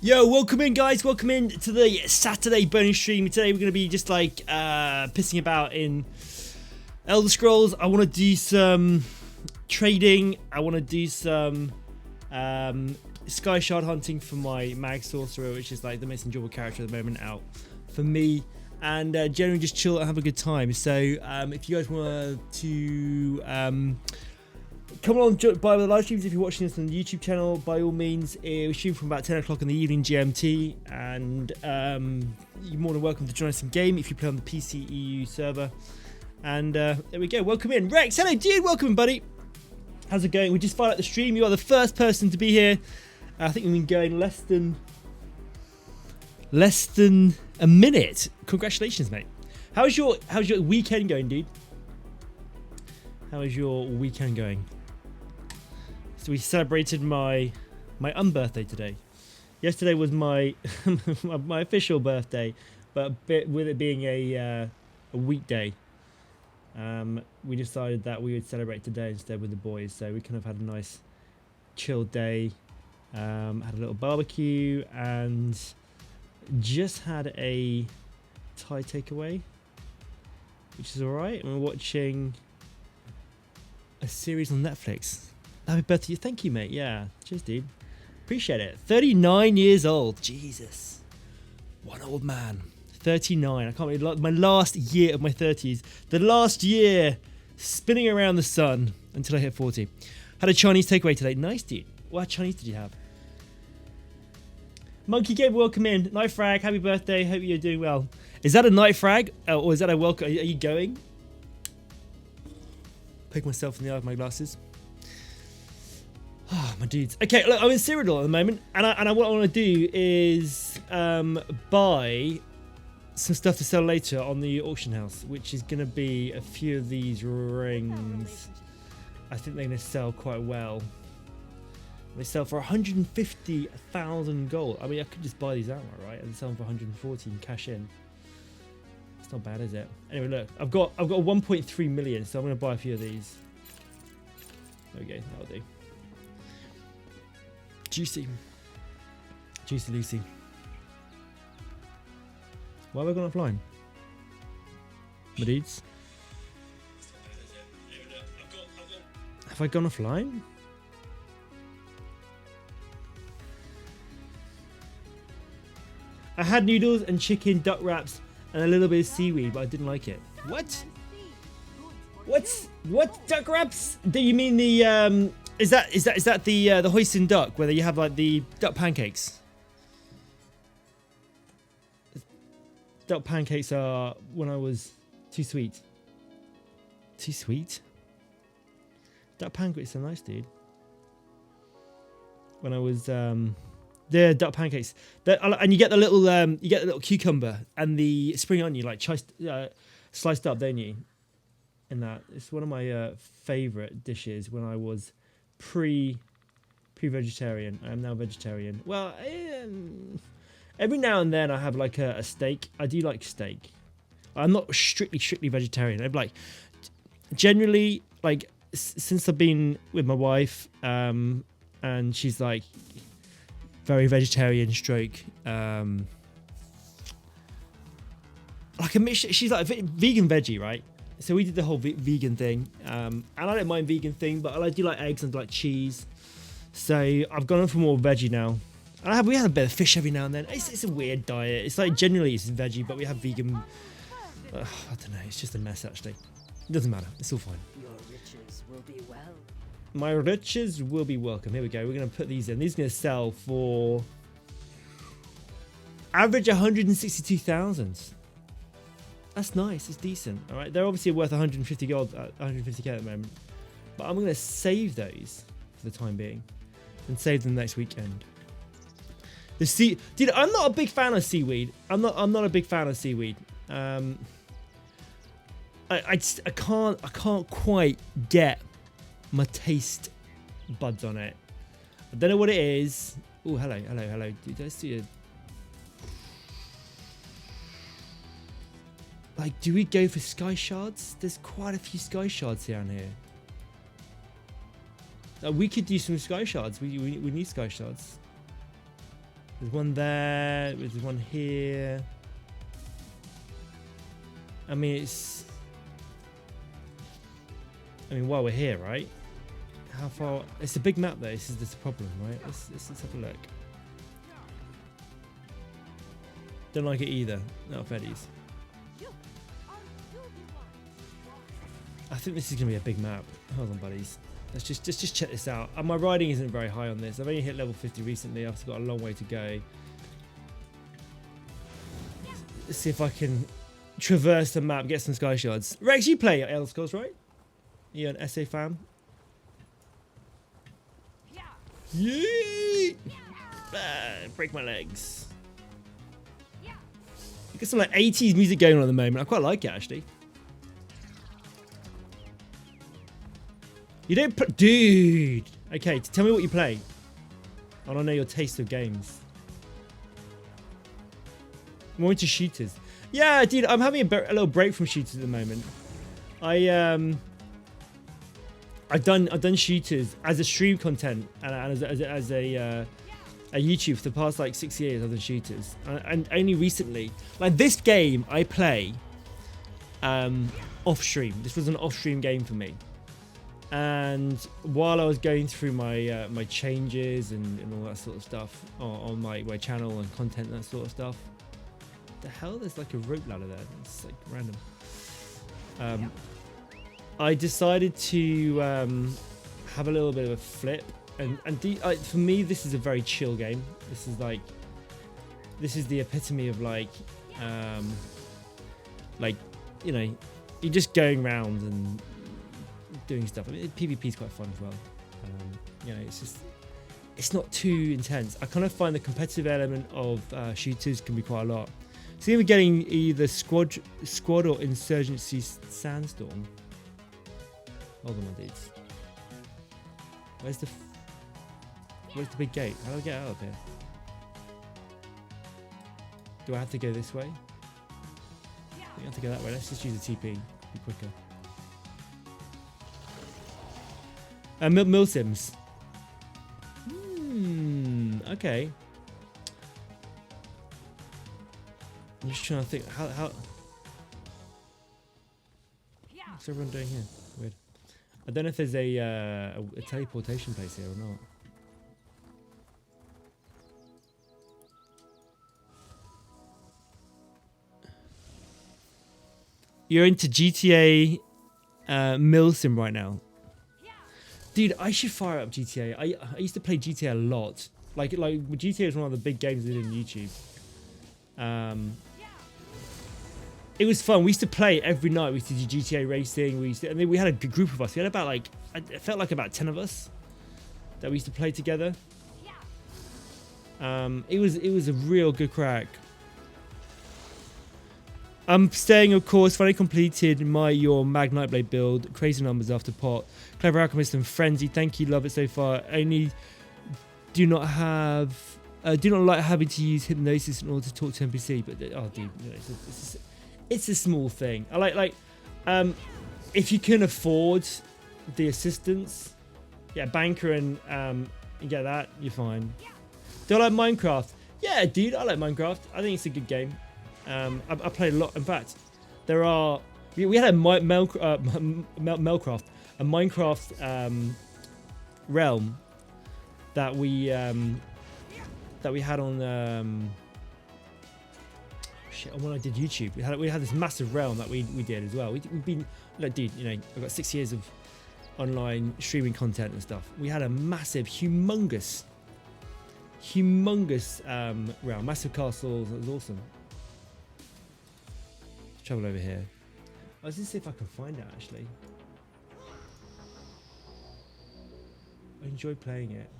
Yo, welcome in, guys. Welcome in to the Saturday bonus stream. Today we're going to be just like pissing about in Elder Scrolls. I want to do some trading. I want to do some Sky Shard hunting for my Mag Sorcerer, which is like the most enjoyable character at the moment out for me. And generally just chill and have a good time. So if you guys want to come along by the live streams if you're watching this on the YouTube channel. By all means, we stream from about 10 o'clock in the evening GMT, and you're more than welcome to join us in game if you play on the PC EU server. And there we go. Welcome in, Rex. Hello, dude. Welcome, buddy. How's it going? We just fired up the stream. You are the first person to be here. I think we've been going less than a minute. Congratulations, mate. How's your weekend going, dude? How is your weekend going? So we celebrated my unbirthday today. Yesterday was my my official birthday, but with it being a weekday, we decided that we would celebrate today instead with the boys. So we kind of had a nice chill day, had a little barbecue, and just had a Thai takeaway, which is alright. And we're watching a series on Netflix. Happy birthday. Thank you, mate. Yeah. Cheers, dude. Appreciate it. 39 years old. Jesus. One old man. 39. I can't believe my last year of my 30s. The last year spinning around the sun until I hit 40. Had a Chinese takeaway today. Nice, dude. What Chinese did you have? Monkey Gabe, welcome in. Night Frag, happy birthday. Hope you're doing well. Is that a night frag? Or is that a welcome? Are you going? Poke myself in the eye with my glasses. Oh, my dudes. Okay, look, I'm in Cyrodiil at the moment, and what I want to do is buy some stuff to sell later on the auction house, which is going to be a few of these rings. I think they're going to sell quite well. They sell for 150,000 gold. I mean, I could just buy these outright, right? And sell them for 140 and cash in. It's not bad, is it? Anyway, look, I've got 1.3 million, so I'm going to buy a few of these. Okay, that'll do. Juicy Lucy. Why have I gone offline? My dudes? Have I gone offline? I had noodles and chicken, duck wraps, and a little bit of seaweed, but I didn't like it. What? What duck wraps? Do you mean the Is that the hoisin duck, where you have like the duck pancakes? Duck pancakes are when I was too sweet. Too sweet? Duck pancakes are nice, dude. When I was they're duck pancakes. And you get the little cucumber and the spring onion like sliced up, don't you? In that, it's one of my favorite dishes when I was pre-vegetarian. I am now vegetarian. Well, every now and then I have like a steak. I do like steak. I'm not strictly vegetarian. I'm like generally like since I've been with my wife, and she's like very vegetarian stroke. Like a mix. She's like vegan veggie, right? So we did the whole vegan thing, and I don't mind vegan thing, but I do like eggs and like cheese. So I've gone for more veggie now. And we have a bit of fish every now and then. It's a weird diet. It's like generally it's veggie, but we have vegan. I don't know. It's just a mess actually. It doesn't matter. It's all fine. Your riches will be well. My riches will be welcome. Here we go. We're going to put these in. These are going to sell for average 162,000. That's nice. It's decent. All right. They're obviously worth 150 gold, 150k at the moment. But I'm going to save those for the time being and save them next weekend. Dude, I'm not a big fan of seaweed. I'm not a big fan of seaweed. I can't quite get my taste buds on it. I don't know what it is. Oh, hello. Dude, let's see a... Like, do we go for sky shards? There's quite a few sky shards down here. We could do some sky shards. We need sky shards. There's one there. There's one here. I mean, while we're here, right? How far? It's a big map, though. This is the problem, right? Let's have a look. Don't like it either. Not Feddies. I think this is gonna be a big map. Hold on, buddies. Let's just check this out. My riding isn't very high on this. I've only hit level 50 recently. I've got a long way to go. Let's see if I can traverse the map, get some sky shards. Rex, you play Elder Scrolls, right? You're an SA fan. Yeet! Break my legs. You got some like 80s music going on at the moment. I quite like it, actually. You don't dude. Okay, tell me what you play. I don't know your taste of games. More into shooters. Yeah, dude, I'm having a little break from shooters at the moment. I've done shooters as a stream content and as a YouTube for the past like 6 years. I've done shooters and only recently, like this game I play off stream. This was an off stream game for me. And while I was going through my my changes and all that sort of stuff on my channel and content and that sort of stuff, the hell, there's like a rope ladder there. It's like random. I decided to have a little bit of a flip, and for me this is a very chill game. This is the epitome of like you know, you're just going around and doing stuff. I mean, PvP is quite fun as well. You know, it's not too intense. I kind of find the competitive element of shooters can be quite a lot. So we're getting either squad or insurgency sandstorm. Hold on, my dudes. Where's the big gate? How do I get out of here? Do I have to go this way? I think I have to go that way. Let's just use a TP. Be quicker. Milsims. Okay. I'm just trying to think how what's everyone doing here? Weird. I don't know if there's a teleportation place here or not. You're into GTA Milsim right now. Dude, I should fire up GTA. I used to play GTA a lot. Like GTA was one of the big games I did on YouTube. It was fun. We used to play every night. We used to do GTA racing. And then we had a good group of us. We had about it felt like about 10 of us that we used to play together. It was a real good crack. I'm staying, of course. Finally completed your Mag Nightblade build. Crazy numbers after pot. Clever Alchemist and Frenzy. Thank you. Love it so far. Only do not like having to use hypnosis in order to talk to NPC. But oh, dude, you know, it's a small thing. I like if you can afford the assistance, yeah, banker and get that, you're fine. Do I like Minecraft? Yeah, dude, I like Minecraft. I think it's a good game. I played a lot. In fact, we had a Melcraft, a Minecraft realm that we had on when I did YouTube. We had this massive realm that we did as well. We've been like, dude, you know, I've got 6 years of online streaming content and stuff. We had a massive, humongous realm, massive castles. It was awesome. Travel over here. Let's just see if I can find it actually. I enjoy playing it.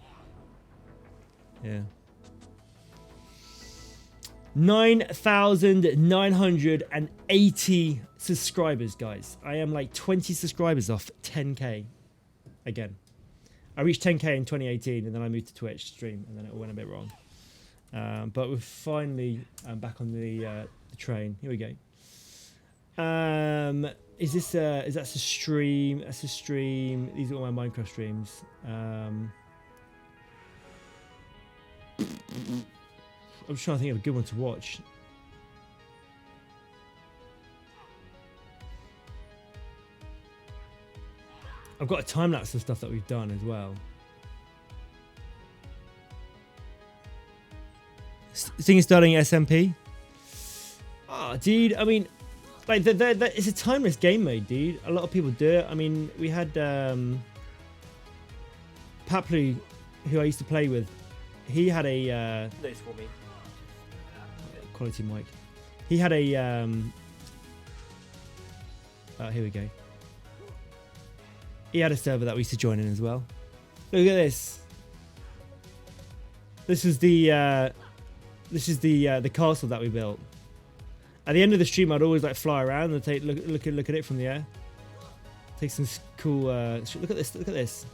Yeah. 9,980 subscribers, guys. I am like 20 subscribers off 10k. Again. I reached 10k in 2018, and then I moved to Twitch stream, and then it all went a bit wrong. But we're finally back on the train. Here we go. Is that a stream? That's a stream. These are all my Minecraft streams. I'm just trying to think of a good one to watch. I've got a time lapse of stuff that we've done as well. Thing is starting SMP. Oh, dude. I mean, like, it's a timeless game mode, dude. A lot of people do it. I mean, we had Paplu, who I used to play with. He had a Those for me. quality mic. He had a here we go. He had a server that we used to join in as well. Look at this. This is the castle that we built. At the end of the stream, I'd always like fly around and take look at it from the air. Take some cool. Look at this. Look at this.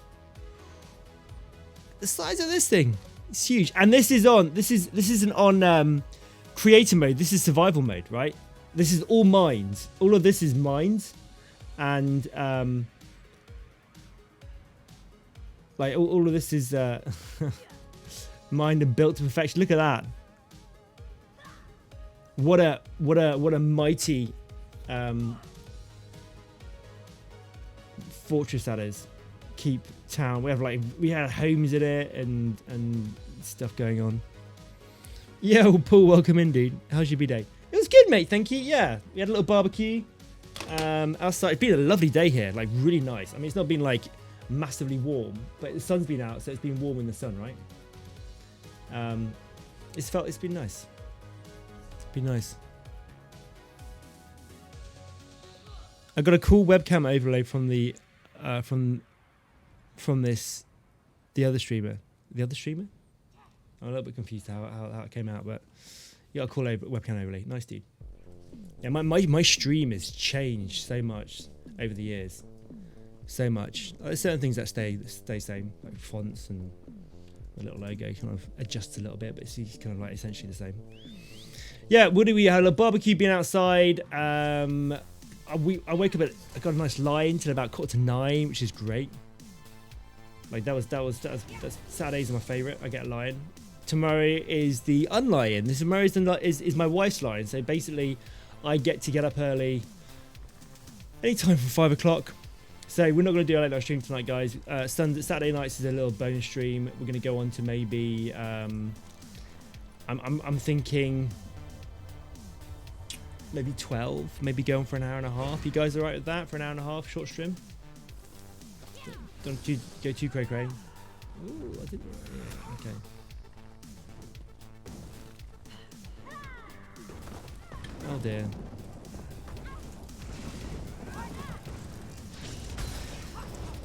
The size of this thing. It's huge. And this is on. This isn't on creator mode. This is survival mode, right? This is all mines. All of this is mines, and like all of this is mined and built to perfection. Look at that. What a mighty fortress that is. Keep town. We had homes in it and stuff going on. Yo, Paul, welcome in, dude. How's your B-day? It was good, mate. Thank you. Yeah, we had a little barbecue outside. It's been a lovely day here. Like, really nice. I mean, it's not been like massively warm, but the sun's been out, so it's been warm in the sun, right? It's been nice. Be nice. I got a cool webcam overlay from the from this the other streamer. The other streamer? I'm a little bit confused how it came out, but you got a cool webcam overlay. Nice, dude. Yeah, my stream has changed so much over the years. So much. There's certain things that stay same, like fonts and the little logo kind of adjusts a little bit, but it's kind of like essentially the same. Yeah, we had a barbecue being outside. I wake up I got a nice lie-in till about 8:45, which is great. Like that's Saturdays are my favourite. I get a lie-in. Tomorrow is the unlie-in. Tomorrow's is my wife's lie-in. So basically, I get to get up early, anytime from 5 o'clock. So we're not going to do a late night stream tonight, guys. Saturday nights is a little bonus stream. We're going to go on to maybe. I'm thinking. Maybe 12, maybe going for an hour and a half. You guys alright with that for an hour and a half, short stream? Don't go too cray-cray. Ooh, I didn't. Yeah, okay. Oh dear.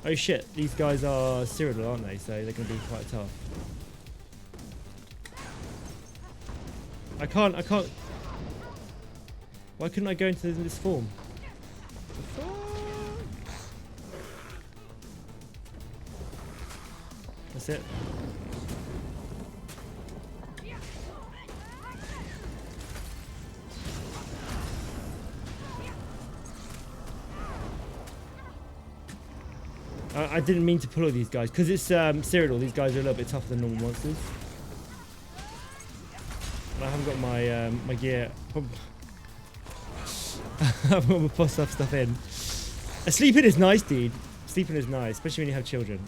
Oh shit, these guys are Cyrodiil, aren't they? So they're going to be quite tough. I can't. Why couldn't I go into this form? That's it. I didn't mean to pull all these guys because it's Cyrodiil. These guys are a little bit tougher than normal monsters. And I haven't got my my gear. I've got my post stuff in. Sleeping is nice, dude. Sleeping is nice, especially when you have children.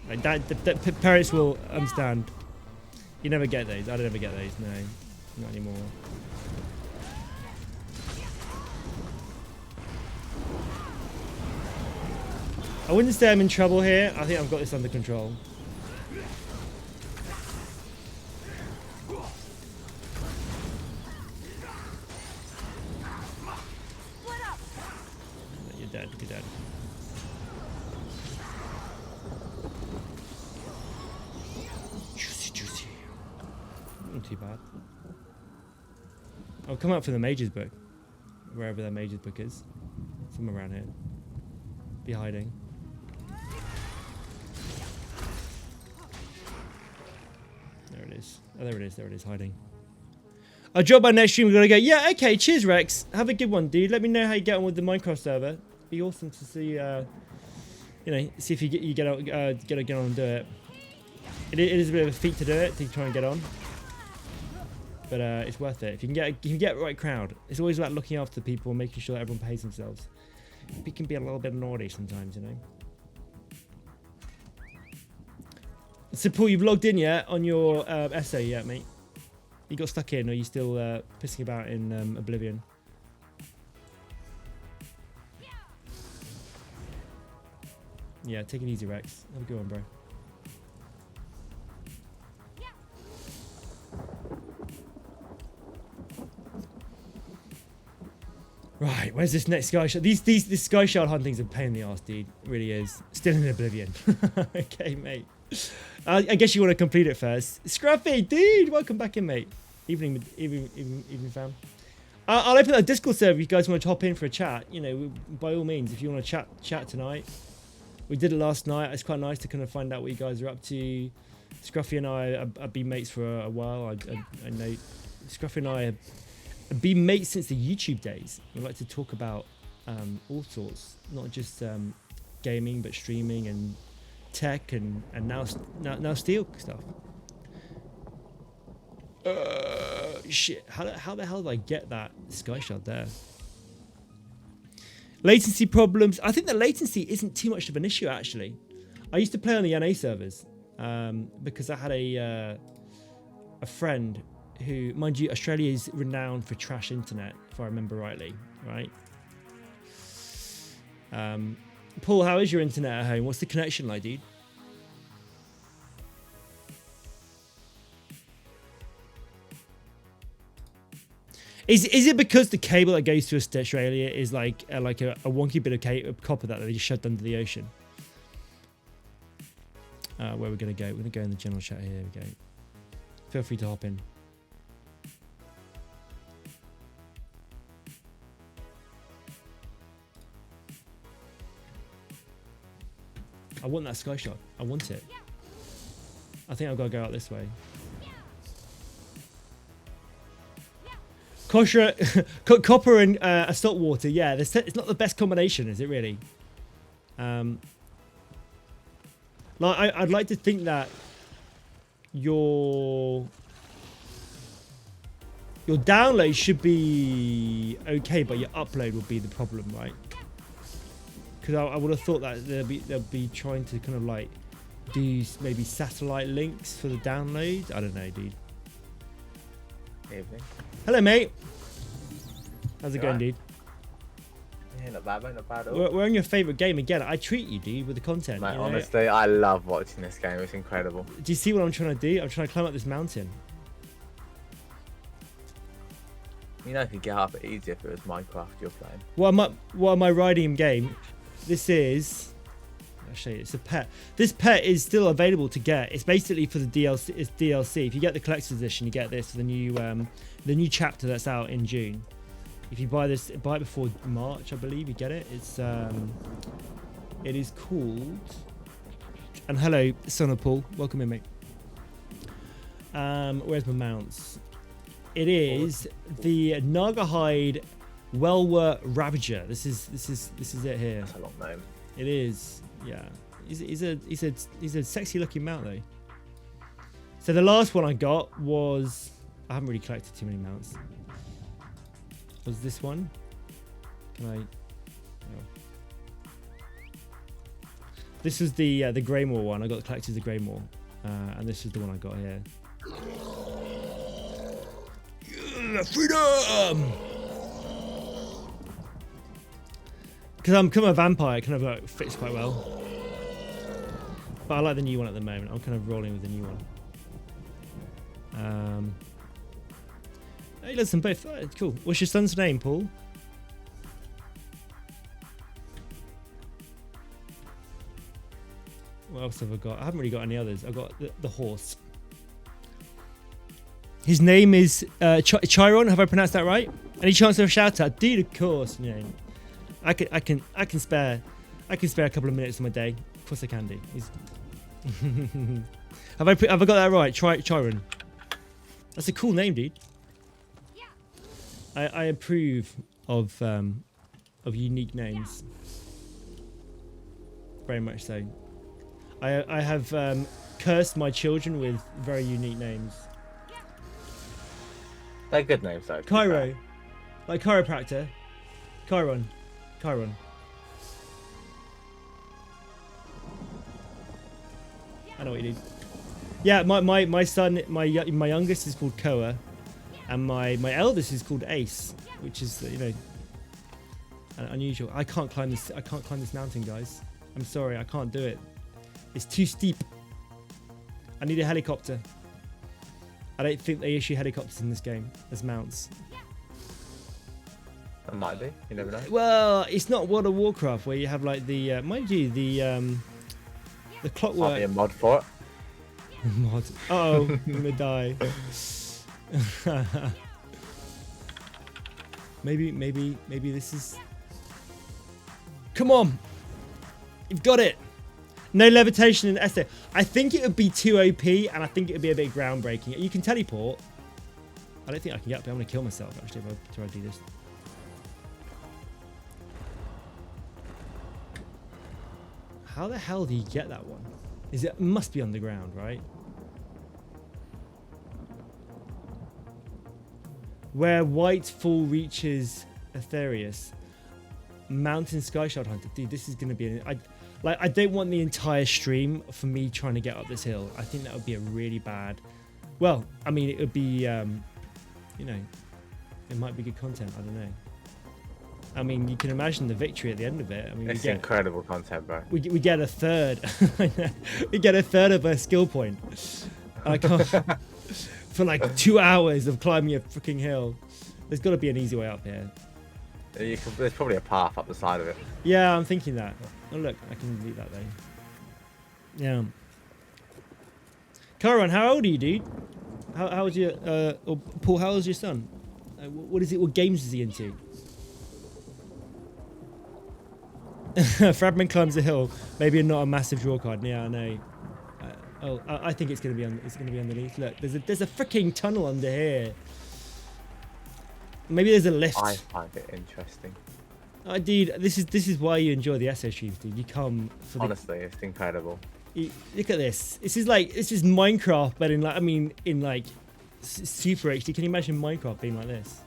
Like that parents will understand. You never get those. I don't ever get those. No, not anymore. I wouldn't say I'm in trouble here. I think I've got this under control. You're dead. You're dead. Juicy. Not too bad. I'll come up for the Mage's book. Wherever that Mage's book is. Somewhere around here. Be hiding. it is. Oh, there it is. There it is, hiding. I'll drop my next stream. We're gonna go. Yeah, okay. Cheers, Rex. Have a good one, dude. Let me know how you get on with the Minecraft server. Be awesome to see. You know, see if you get on and do it. It is a bit of a feat to do it, to try and get on. But it's worth it. If you can get the right crowd. It's always about looking after people and making sure that everyone pays themselves. It can be a little bit naughty sometimes, you know. So Paul, you've logged in yet on your essay yet, mate? You got stuck in, or are you still pissing about in Oblivion? Yeah, take it easy, Rex. Have a good one, bro. Right, where's this next sky shard? These sky shard hunting's a pain in the ass, dude. It really is. Still in Oblivion. Okay, mate. I guess you want to complete it first. Scruffy, dude, welcome back in, mate. Evening fam. I'll open a Discord server if you guys want to hop in for a chat. You know, by all means, if you want to chat tonight. We did it last night. It's quite nice to kind of find out what you guys are up to. Scruffy and I have been mates for a while. I know Scruffy and I have been mates since the YouTube days. We like to talk about all sorts, not just gaming, but streaming and tech and now steel stuff. Shit, how the hell did I get that sky shard there? Latency problems. I think the latency isn't too much of an issue, actually. I used to play on the NA servers because I had a friend who, mind you, Australia is renowned for trash internet, if I remember rightly, right? Paul, how is your internet at home? What's the connection like, dude? Is it because the cable that goes to Australia is like a wonky bit of copper that they just shoved under the ocean? Where we're gonna go? We're gonna go in the general chat here. We go. Feel free to hop in. I want that sky shot. I want it. I think I've got to go out this way. Copper and salt water. Yeah, it's not the best combination, is it really? Like I'd like to think that your download should be okay, but your upload will be the problem, right? Because I would have thought that they'll be trying to kind of like do maybe satellite links for the download. I don't know, dude. Evening. Hello, mate. How's it going, Right. dude? Yeah, not bad, mate, not bad at all. We're on your favourite game again. I treat you, dude, with the content. Mate, you know? honestly, I love watching this game. It's incredible. Do you see what I'm trying to do? I'm trying to climb up this mountain. You know, if you get half it easier if it was Minecraft you're playing. What am I riding in game? This is... I'll show you. It's a pet. This pet is still available to get. It's basically for the DLC. It's DLC. If you get the collector's edition, you get this for the new chapter that's out in June. If you buy it before March, I believe you get it. It is called. And hello, son of Paul. Welcome in, mate. Where's my mounts? It is the Nagahide Welwer Ravager. This is it here. That's a long name. It is. Yeah. He's a sexy looking mount though. So the last one I got was, I haven't really collected too many mounts. Was this one? Can I? Oh. This is the Greymore one. I got the collector's the Greymore, and this is the one I got here. Yeah, freedom! Because I'm kind of a vampire, it kind of like fits quite well. But I like the new one at the moment. I'm kind of rolling with the new one. Hey, listen, both. It's cool. What's your son's name, Paul? What else have I got? I haven't really got any others. I've got the horse. His name is Chiron. Have I pronounced that right? Any chance of a shout out? Dude, of course. You know, I can spare a couple of minutes of my day. Of course I can do. Have I got that right? Chiron. That's a cool name, dude. I approve of unique names. Very much so. I have cursed my children with very unique names. They're good names though. Cairo, like chiropractor. Chiron. I know what you do. Yeah, my son, my youngest is called Koa, and my eldest is called Ace, which is unusual. I can't climb this mountain, guys. I'm sorry, I can't do it. It's too steep. I need a helicopter. I don't think they issue helicopters in this game as mounts. It might be. You never know. Well, it's not World of Warcraft where you have like the mind you the clockwork. Might be a mod for it. Mod. Uh-oh, I'm gonna die. maybe this is. Come on, you've got it. No levitation in Esther. I think it would be too OP, and I think it would be a bit groundbreaking. You can teleport. I don't think I can get up there. I'm gonna kill myself actually if I try to do this. How the hell do you get that one? It must be underground, right? Where Whitefall reaches Aetherius. Mountain Skyshard Hunter. Dude, this is gonna be I don't want the entire stream for me trying to get up this hill. I think that would be a really bad. Well, I mean, it would be, it might be good content. I don't know. I mean, you can imagine the victory at the end of it. I mean, it's incredible content, bro. We get a third. We get a third of a skill point. I can't, for like 2 hours of climbing a freaking hill. There's got to be an easy way up here. There's probably a path up the side of it. Yeah, I'm thinking that. Oh look, I can delete that though. Yeah. Caron, how old are you, dude? How old's your or Paul? How old's your son? What is it? What games is he into? Fragment climbs the hill. Maybe not a massive draw card. Yeah, I know. I think it's gonna be underneath. Look, there's a freaking tunnel under here. Maybe there's a lift. I find it interesting. Dude, this is why you enjoy the SO streams, dude. You come for honestly, it's incredible. Look at this. This is Minecraft, but in super HD. Can you imagine Minecraft being like this?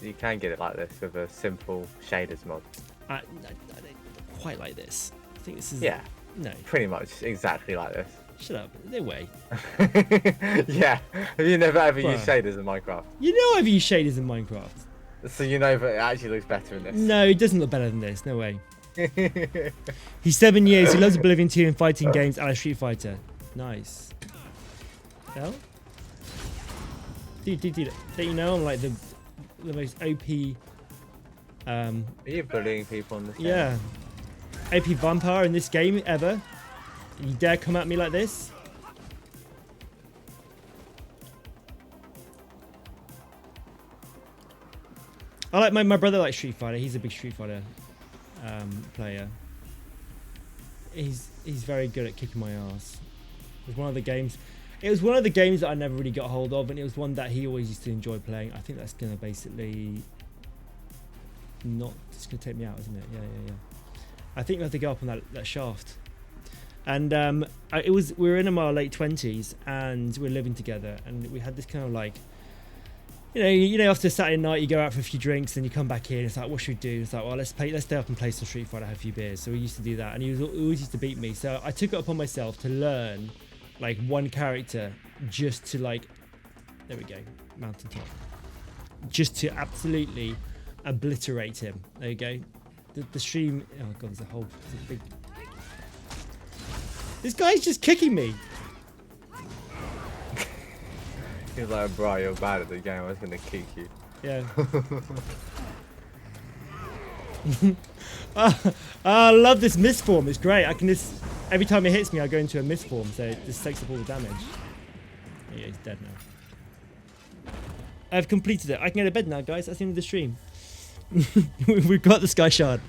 You can get it like this with a simple shaders mod. I don't quite like this. I think this is no. Pretty much exactly like this. Shut up. No way. Yeah. Have you never ever used shaders in Minecraft? You know I've used shaders in Minecraft. So you know that it actually looks better in this. No, it doesn't look better than this. No way. He's 7 years. He loves Oblivion 2 and fighting games and a Street Fighter. Nice. Hell? Dude. Don't you know I'm like the most OP... Are you bullying people in this game? Yeah. OP vampire in this game ever. You dare come at me like this? I like my brother likes Street Fighter. He's a big Street Fighter player. He's very good at kicking my ass. It was one of the games. It was one of the games that I never really got hold of, and it was one that he always used to enjoy playing. I think that's gonna basically not. It's gonna take me out, isn't it? Yeah. I think we have to go up on that shaft. And we were in our late 20s, and we were living together, and we had this kind of like, you know, after Saturday night you go out for a few drinks, and you come back in. It's like, what should we do? It's like, well, let's stay up and play some Street Fighter, have a few beers. So we used to do that, and he always used to beat me. So I took it upon myself to learn like one character, just to like, there we go, mountaintop, just to absolutely obliterate him. There you go. The stream. Oh god, there's a big. This guy's just kicking me. He's like, bro, you're bad at the game. I was gonna kick you. Yeah. I love this misform. It's great. I can just every time it hits me, I go into a misform, so it just takes up all the damage. Yeah, he's dead now. I've completed it. I can go to bed now, guys. That's the end of the stream. We've got the Sky Shard.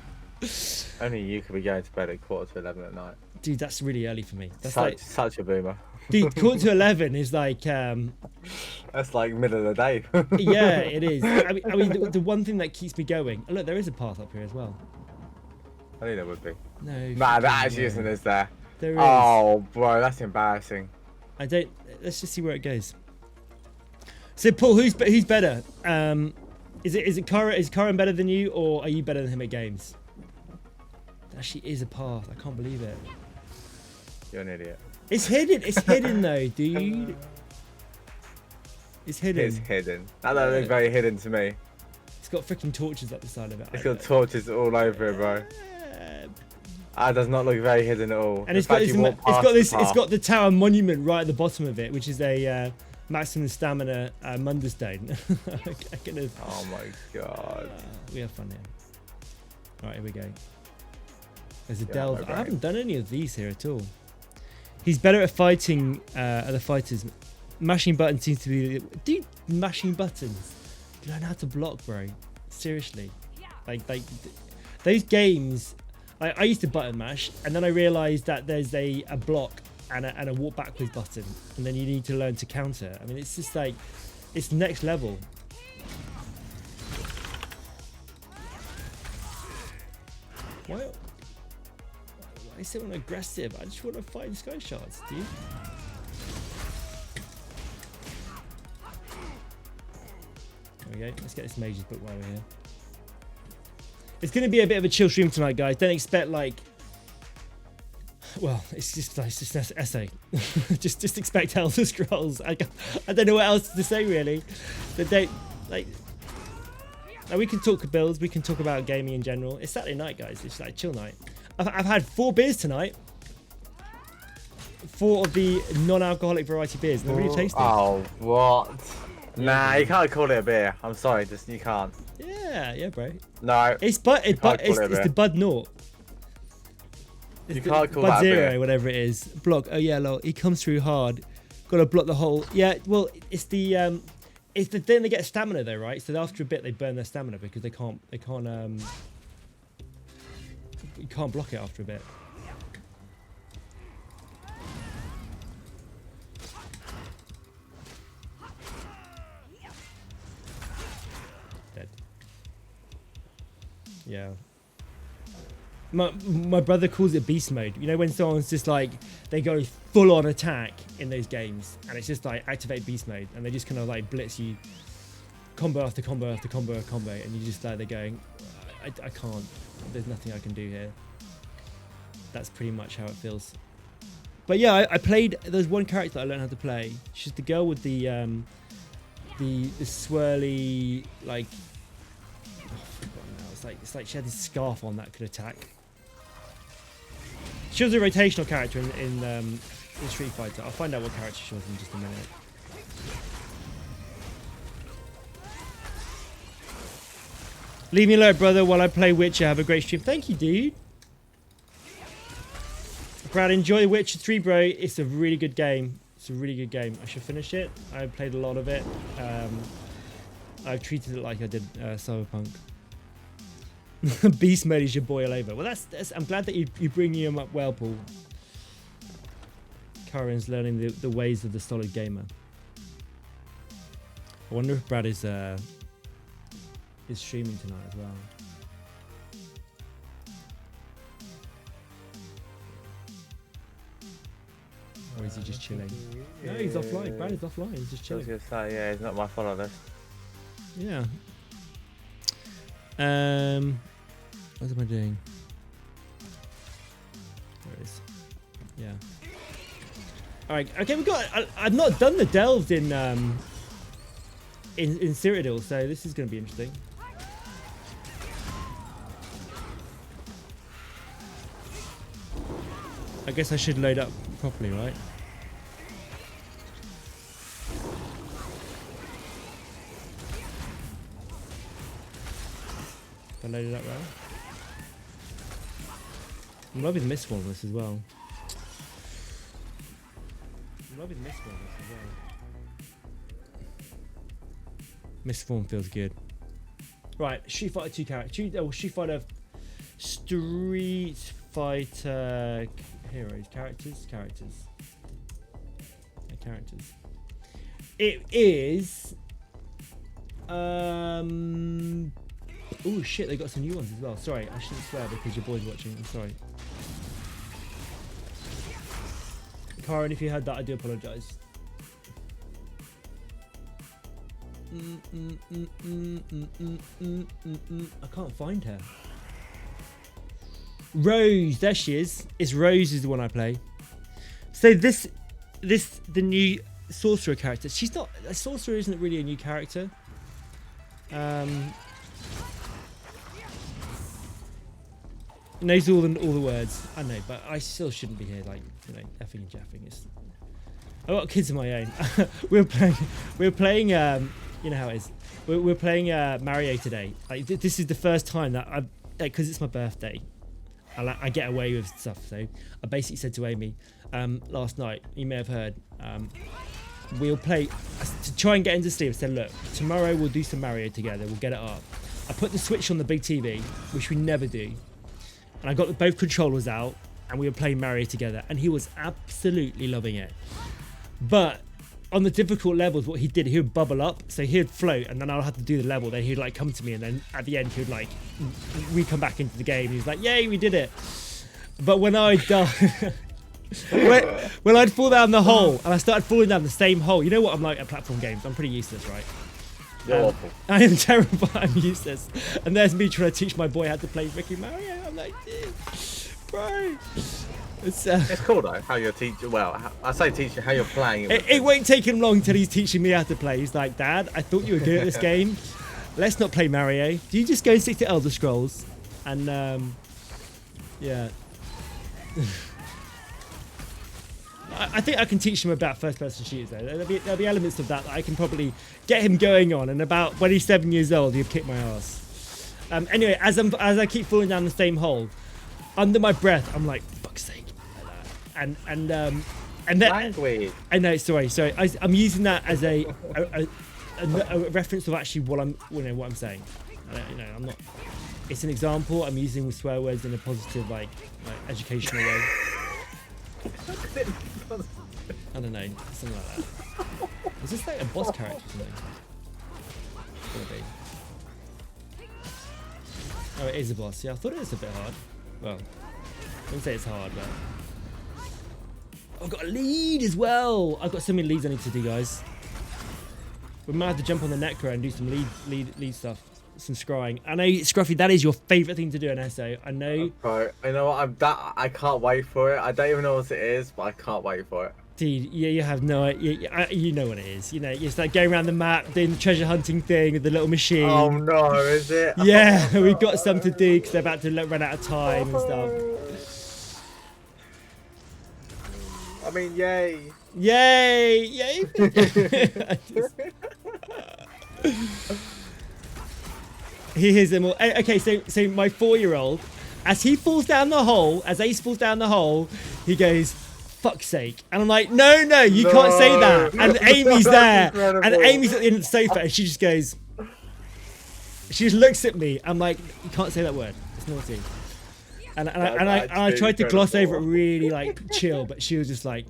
Only you could be going to bed at 11:45 at night. Dude, that's really early for me. That's such a boomer. Dude, quarter to 11 is like, That's like middle of the day. yeah, it is. I mean, the one thing that keeps me going. Oh, look, there is a path up here as well. I think there would be. No. Nah, that freaking actually no. isn't, is there? There is. Oh, bro, that's embarrassing. I don't. Let's just see where it goes. So, Paul, who's better? Is Karan better than you, or are you better than him at games? There actually is a path. I can't believe it. You're an idiot. It's hidden. It's hidden though, dude. It's hidden. It's hidden. That don't look very hidden to me. It's got freaking torches up the side of it. It's got torches all over it, bro. That does not look very hidden at all. And it's got the tower monument right at the bottom of it, which is a maximum stamina Munderstone. Oh my god. We have fun here. All right, here we go. There's a Yeah, delve. my I brain. haven't done any of these here at all. He's better at fighting other fighters. Mashing buttons seems to be... Dude, mashing buttons. Learn how to block, bro. Seriously. Like those games... I used to button mash, and then I realised that there's a block and a walk backwards button, and then you need to learn to counter. I mean, it's just like... It's next level. Why is everyone aggressive? I just want to fight sky shards, dude. There we go. Let's get this mage's book while we're here. It's going to be a bit of a chill stream tonight, guys. Don't expect like... Well, it's just an essay. just expect Elder Scrolls. I don't know what else to say, really. But don't... Like... Now we can talk builds, we can talk about gaming in general. It's Saturday night, guys. It's like chill night. I've had 4 beers tonight. 4 of the non-alcoholic variety beers. They're really tasty. Oh, what? Nah, you can't call it a beer. I'm sorry, just you can't. Yeah, bro. No. It's the Bud Naught. You can't call Bud that a Zero, beer. whatever it is. Block. Oh yeah, lol. He comes through hard. Got to block the whole. Yeah, well, it's the thing they get stamina though, right? So after a bit they burn their stamina because you can't block it after a bit. Dead. Yeah. My brother calls it beast mode. You know when someone's just like, they go full on attack in those games and it's just like activate beast mode and they just kind of like blitz you combo after combo after combo after combo and you just like, they're going, I can't, there's nothing I can do here. That's pretty much how it feels. But yeah, I played, there's one character that I learned how to play. She's the girl with the swirly, like, oh, I've forgotten now. It's like she had this scarf on that could attack. She was a rotational character in Street Fighter. I'll find out what character she was in just a minute. Leave me alone, brother, while I play Witcher. Have a great stream. Thank you, dude. Brad, enjoy Witcher 3, bro. It's a really good game. It's a really good game. I should finish it. I played a lot of it. I've treated it like I did Cyberpunk. Beast mode is your boy all over. Well, that's I'm glad that you bring him up well, Paul. Karen's learning the ways of the solid gamer. I wonder if Brad is streaming tonight as well. Or is he just chilling? No, he's offline. Brad is offline. He's just I was chilling. gonna say, yeah, it's not my follow list. Yeah. What am I doing? There it is. Yeah. All right. Okay, we got. I've not done the delves in Cyrodiil, so this is going to be interesting. I guess I should load up properly, right? If I load it up right? I'm loving the Mistborn this as well. I'm loving the Mistborn this as well. Mistborn feels good. Right, Street Fighter 2 character. Street Fighter heroes. Characters. characters. It is. Oh shit! They got some new ones as well. Sorry, I shouldn't swear because your boy's watching. I'm sorry. Karen, if you heard that, I do apologise. I can't find her. Rose, there she is. It's Rose is the one I play. So the new sorcerer character. She's not a sorcerer. Isn't really a new character. Knows all the words. I know, but I still shouldn't be here. Like effing and jaffing. I've got kids of my own. we're playing. You know how it is. We're playing Mario today. Like this is the first time that because it's my birthday. I get away with stuff. So I basically said to Amy last night. You may have heard. We'll play to try and get into sleep. I said, look, tomorrow we'll do some Mario together. We'll get it up. I put the Switch on the big TV, which we never do, and I got both controllers out, and we were playing Mario together, and he was absolutely loving it. But on the difficult levels, what he did, he would bubble up, so he would float, and then I'll have to do the level. Then he'd like come to me, and then at the end, he'd like we come back into the game. He's like, "Yay, we did it!" But when I died. when I'd fall down the hole and I started falling down the same hole, you know what I'm like at platform games? I'm pretty useless, right? You're awful. I am terrible. I'm useless. And there's me trying to teach my boy how to play freaking Mario. I'm like, dude, bro. It's cool though how you're teaching. Well, I say teaching how you're playing. It won't take him long till he's teaching me how to play. He's like, Dad, I thought you were good at this game. Let's not play Mario. Do you just go and stick to Elder Scrolls? And yeah. I think I can teach him about first-person shooters though. There'll be elements of that I can probably get him going on, and about when he's 7 years old, he'll kick my ass. Anyway, as I keep falling down the same hole, under my breath, I'm like, fuck's sake, like that. And then Language. I know, sorry. I'm using that as a reference of actually what I'm saying. I'm not. It's an example. I'm using swear words in a positive, like educational way. I don't know, something like that. Is this like a boss character or something? Oh, it is a boss. Yeah, I thought it was a bit hard. Well, I wouldn't say it's hard, but I've got a lead as well. I've got so many leads I need to do, guys. We might have to jump on the Necro and do some lead stuff. Some scrying. I know, Scruffy, that is your favourite thing to do in SO. I know. Bro, you know what? I can't wait for it. I don't even know what it is, but I can't wait for it. Dude, yeah, you have no idea. You know what it is. You know, it's like going around the map, doing the treasure hunting thing with the little machine. Oh no, is it? Yeah, we've got some to do because they're about to run out of time and stuff. I mean, yay. Yay! Yay! He hears them all. Okay, so my 4-year-old, as he falls down the hole, as Ace falls down the hole, he goes, fuck's sake. And I'm like, no, you can't say that. And Amy's there. Incredible. And Amy's at the end of the sofa, and she just goes, she just looks at me. I'm like, you can't say that word. It's naughty. And I tried to gloss over it really like chill, but she was just like,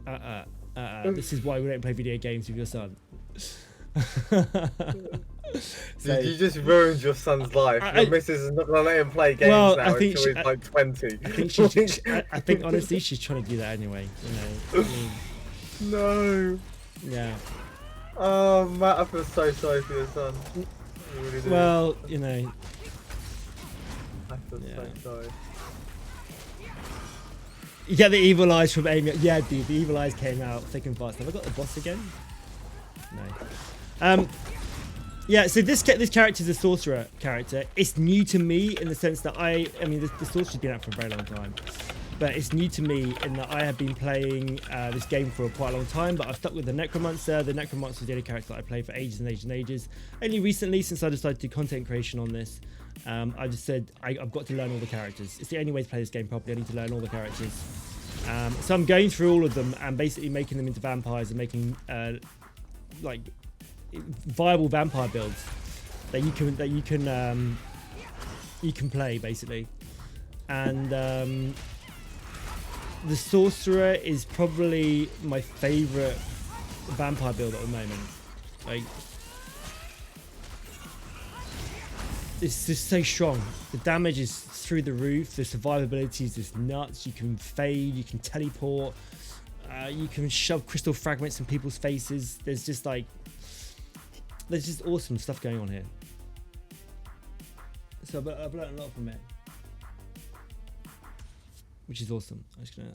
this is why we don't play video games with your son. So, you just ruined your son's life. Your missus is not going to let him play games now until he's like 20. I think honestly she's trying to do that anyway. You know. No. Yeah. Oh, Matt, I feel so sorry for your son. I really do. Well, you know. I feel so sorry. You get the evil eyes from Amy. Yeah, dude, the evil eyes came out thick and fast. Have I got the boss again? No. Yeah, so this character is a sorcerer character. It's new to me in the sense that I mean, the sorcerer's been out for a very long time. But it's new to me in that I have been playing this game for quite a long time, but I've stuck with the Necromancer. The Necromancer is the only character that I played for ages and ages and ages. Only recently, since I decided to do content creation on this, I just said, I've got to learn all the characters. It's the only way to play this game properly. I need to learn all the characters. So I'm going through all of them and basically making them into vampires and making like viable vampire builds that you can play basically. And the sorcerer is probably my favorite vampire build at the moment. Like, it's just so strong. The damage is through the roof. The survivability is just nuts. You can fade, you can teleport, you can shove crystal fragments in people's faces. There's just awesome stuff going on here. So I've learned a lot from it, which is awesome. I'm just gonna,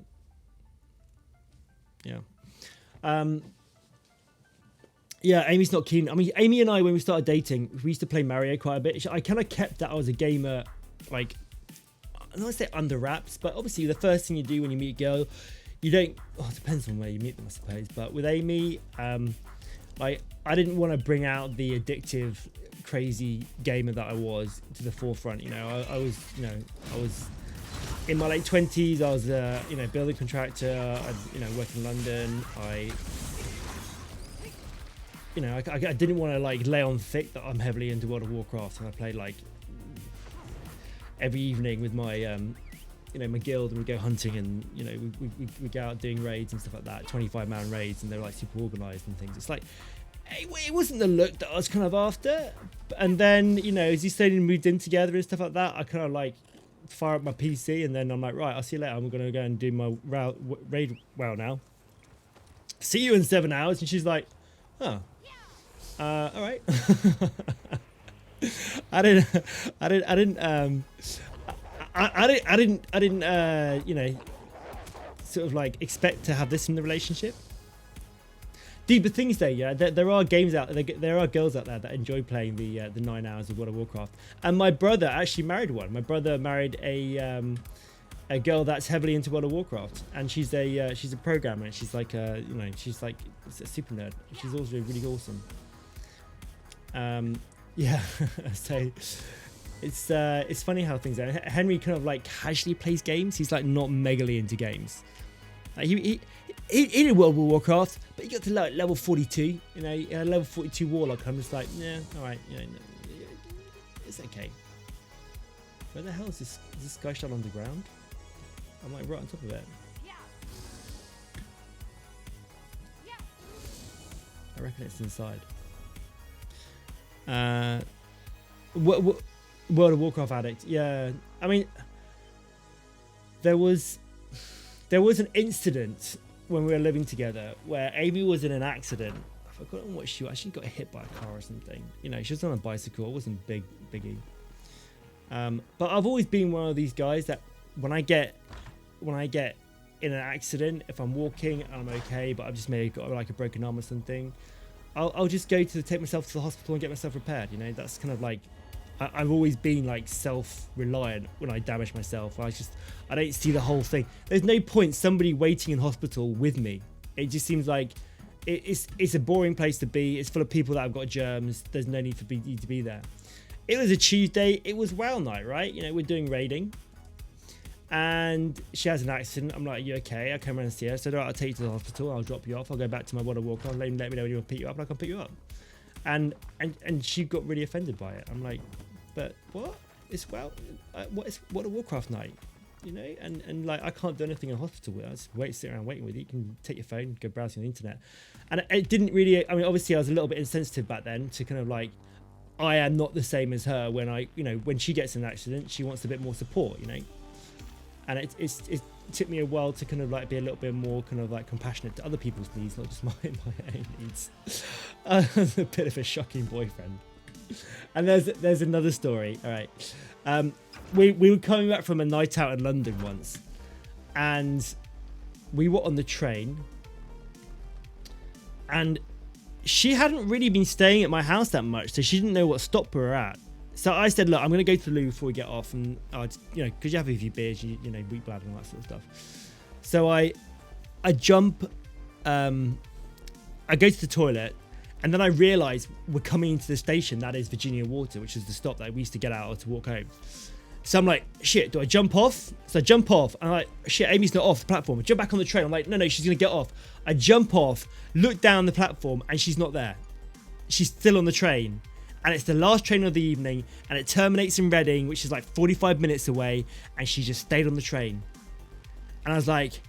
yeah, Amy's not keen. I mean, Amy and I, when we started dating, we used to play Mario quite a bit. I kind of kept that as a gamer, like, I don't want to say under wraps, but obviously the first thing you do when you meet a girl, you don't, it depends on where you meet them, I suppose. But with Amy, like, I didn't want to bring out the addictive, crazy gamer that I was to the forefront. You know, I was in my late 20s. I was building contractor. I work in London. I didn't want to like lay on thick that I'm heavily into World of Warcraft, and I played like every evening with my my guild, and we go hunting, and we go out doing raids and stuff like that, 25-man raids, and they're like super organized and things. It's like it wasn't the look that I was kind of after. And then as you slowly moved in together and stuff like that, I kind of like fire up my PC, and then I'm like, right, I'll see you later. I'm gonna go and do my raid WoW now. See you in 7 hours. And she's like, oh, all right. I didn't sort of like expect to have this in the relationship. Dude, the thing is though, yeah, there are games out there are girls out there that enjoy playing the 9 hours of World of Warcraft. And my brother actually married one. My brother married a girl that's heavily into World of Warcraft, and she's a programmer. She's like she's like a super nerd. She's also really awesome. Yeah, so it's funny how things are. Henry kind of like casually plays games. He's like not megally into games. Like he did World of Warcraft, but he got to like level 42. Level 42 warlock. I'm just like, yeah, all right, it's okay. Where the hell is this? Is this guy shot on the ground? I'm like right on top of it. I reckon it's inside. World of Warcraft addict. Yeah, I mean, there was an incident when we were living together where Amy was in an accident. I've forgotten what she actually got hit by a car or something. She was on a bicycle. It wasn't biggie. But I've always been one of these guys that when I get in an accident, if I'm walking and I'm okay, but I've just maybe got like a broken arm or something, I'll just go to take myself to the hospital and get myself repaired. That's kind of like, I've always been like self-reliant when I damage myself. I don't see the whole thing. There's no point somebody waiting in hospital with me. It just seems like it's a boring place to be. It's full of people that have got germs. There's no need for you to be there. It was a Tuesday. It was WoW night, right? We're doing raiding. And she has an accident. I'm like, are you okay? I come around and see her. So I'll take you to the hospital. I'll drop you off. I'll go back to my World of Warcraft. Let me know when you want to pick you up, and I can pick you up. And she got really offended by it. I'm like, but what? It's what is World of Warcraft night? And like I can't do anything in hospital. I just sit around waiting with you. You can take your phone, go browsing on the internet. And it didn't really. I mean, obviously I was a little bit insensitive back then to kind of like, I am not the same as her. When when she gets in an accident, she wants a bit more support. And it took me a while to kind of like be a little bit more kind of like compassionate to other people's needs, not just my own needs. I was a bit of a shocking boyfriend. And there's another story. All right, we were coming back from a night out in London once, and we were on the train, and she hadn't really been staying at my house that much, so she didn't know what stop we were at. So I said, look, I'm going to go to the loo before we get off, and because you have a few beers, weak bladder and all that sort of stuff. So I jump, I go to the toilet, and then I realise we're coming into the station that is Virginia Water, which is the stop that we used to get out of to walk home. So I'm like, shit, do I jump off? So I jump off, and I'm like, shit, Amy's not off the platform. I jump back on the train. I'm like, no, she's going to get off. I jump off, look down the platform, and she's not there. She's still on the train. And it's the last train of the evening, and it terminates in Reading, which is like 45 minutes away, and she just stayed on the train. And I was like,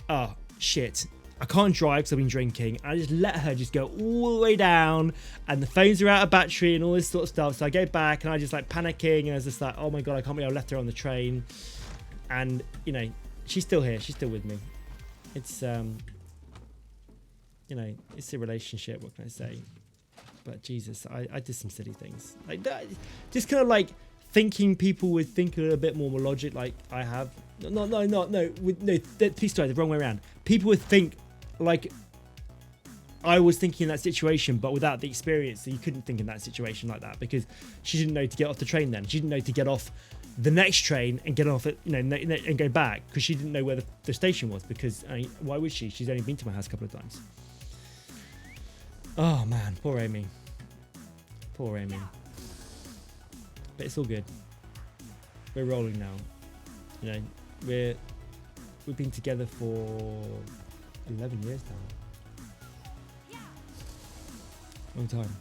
oh, shit. I can't drive because I've been drinking. I just let her just go all the way down, and the phones are out of battery and all this sort of stuff. So I go back and I just like panicking, and I was just like, oh my god, I can't believe I left her on the train. And you know, she's still here. She's still with me. It's you know, it's a relationship. What can I say? But Jesus, I did some silly things. Like that, just kind of like thinking people would think a little bit more logic, like I have. No. Please try the wrong way around. People would think like I was thinking in that situation, but without the experience, so you couldn't think in that situation like that because she didn't know to get off the train. Then she didn't know to get off the next train and get off it, you know, and go back because she didn't know where the station was. Because I mean, why would she? She's only been to my house a couple of times. Oh man, poor Amy. Poor Amy. But it's all good. We're rolling now. You know, we've been together for 11 years now. Long time.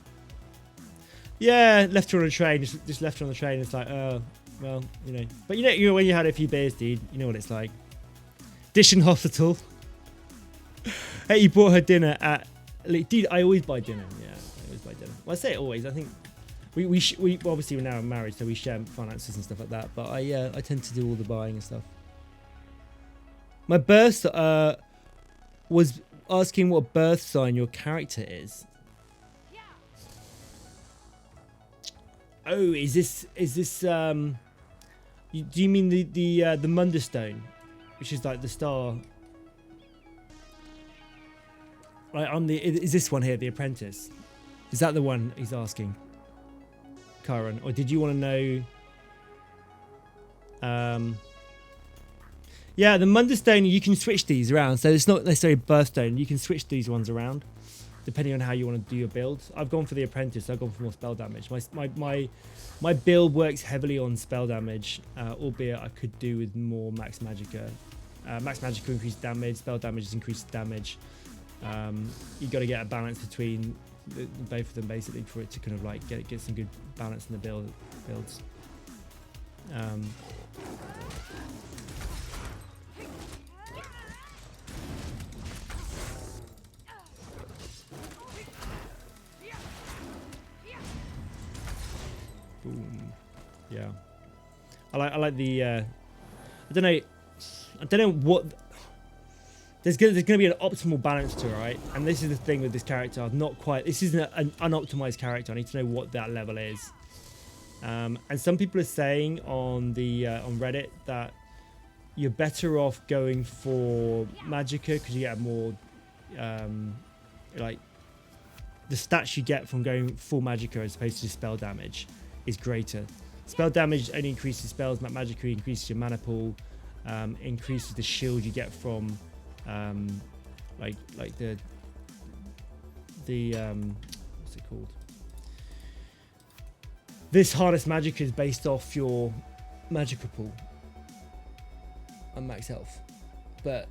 Yeah, left her on a train. Just left her on the train. It's like, oh, well, you know. But you know, when you had a few beers, dude, you know what it's like. Dish in hospital. Hey, you bought her dinner at. Dude, I always buy dinner. Yeah, I always buy dinner. Well, I say it always. I think we obviously we're now married, so we share finances and stuff like that. But I tend to do all the buying and stuff. My birth was asking what birth sign your character is. Oh, is this do you mean the Munderstone, which is like the star? Right, is this one here, the Apprentice? Is that the one he's asking, Karen? Or did you want to know? Yeah, the Munderstone, you can switch these around. So it's not necessarily birthstone. You can switch these ones around depending on how you want to do your build. I've gone for the Apprentice. I've gone for more spell damage. My build works heavily on spell damage, albeit I could do with more Max Magicka. Max Magicka increased damage. Spell damage is increased damage. You got to get a balance between both of them basically for it to kind of like get some good balance in the builds. Boom. Yeah, I like the I don't know what. There's gonna be an optimal balance to it, right? And this is the thing with this character. I'm not quite. This isn't an unoptimized character. I need to know what that level is. And some people are saying on the on Reddit that you're better off going for Magicka because you get more like the stats you get from going full Magicka as opposed to spell damage is greater. Spell damage only increases spells. Magicka increases your mana pool, increases the shield you get from. Like the what's it called? This Harness Magicka is based off your Magicka pool and max health, but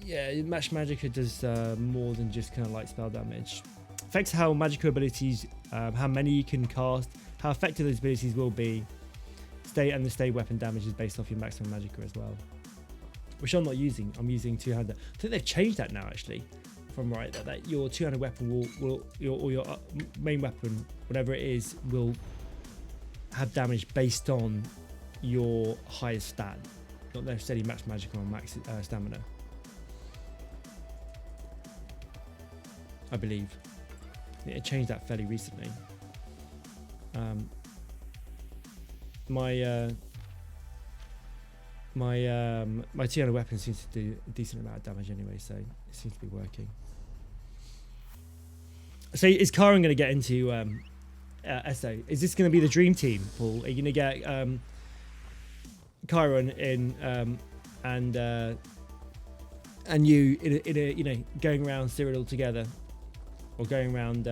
yeah, Max Magicka does more than just kind of like spell damage. Affects how Magicka abilities, how many you can cast, how effective those abilities will be. The stay weapon damage is based off your maximum Magicka as well. Which I'm not using. I'm using two-handed. I think they've changed that now, actually. From right, that your two-handed weapon will your main weapon, whatever it is, will have damage based on your highest stat, not necessarily max magic or max stamina. I believe it changed that fairly recently. My two-handed weapon seems to do a decent amount of damage anyway, so it seems to be working. So is Karen going to get into SO? Is this going to be the dream team, Paul? Are you going to get Karen in and you in a you know going around Cyrodiil together, or going around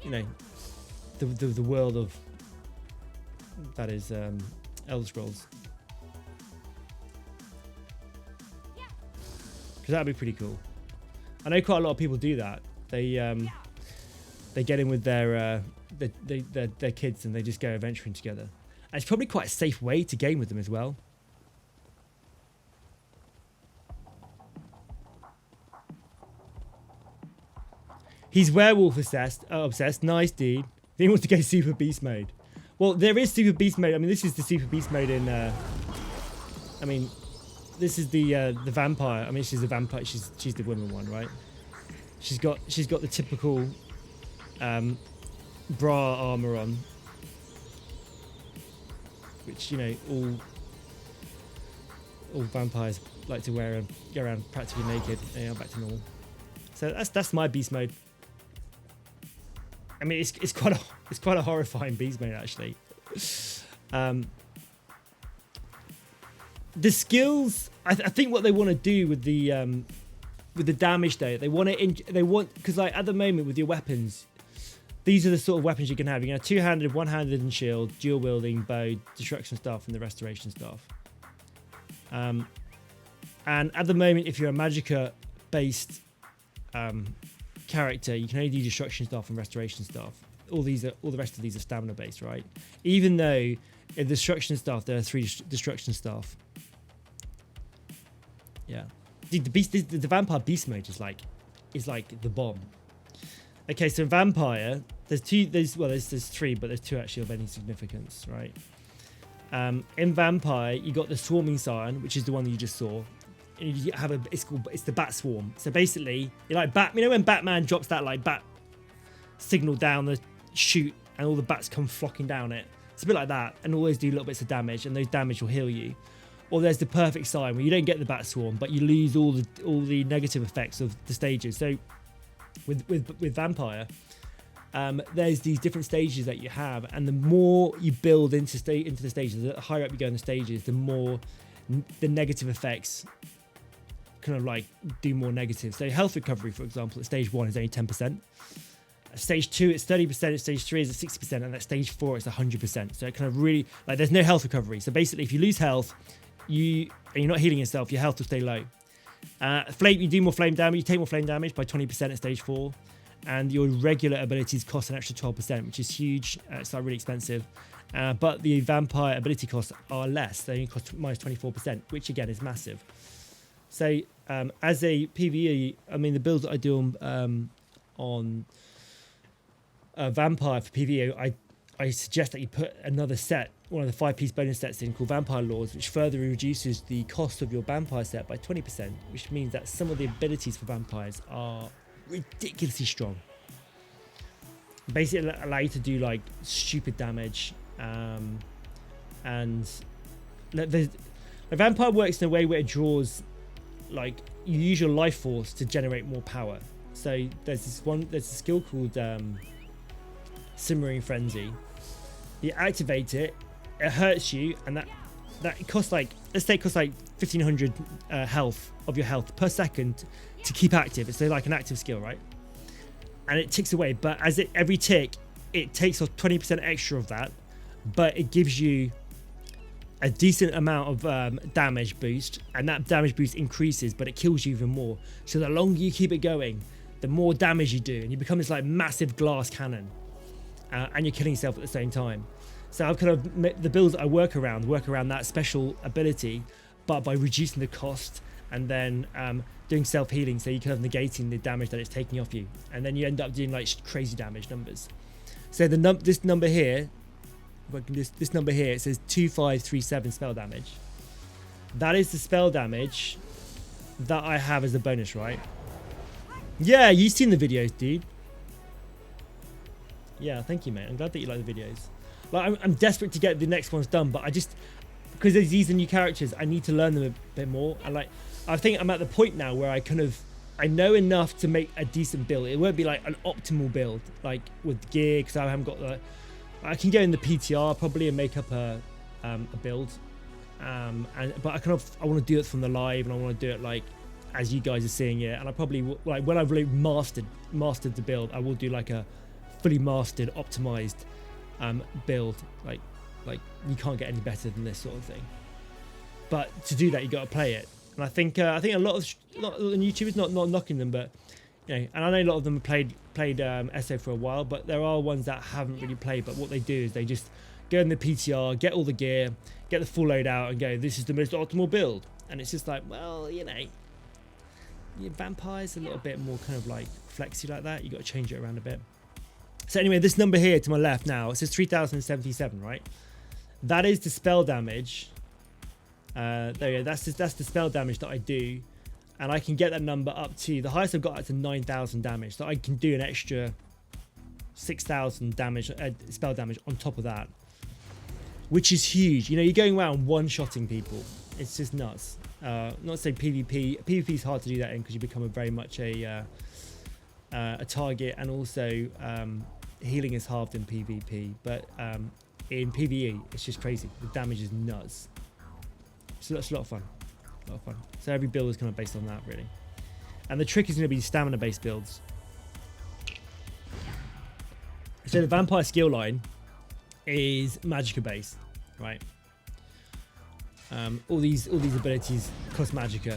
you know the world of that is Elder Scrolls? Because that'd be pretty cool. I know quite a lot of people do that. They get in with their kids and they just go adventuring together. And it's probably quite a safe way to game with them as well. He's werewolf obsessed. Nice, dude. Then he wants to go super beast mode. Well, there is super beast mode. I mean, this is the super beast mode in. I mean, this is the vampire. I mean, she's the vampire. She's the woman one, right? She's got the typical bra armor on, which, you know, all vampires like to wear and go around practically naked. Yeah, back to normal. So that's my beast mode. I mean, it's quite a horrifying beast mode, actually. The skills, I think what they want to do with the damage though, they want because like at the moment with your weapons, these are the sort of weapons you can have. You can have two-handed, one-handed and shield, dual wielding, bow, destruction staff, and the restoration staff. And at the moment, if you're a magicka based character, you can only do destruction staff and restoration staff. All the rest of these are stamina based, right? Even though in the destruction staff there are 3 destruction staff. Yeah, dude, the vampire beast mode is like the bomb. Okay, so vampire, there's 3, but there's 2 actually of any significance, right? In vampire, you got the swarming siren, which is the one that you just saw. And you have it's the bat swarm. So basically, you're like you know when Batman drops that like bat signal down the chute and all the bats come flocking down it? It's a bit like that, and always do little bits of damage, and those damage will heal you. Or there's the perfect sign where you don't get the bat swarm, but you lose all the negative effects of the stages. So with vampire, there's these different stages that you have, and the more you build into the stages, the higher up you go in the stages, the more the negative effects kind of like do more negative. So health recovery, for example, at stage 1 is only 10%. At stage 2 it's 30%, at stage 3 is 60%, and at stage 4 it's 100%. So it kind of really, like, there's no health recovery. So basically if you lose health, and you're not healing yourself, your health will stay low. Flame, you do more flame damage, you take more flame damage by 20% at stage 4, and your regular abilities cost an extra 12%, which is huge. It's like really expensive. But the vampire ability costs are less. They only cost minus 24%, which again is massive. So as a PvE, I mean, the builds that I do on vampire for PvE, I suggest that you put another set, one of the 5-piece bonus sets in called Vampire Laws, which further reduces the cost of your vampire set by 20%, which means that some of the abilities for vampires are ridiculously strong. Basically allow you to do like stupid damage, and the vampire works in a way where it draws, like, you use your life force to generate more power. So there's a skill called Simmering Frenzy. You activate it, it hurts you, and that costs like, let's say it costs like 1500 health of your health per second to keep active. It's like an active skill, right? And it ticks away, but every tick, it takes off 20% extra of that, but it gives you a decent amount of damage boost, and that damage boost increases, but it kills you even more. So the longer you keep it going, the more damage you do, and you become this like massive glass cannon, and you're killing yourself at the same time. So I've kind of, the builds I work around that special ability, but by reducing the cost and then doing self-healing, so you're kind of negating the damage that it's taking off you, and then you end up doing like crazy damage numbers. So this number here, this number here, it says 2537 spell damage. That is the spell damage that I have as a bonus, right? Yeah, you've seen the videos, dude. Yeah, thank you, mate. I'm glad that you like the videos. Like, I'm desperate to get the next ones done, but I just, because these are new characters, I need to learn them a bit more. And like, I think I'm at the point now where I know enough to make a decent build. It won't be like an optimal build, like with gear, because I haven't got the, I can go in the PTR probably and make up a build. But I want to do it from the live, and I want to do it like as you guys are seeing it. And I probably like, when I've really mastered the build, I will do like a fully mastered, optimized build. Like you can't get any better than this sort of thing. But to do that, you got to play it. And I think a lot of the YouTubers, not knocking them, but you know, and I know a lot of them have played SO for a while, but there are ones that haven't really played. But what they do is they just go in the PTR, get all the gear, get the full load out, and go, this is the most optimal build. And it's just like, well, you know, Vampire's a little bit more kind of like flexy like that. You got to change it around a bit. So anyway, this number here to my left now, it says 3077, right? That is the spell damage. There you go. That's the spell damage that I do, and I can get that number up to the highest I've got up to 9,000 damage. So I can do an extra 6,000 damage, spell damage on top of that, which is huge. You know, you're going around one-shotting people. It's just nuts. Not saying PvP. PvP is hard to do that in because you become very much a target, and also healing is halved in PvP. But in PvE, it's just crazy. The damage is nuts. So that's a lot of fun. A lot of fun. So every build is kind of based on that, really. And the trick is going to be stamina-based builds. So the vampire skill line is magicka based, right? All these abilities cost magicka,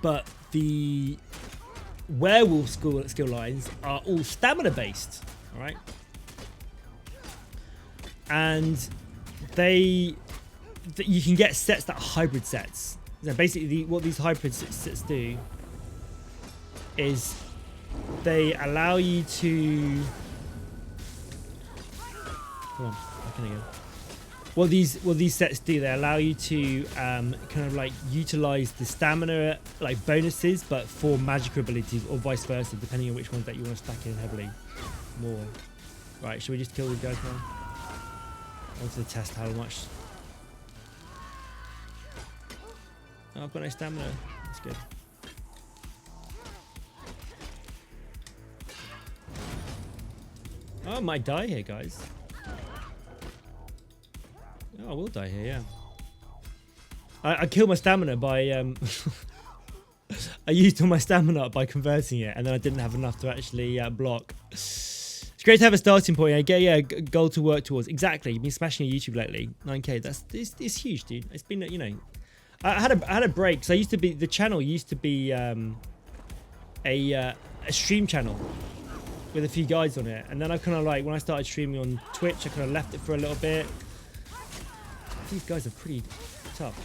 but the werewolf skill lines are all stamina based, all right? And you can get sets that are hybrid sets. So basically, what these hybrid sets do is they allow you to. Come on, back in again. What these sets do, they allow you to kind of like utilize the stamina like bonuses, but for magical abilities, or vice versa, depending on which ones that you want to stack in heavily more. Right, should we just kill these guys now? I want to test how much. Oh, I've got no stamina. That's good. Oh, I might die here, guys. Oh, I will die here, yeah. I killed my stamina by... I used all my stamina up by converting it, and then I didn't have enough to actually block. It's great to have a starting point. I get a goal to work towards. Exactly. You've been smashing your YouTube lately. 9K. It's huge, dude. It's been, you know... I had a break. So the channel used to be a stream channel with a few guides on it, and then I kind of like, when I started streaming on Twitch, I kind of left it for a little bit. These guys are pretty tough.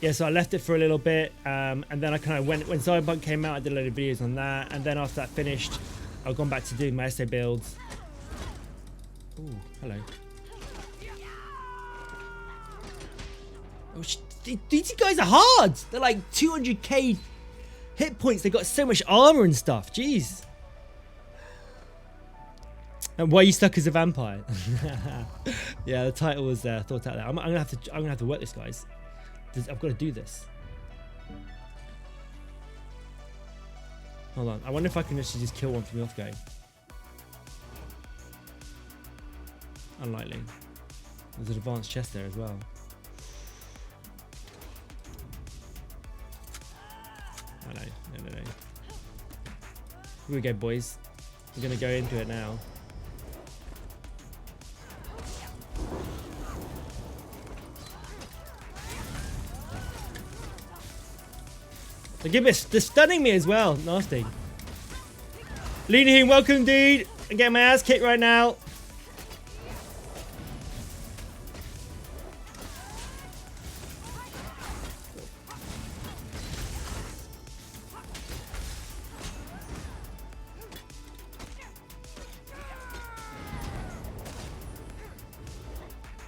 Yeah, so I left it for a little bit, and then I kind of when Cyberpunk came out, I did a load of videos on that, and then after that finished, I've gone back to doing my essay builds. Ooh, hello. Oh, these guys are hard. They're like 200k hit points. They got so much armor and stuff. Jeez. And why are you stuck as a vampire? Yeah, the title was thought out there. I'm gonna have to work this, guys. I've got to do this. Hold on. I wonder if I can actually just kill one from the off go. Unlikely. There's an advanced chest there as well. Oh, no. Here we go, boys. We're going to go into it now. They're stunning me as well. Nasty. Lean welcome, dude. I'm getting my ass kicked right now.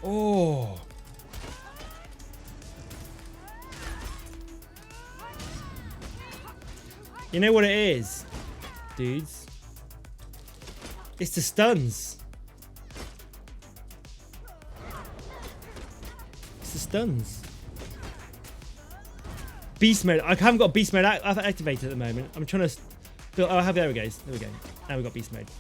Oh. You know what it is, dudes? It's the stuns. It's the stuns. Beast mode. I haven't got beast mode activated at the moment. I'm trying to build. Oh, there we go. There we go. Now we've got beast mode.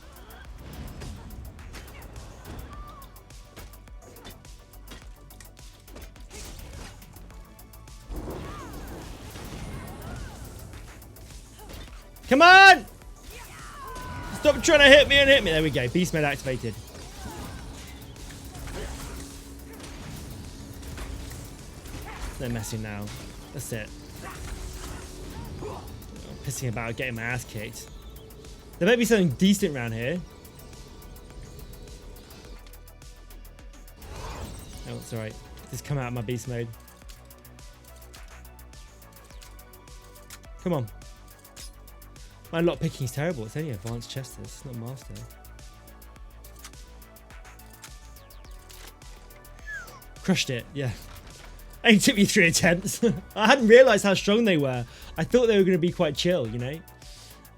Come on! Stop trying to hit me and hit me. There we go. Beast mode activated. No messing now. That's it. I'm pissing about getting my ass kicked. There might be something decent around here. Oh, it's alright. Just come out of my beast mode. Come on. My lot picking is terrible. It's only advanced chesters. It's not master. Crushed it. Yeah. It only took me 3 attempts. I hadn't realised how strong they were. I thought they were going to be quite chill, you know.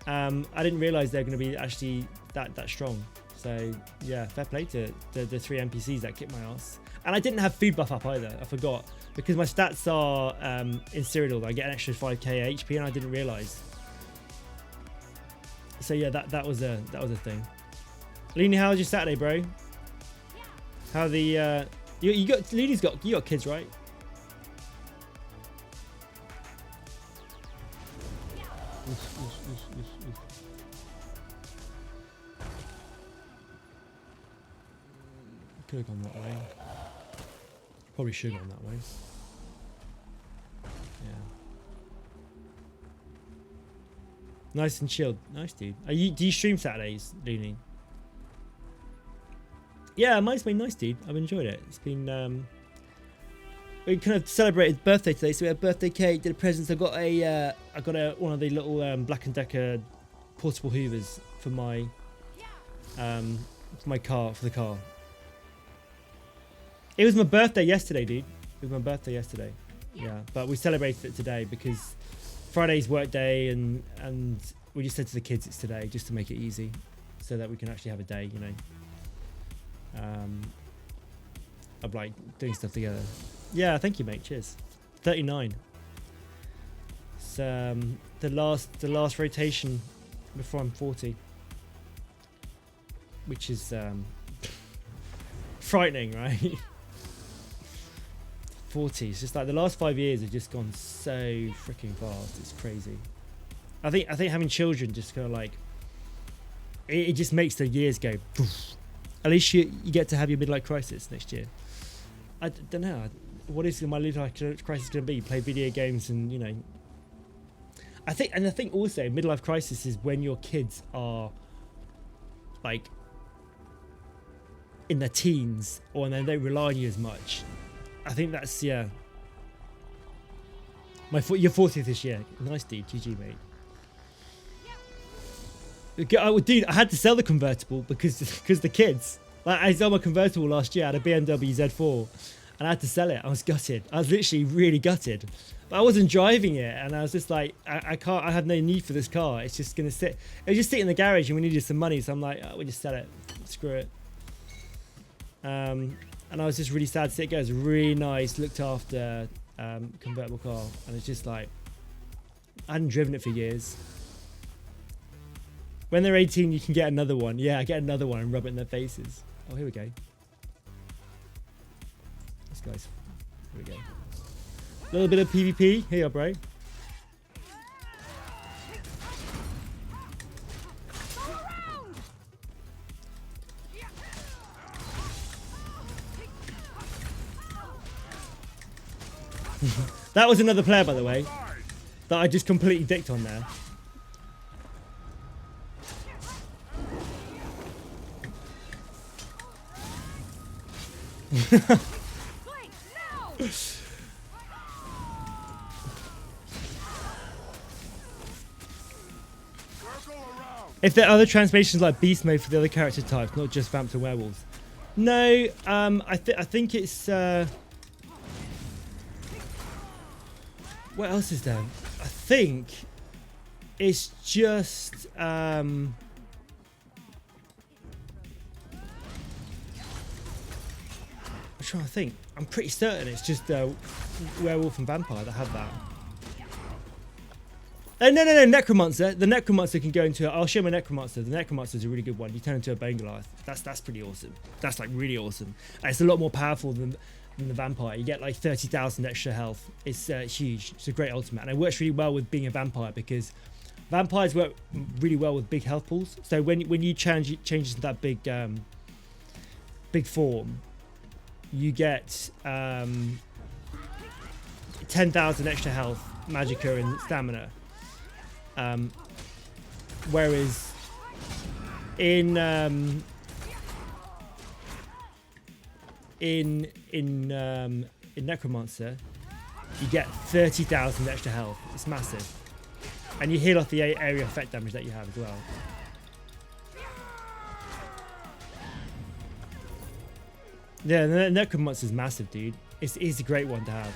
I didn't realise they were going to be actually that strong. So yeah, fair play to the 3 NPCs that kicked my ass. And I didn't have food buff up either. I forgot because my stats are in Cyrodiil. I get an extra 5k HP, and I didn't realise. So yeah, that was a thing. Leany, how was your Saturday, bro? How the you got Leany's got kids, right? Could have gone that way. Probably should have gone that way. Yeah. Nice and chilled. Nice, dude. Do you stream Saturdays, Looney? Yeah, mine's been nice, dude. I've enjoyed it. It's been we kind of celebrated birthday today, so we had birthday cake, did a presents. I got one of the little Black & Decker portable hoovers for my car, for the car. It was my birthday yesterday, dude. It was my birthday yesterday. Yeah, but we celebrated it today because Friday's work day, and we just said to the kids it's today just to make it easy, so that we can actually have a day, you know, of like doing stuff together. Yeah, thank you, mate. Cheers. 39. It's the last rotation before I'm 40, which is frightening, right? 40. It's just like the last 5 years have just gone so freaking fast. It's crazy. I think having children just kind of like it just makes the years go poof. At least you get to have your midlife crisis next year. I don't know what is my midlife crisis going to be. Play video games, and you know, I think also midlife crisis is when your kids are like in their teens, or they don't rely on you as much. I think that's, yeah. You're 40th this year. Nice, dude. GG, mate. Dude, I had to sell the convertible because the kids. Like, I sold my convertible last year. I had a BMW Z4, and I had to sell it. I was gutted. I was literally really gutted. But I wasn't driving it, and I was just like, I can't. I have no need for this car. It's just gonna sit. It was just sitting in the garage, and we needed some money. So I'm like, we'll just sell it. Screw it. And I was just really sad to see it go. It was a really nice, looked after convertible car, and it's just like I hadn't driven it for years. When they're 18, you can get another one. Yeah, I get another one and rub it in their faces. Oh, here we go. This guy's. Here we go. A little bit of PvP. Here you are, bro. That was another player, by the way, that I just completely dicked on there. If there are other transformations like beast mode for the other character types, not just vamps and werewolves. No, I think it's what else is there? I think it's just I'm trying to think. I'm pretty certain it's just werewolf and vampire that have that. No, necromancer. The necromancer can go into. I'll show my necromancer. The necromancer is a really good one. You turn into a bone Goliath. That's pretty awesome. That's like really awesome. And it's a lot more powerful than the vampire. You get like 30,000 extra health. It's huge. It's a great ultimate, and it works really well with being a vampire because vampires work really well with big health pools. So when you change into that big form, you get 10,000 extra health, magicka, and stamina. Whereas in in Necromancer, you get 30,000 extra health. It's massive. And you heal off the area effect damage that you have as well. Yeah, the Necromancer is massive, dude. It's a great one to have.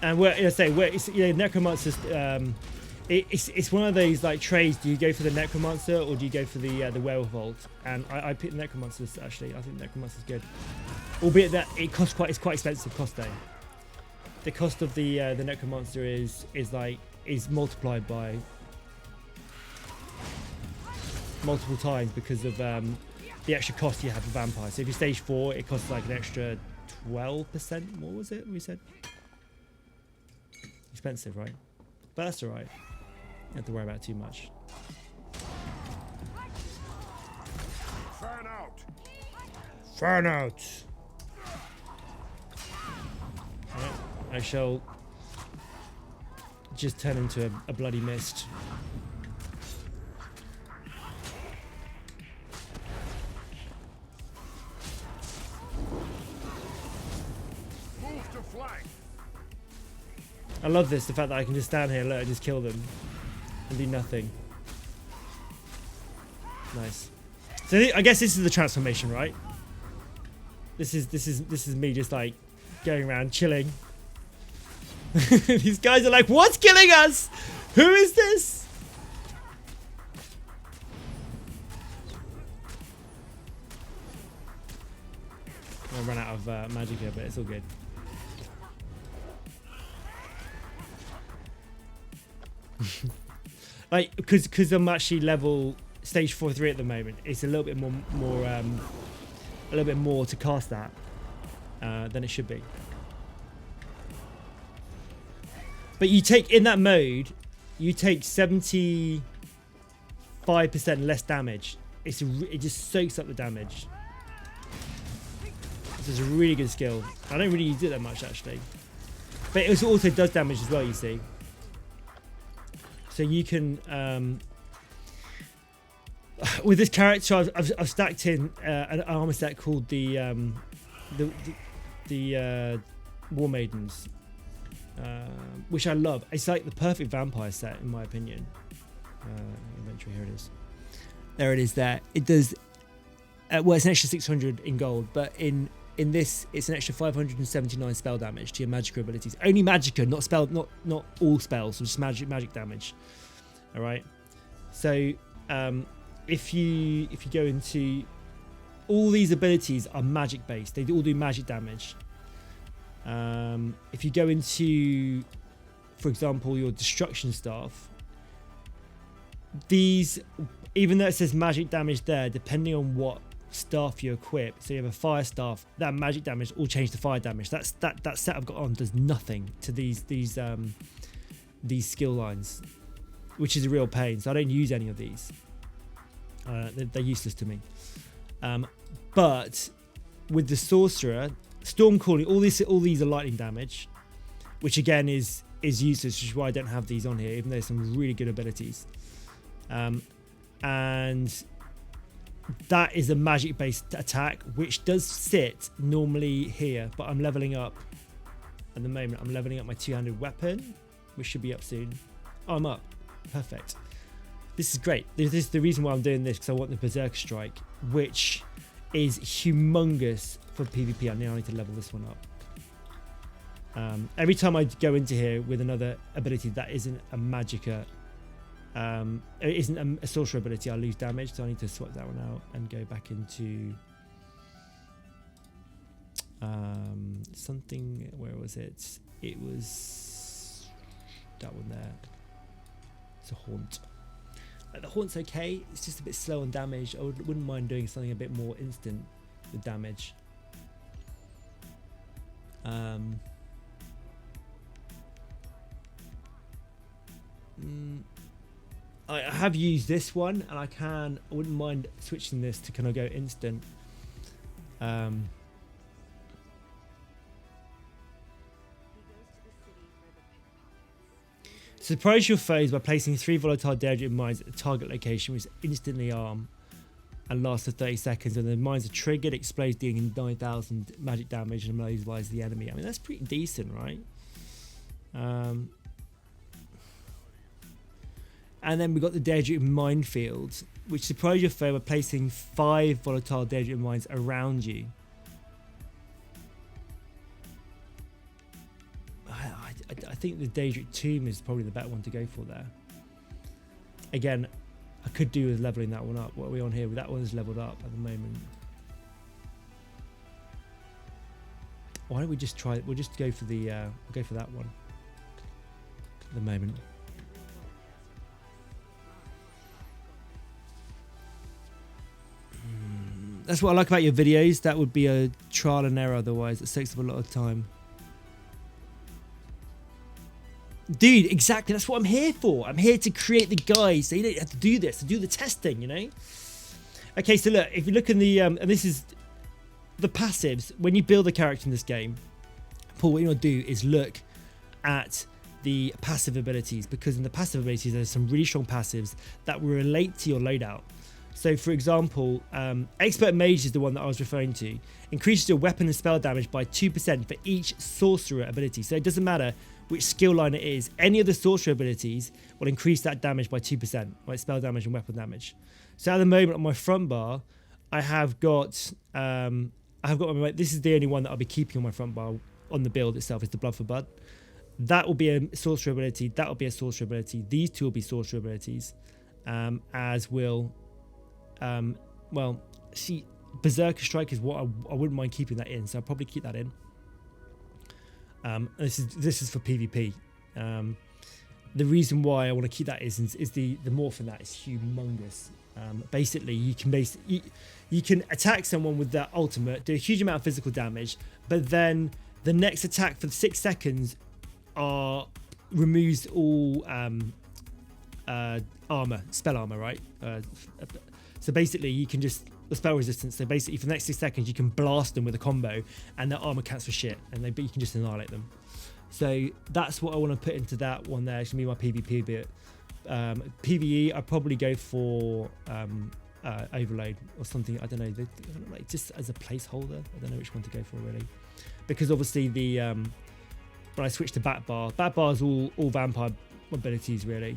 And Necromancer's it's one of those like trades. Do you go for the Necromancer or do you go for the Werewolf Vault? And I picked Necromancers actually. I think Necromancer's good, albeit that it's quite expensive cost though. The cost of the Necromancer is multiplied by multiple times because of the extra cost you have for vampires. So if you're stage 4, it costs like an extra 12% more. Was it we said? Expensive, right? But that's all right. You don't have to worry about it too much. Fan out. Fan out. Right, I shall just turn into a bloody mist. Move to flank. I love this, the fact that I can just stand here, look, and just kill them and do nothing. Nice. So I guess this is the transformation, right? This is me just like going around chilling. These guys are like, what's killing us? Who is this? I ran out of magic here, but it's all good. Like, because I'm actually level stage 4-3 at the moment, it's a little bit more to cast that than it should be. But you take in that mode, you take 75% less damage. It just soaks up the damage. This is a really good skill. I don't really use it that much actually, but it also does damage as well. You see. So you can, with this character, I've stacked in an armor set called the War Maidens, which I love. It's like the perfect vampire set in my opinion. Inventory, here it is. There it is. There it does. Well, it's an extra 600 in gold, but in this, it's an extra 579 spell damage to your magical abilities. Only magicka, not spell, not all spells, so just magic damage. All right. So if you go into all these abilities are magic based. They all do magic damage. If you go into, for example, your destruction staff, these, even though it says magic damage there, depending on what staff you equip, so you have a fire staff, that magic damage will change to fire damage. That set I've got on does nothing to these skill lines, which is a real pain. So I don't use any of these. They're useless to me. But with the sorcerer, storm calling, all these are lightning damage, which again is useless, which is why I don't have these on here, even though there's some really good abilities. And that is a magic based attack, which does sit normally here, but I'm leveling up at the moment. I'm leveling up my two-handed weapon, which should be up soon. Oh, I'm up. Perfect. This is great. This is the reason why I'm doing this, because I want the Berserker Strike, which is humongous for PvP. I need to level this one up. Every time I go into here with another ability that isn't a magicka, it isn't a sorcerer ability, I lose damage, so I need to swap that one out and go back into something. Where was it? It was that one there. It's a haunt. Like, the haunt's okay, it's just a bit slow on damage. I wouldn't mind doing something a bit more instant with damage. I have used this one, and I wouldn't mind switching this to kind of go instant. Surprise your foes by placing 3 volatile deadly mines at a target location, which instantly arm. and lasts for 30 seconds. And the mines are triggered, explodes, dealing 9,000 magic damage and immobilizes the enemy. I mean, that's pretty decent, right? And then we've got the dare-driven minefield, which surprise your foe by placing 5 volatile dare-driven mines around you. I think the Daedric Tomb is probably the better one to go for there. Again, I could do with leveling that one up. What are we on here? That one is leveled up at the moment. Why don't we just try? We'll just go for the. We'll go for that one at the moment. That's what I like about your videos. That would be a trial and error. Otherwise, it takes up a lot of time. Dude, exactly. That's what I'm here for. I'm here to create the guides. So you don't have to do this, to do the testing, you know? Okay, so look, if you look in the, and this is the passives. When you build a character in this game, Paul, what you want to do is look at the passive abilities, because in the passive abilities, there's some really strong passives that will relate to your loadout. So, for example, Expert Mage is the one that I was referring to. Increases your weapon and spell damage by 2% for each sorcerer ability. So it doesn't matter which skill line it is. Any of the sorcerer abilities will increase that damage by 2%, like spell damage and weapon damage. So at the moment on my front bar, I have got this is the only one that I'll be keeping on my front bar on the build itself, is the Blood for Bud. That will be a sorcerer ability. That will be a sorcerer ability. These two will be sorcerer abilities, as will. Well, see, Berserker Strike is what I wouldn't mind keeping that in, so I'll probably keep that in. This is for PvP. The reason why I want to keep that is the morph in that is humongous. Basically, you can attack someone with that ultimate, do a huge amount of physical damage, but then the next attack for 6 seconds removes all armor, spell armor, right? So basically, you can just the spell resistance. So basically, for the next 6 seconds, you can blast them with a combo, and their armor counts for shit, and you can just annihilate them. So that's what I want to put into that one there. It's gonna be my PvP bit. PvE, I probably go for Overload or something. I don't know, like just as a placeholder. I don't know which one to go for really, because obviously the when I switch to Bat Bar is all vampire abilities really.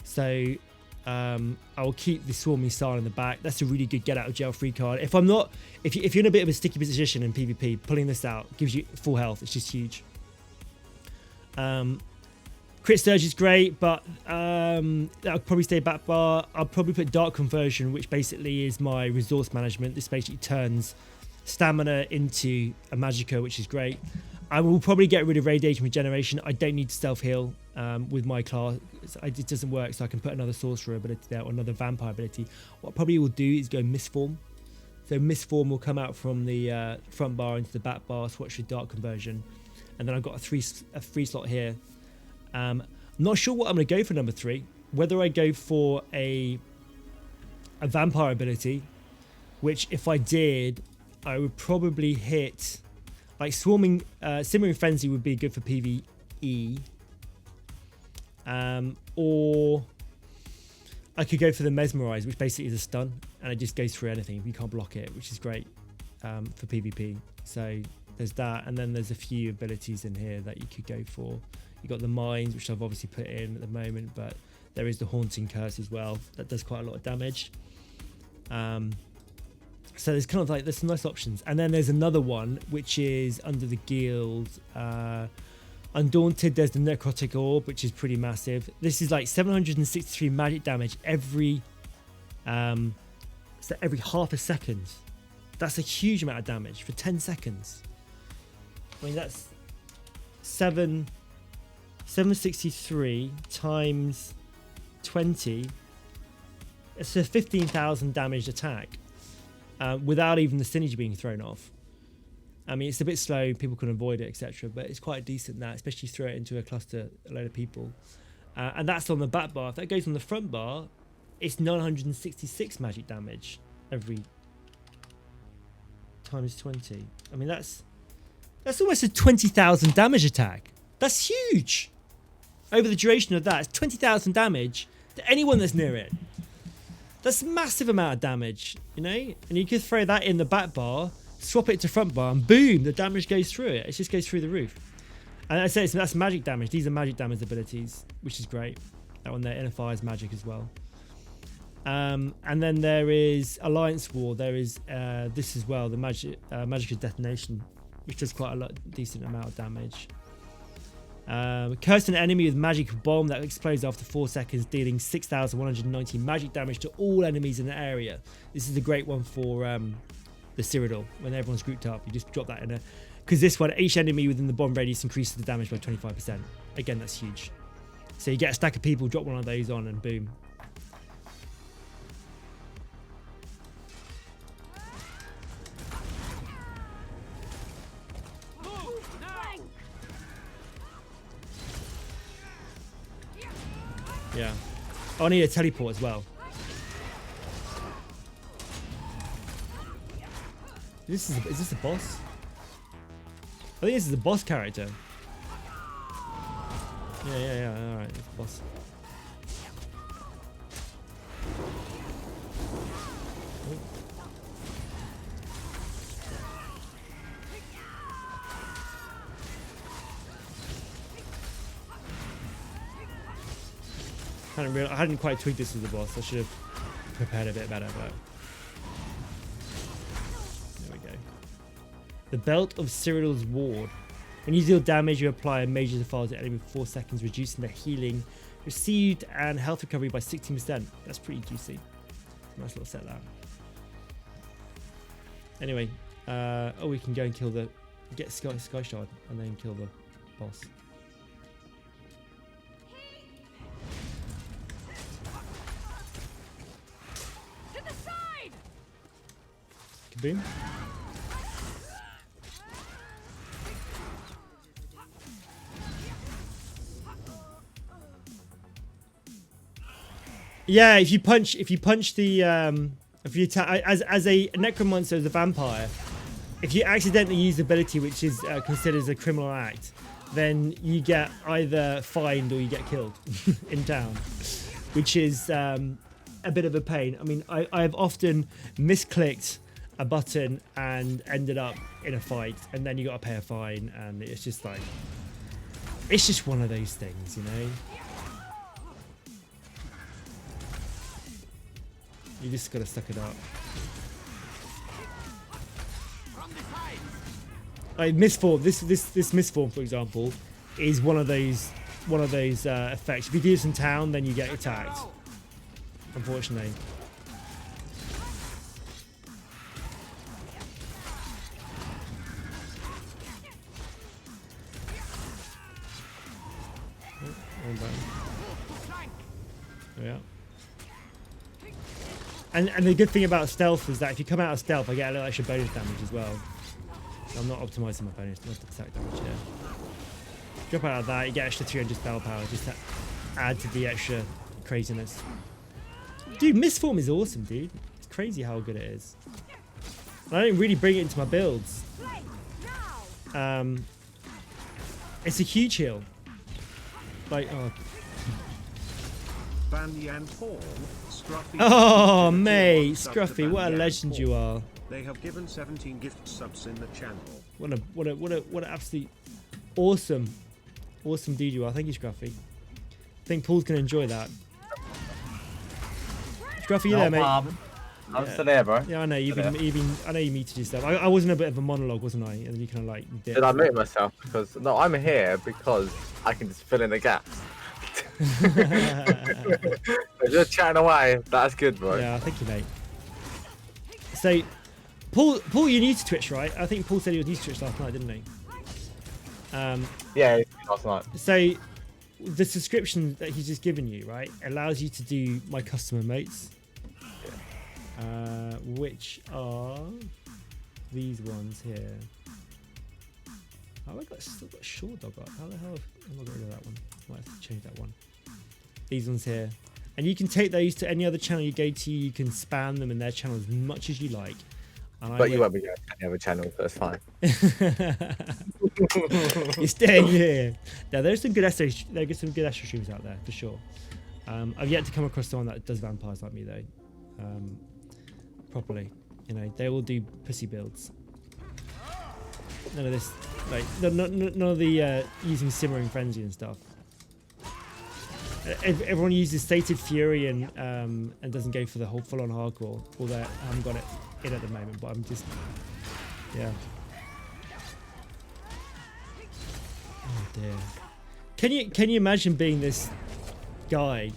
So I will keep the Swarming Star in the back. That's a really good get out of jail free card. If you're in a bit of a sticky position in PvP, pulling this out gives you full health. It's just huge. Crit Surge is great, but I'll probably stay Bat Bar. I'll probably put Dark Conversion, which basically is my resource management. This basically turns stamina into a magicka, which is great. I will probably get rid of Radiation Regeneration. I don't need to self heal with my class. It doesn't work, so I can put another sorcerer ability there or another vampire ability. What I probably will do is go Mistform. So Mistform will come out from the front bar into the back bar, swatch with Dark Conversion, and then I've got a free slot here. I'm not sure what I'm going to go for number 3. Whether I go for a vampire ability, which if I did, I would probably hit like Simmering Frenzy would be good for PvE, or I could go for the Mesmerize, which basically is a stun and it just goes through anything. You can't block it, which is great for PvP. So there's that, and then there's a few abilities in here that you could go for. You got the Mines, which I've obviously put in at the moment, but there is the Haunting Curse as well that does quite a lot of damage. So there's kind of like, there's some nice options. And then there's another one, which is under the guild. Undaunted, there's the Necrotic Orb, which is pretty massive. This is like 763 magic damage every half a second. That's a huge amount of damage for 10 seconds. I mean, that's 763 times 20. It's a 15,000 damage attack. Without even the synergy being thrown off. I mean, it's a bit slow, people can avoid it, etc. But it's quite decent now, especially throw it into a cluster, a load of people. And that's on the back bar. If that goes on the front bar, it's 966 magic damage every times 20. I mean, that's almost a 20,000 damage attack. That's huge. Over the duration of that, it's 20,000 damage to anyone that's near it. That's a massive amount of damage, you know? And you could throw that in the back bar, swap it to front bar, and boom, the damage goes through it. It just goes through the roof. And I say that's magic damage. These are magic damage abilities, which is great. That one there fires magic as well. And then there is Alliance War. There is this as well, the magical detonation, which does quite a decent amount of damage. Curse an enemy with magic bomb that explodes after 4 seconds, dealing 6,190 magic damage to all enemies in the area. This is a great one for the Cyrodiil. When everyone's grouped up, you just drop that in a... Because this one, each enemy within the bomb radius increases the damage by 25%. Again, that's huge. So you get a stack of people, drop one of those on, and boom. Yeah. Oh, I need a teleport as well. Is this a boss? I think this is a boss character. Yeah. Alright, it's a boss. I hadn't quite tweaked this as a boss. I should have prepared a bit better, but there we go. The Belt of Cyrodiil's Ward. When you deal damage, you apply a major defile to enemy for 4 seconds, reducing the healing received and health recovery by 16%. That's pretty juicy. Nice little set that. Anyway, we can go and kill get Sky Shard and then kill the boss. Kaboom. Yeah, if you punch the if you attack as a necromancer, as a vampire, if you accidentally use the ability, which is considered as a criminal act, then you get either fined or you get killed in town, which is a bit of a pain. I mean, I've often misclicked a button and ended up in a fight, and then you got to pay a fine, and it's just like, it's just one of those things, you know. You just gotta suck it up. Like misform, this misform, for example, is one of those effects. If you do this in town, then you get attacked. Unfortunately. Yeah. And the good thing about stealth is that if you come out of stealth, I get a little extra bonus damage as well. So I'm not optimising my bonus, not attack damage here. Drop out of that, you get extra 300 spell power just to add to the extra craziness. Dude, Misform is awesome, dude. It's crazy how good it is. And I don't really bring it into my builds. It's a huge heal. Like, oh. Oh, mate, Scruffy, what a legend you are. They have given 17 gift subs in the channel. What an absolute awesome dude you are. Thank you, Scruffy. I think Paul's gonna enjoy that. Scruffy, you there, mate? I'm still there, bro. Yeah, I know you've been. I know you muted yourself. I was in a bit of a monologue, wasn't I? And you kind of like. Did I mute myself? Because no, I'm here because I can just fill in the gaps. Just chatting away. That's good, bro. Yeah, thank you, mate. So, Paul, you need to Twitch, right? I think Paul said he was new to Twitch last night, didn't he? Yeah, last night. So, the subscription that he's just given you, right, allows you to do my custom emotes, which are these ones here. Oh, still got Short Dog up. How the hell am I got rid of that one? Might have to change that one. These ones here. And you can take those to any other channel you go to. You can spam them in their channel as much as you like. And but you won't be going to any other channel, so that's fine. You're staying here. Now, there's some good extra streams out there, for sure. I've yet to come across someone that does vampires like me, though. properly. You know, they all do pussy builds. None of this, like, none of the using Simmering Frenzy and stuff. Everyone uses Stated Fury and doesn't go for the whole full-on hardcore. Although I haven't got it in at the moment, but I'm just, yeah. Oh dear. Can you imagine being this guy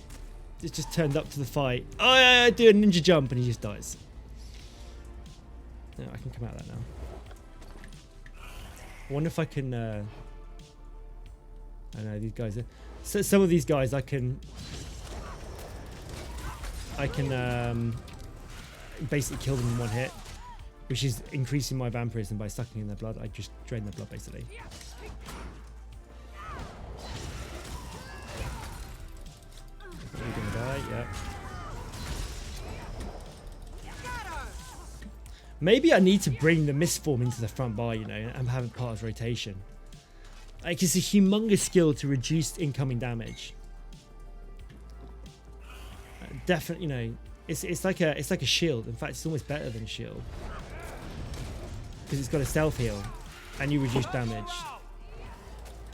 that just turned up to the fight? Oh yeah, I do a ninja jump and he just dies. No, I can come out of that now. I wonder if I can. I know these guys. So some of these guys I can basically kill them in one hit, which is increasing my vampirism by sucking in their blood. I just drain their blood basically. You're gonna die, yeah. Maybe I need to bring the Mistform into the front bar, you know, and have it part of rotation. Like, it's a humongous skill to reduce incoming damage. Definitely, you know, it's like a shield. In fact, it's almost better than a shield because it's got a self heal, and you reduce damage,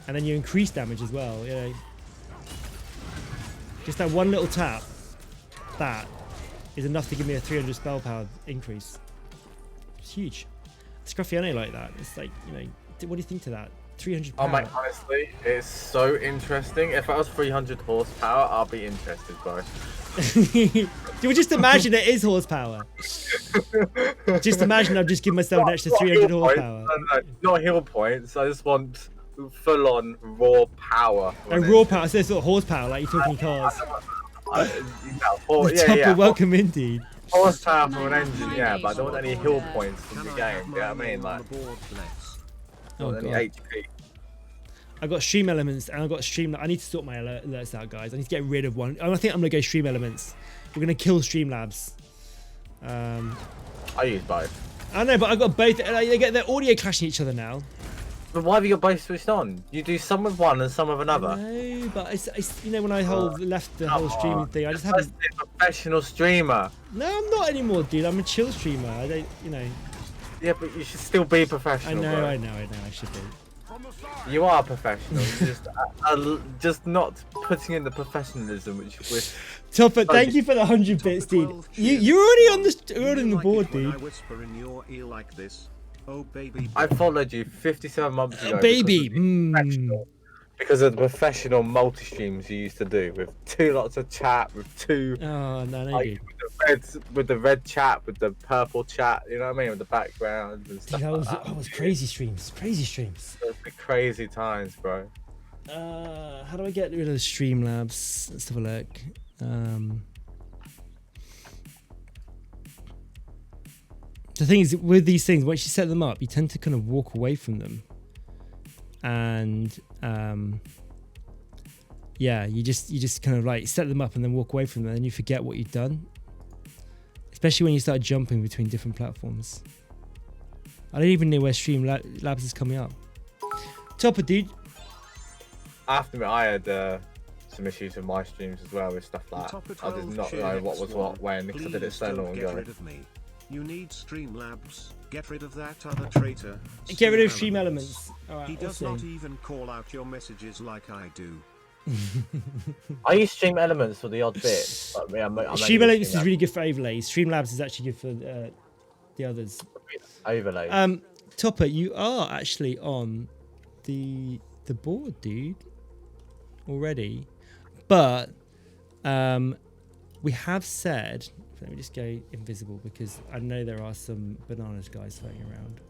and then you increase damage as well. You know, just that one little tap, that is enough to give me a 300 spell power increase. It's huge. Scruffy, I know like that. It's like, you know, what do you think to that? 300 power. Oh mate, honestly, it's so interesting. If I was 300 horsepower, I'll be interested, bro. You would just imagine it is horsepower. Just imagine I've just given myself an extra 300 horsepower. No, not heal points. I just want full-on raw power. Raw power, so it's sort of horsepower, like you're talking cars. Yeah. Welcome indeed. Horsepower from an engine, yeah, but I don't want any heal points from the game. You know what I mean? Like, oh god. Any HP. I've got stream elements and I've got stream. I need to sort my alerts out, guys. I need to get rid of one. I think I'm gonna go stream elements. We're gonna kill Streamlabs. I use both. I know, but I've got both. They get their audio clashing each other now. But why have you got both switched on? You do some with one and some with another. No, but it's you know, when I left the whole streaming thing, I just haven't. A professional streamer. No, I'm not anymore, dude. I'm a chill streamer. I don't, you know. Yeah, but you should still be professional. I know. I should be. You are professional. Just not putting in the professionalism which you wish. Topper, thank you for the 100 bits, dude. You're already on the board, dude. I whisper in your ear like this. Oh baby. I followed you 57 months ago. Baby. Because of the professional multi-streams you used to do with two lots of chat, with two. Oh no, like, with the red chat, with the purple chat. You know what I mean, with the background and stuff. Dude, that was crazy streams. Crazy streams. Those were crazy times, bro. How do I get rid of the Streamlabs? Let's have a look. The thing is, with these things, once you set them up, you tend to kind of walk away from them. And yeah, you just kind of like set them up and then walk away from them, and then you forget what you've done. Especially when you start jumping between different platforms. I don't even know where Streamlabs is coming up. Topper, dude. After I had some issues with my streams as well with stuff like that. I did not know what was what when because I did it so long ago. You need Streamlabs. Get rid of that other traitor. Get rid of Stream Elements. Right, he does not even call out your messages like I do. I use Stream Elements for the odd bit. But I'm Stream Elements is really good for overlays. Streamlabs is actually good for the others. Overlays. Topper, you are actually on the board, dude, already. But we have said. Let me just go invisible because I know there are some bananas guys floating around.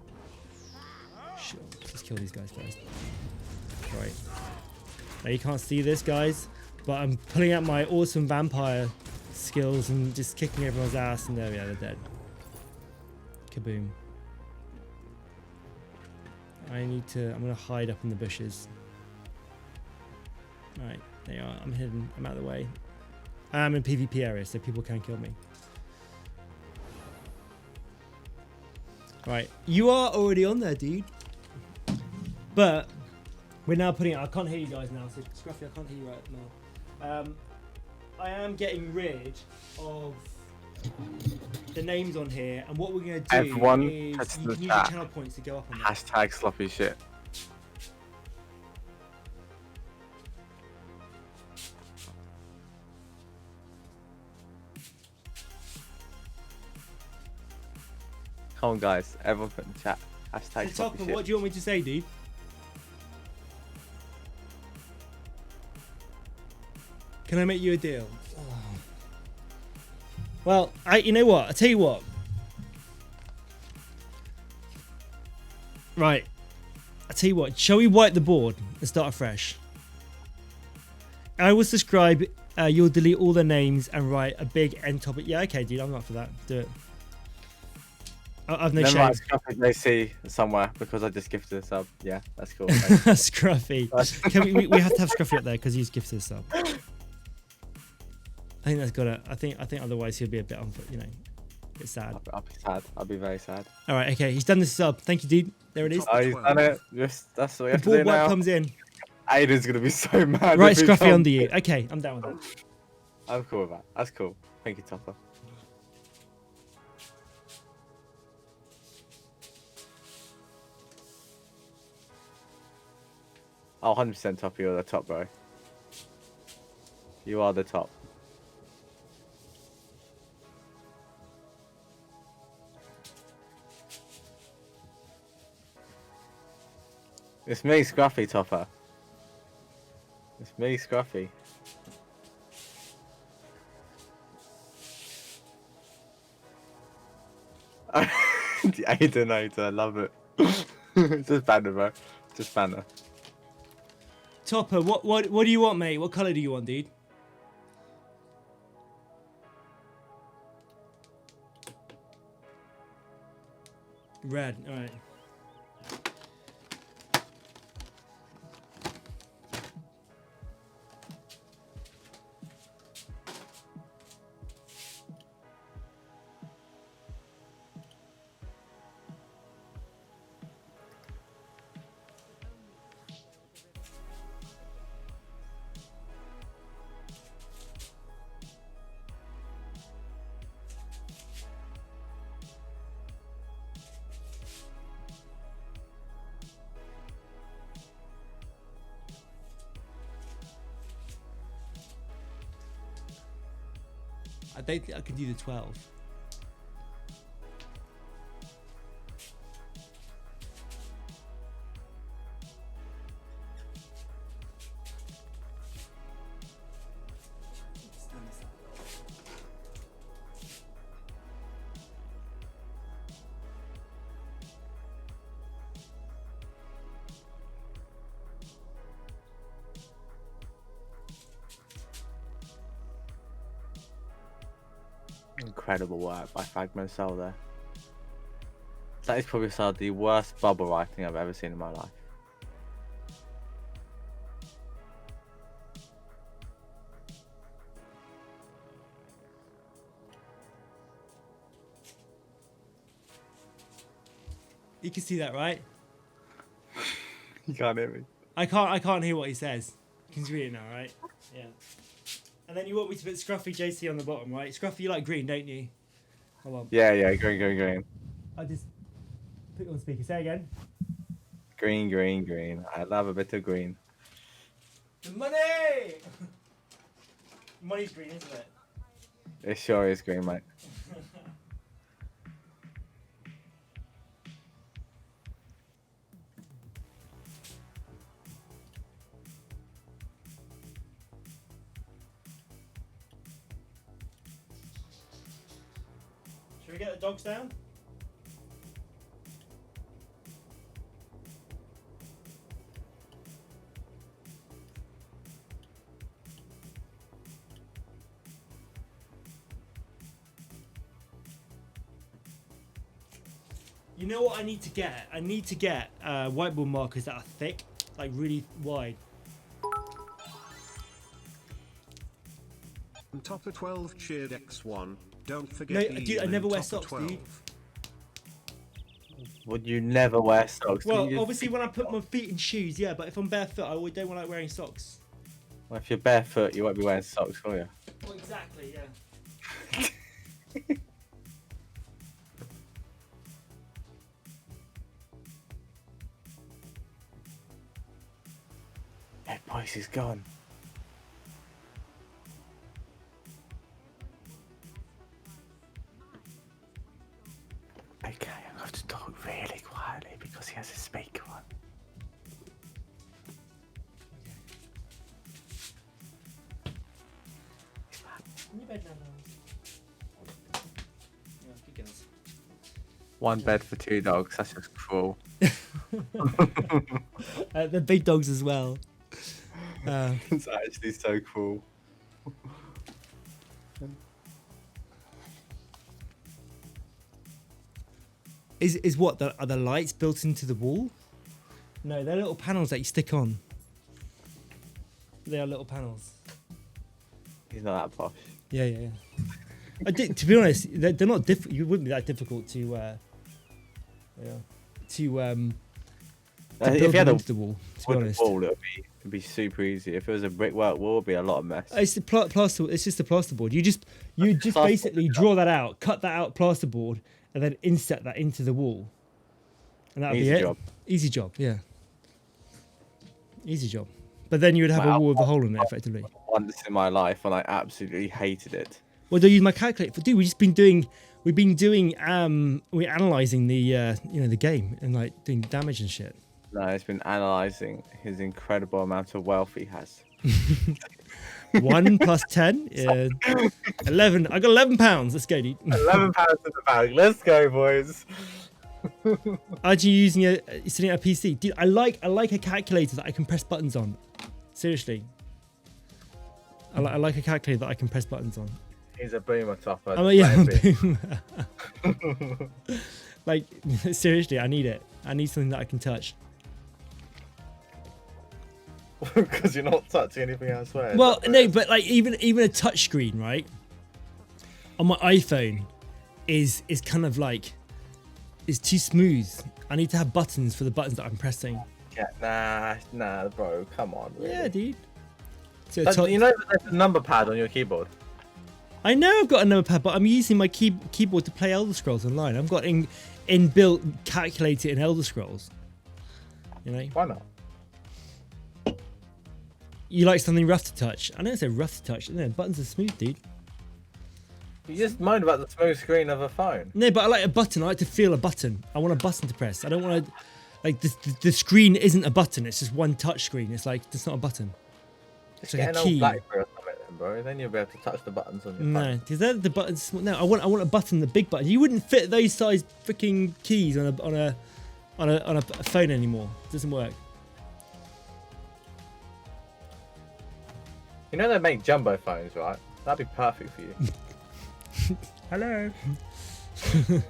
Sure, let's kill these guys first. Right. Now you can't see this, guys, but I'm pulling out my awesome vampire skills and just kicking everyone's ass, and there we are, they're dead. Kaboom. I'm gonna hide up in the bushes. Alright, there you are. I'm hidden. I'm out of the way. I'm in PvP area, so people can't kill me. Right, you are already on there, dude. But we're now putting it. I can't hear you guys now, so Scruffy, I can't hear you right now. I am getting rid of the names on here, and what we're going to do Everyone is touch you the can use chat. the channel points to go up on that. Hashtag sloppy shit. Come on, guys. Everyone put in the chat. Hashtag So, sloppy Topper, shit. what do you want me to say, dude? Can I make you a deal? Oh. Well, you know what? I tell you what. Right. I tell you what. Shall we wipe the board and start afresh? I will subscribe. You'll delete all the names and write a big end topic. Yeah, okay, dude. I'm up for that. Do it. I've no Then shame. write Scruffy JC somewhere because I just gifted a sub. Yeah, that's cool. Thanks. Scruffy. Can we have to have Scruffy up there because he's gifted a sub. I think that's got it. I think otherwise he'll be a bit a bit sad. I'll be sad. I'll be very sad. All right, okay. He's done the sub. Thank you, dude. There it is. Oh, he's done it. Just, that's what we The have to board do wipe now. comes in. Aiden's gonna be so mad. Right, if he Scruffy comes. under you. Okay, I'm down with that. I'm cool with that. That's cool. Thank you, Topper. Oh, 100% Topper, you're the top, bro. You are the top. It's me, Scruffy, Topper. It's me, Scruffy. Aiden, I love it. Just banner, bro. Just banner. Topper, what do you want, mate? What color do you want, dude? Red. All right. I don't think I can do the 12. Incredible work by Fragment Soul there. That is probably some of the worst bubble writing I've ever seen in my life. You can see that, right? You can't hear me. I can't hear what he says. You can read it now, right? Yeah. And then you want me to put Scruffy JC on the bottom, right? Scruffy, you like green, don't you? Hold on. Yeah, green. I just put you on speaker. Say again. Green. I love a bit of green. The money! Money's green, isn't it? It sure is green, mate. Should we get the dogs down? You know what I need to get? I need to get whiteboard markers that are thick, like really wide. Topper 12 cheered X1. Don't forget. No, dude, I never wear socks, 12. dude. Would you never wear socks? Well, You- obviously when I put my feet in shoes, yeah, but if I'm barefoot, I don't like wearing socks. Well, if you're barefoot, you won't be wearing socks, will you? Well, exactly, yeah. Hey, boys, he's gone. Okay, I have to talk really quietly because he has his speaker on. One bed for 2 dogs. That's just cruel. The big dogs as well. It's actually so cruel. Is what are the lights built into the wall? No, they're little panels that you stick on. They are little panels. He's not that posh. Yeah. To be honest, they're not difficult. You wouldn't be that difficult to If you had a into the wall. To be honest, wall, it'd be super easy. If it was a brickwork wall, it'd be a lot of mess. it's the plaster. It's just a plasterboard. You just basically draw that out, cut that out plasterboard, and then insert that into the wall, and that'd be it. Job. Easy job. Yeah. Easy job. But then you would have a wall with a hole in it, effectively. Once in my life, and I absolutely hated it. Well, do I use my calculator? Dude, we're analysing the the game and like doing damage and shit. No, it's been analysing his incredible amount of wealth he has. 1 plus 10, 11. I got £11. Let's go, dude. £11 in the bag. Let's go, boys. Are you using sitting at a PC, dude? I like a calculator that I can press buttons on. Seriously, I like a calculator that I can press buttons on. He's a boomer topper. I'm a boomer. Like seriously, I need it. I need something that I can touch. Because you're not touching anything elsewhere. Well, no, but like even a touch screen, right? On my iPhone is kind of like is too smooth. I need to have buttons for the buttons that I'm pressing. Yeah, nah, bro, come on. Really. Yeah, dude. So You know that there's a number pad on your keyboard. I know I've got a number pad, but I'm using my keyboard to play Elder Scrolls Online. I've got inbuilt calculator in Elder Scrolls. You know? Why not? You like something rough to touch? I don't say rough to touch. No, buttons are smooth, dude. You just moaned about the smooth screen of a phone. No, but I like a button. I like to feel a button. I want a button to press. I don't want to... Like, the screen isn't a button. It's just one touch screen. It's like, it's not a button. It's Just like get a an old key. BlackBerry or something then, bro. Then you'll be able to touch the buttons on your No, phone. because they're the buttons. No, I want a button, the big button. You wouldn't fit those size freaking keys on a phone anymore. It doesn't work. You know they make jumbo phones, right? That'd be perfect for you. Hello. Look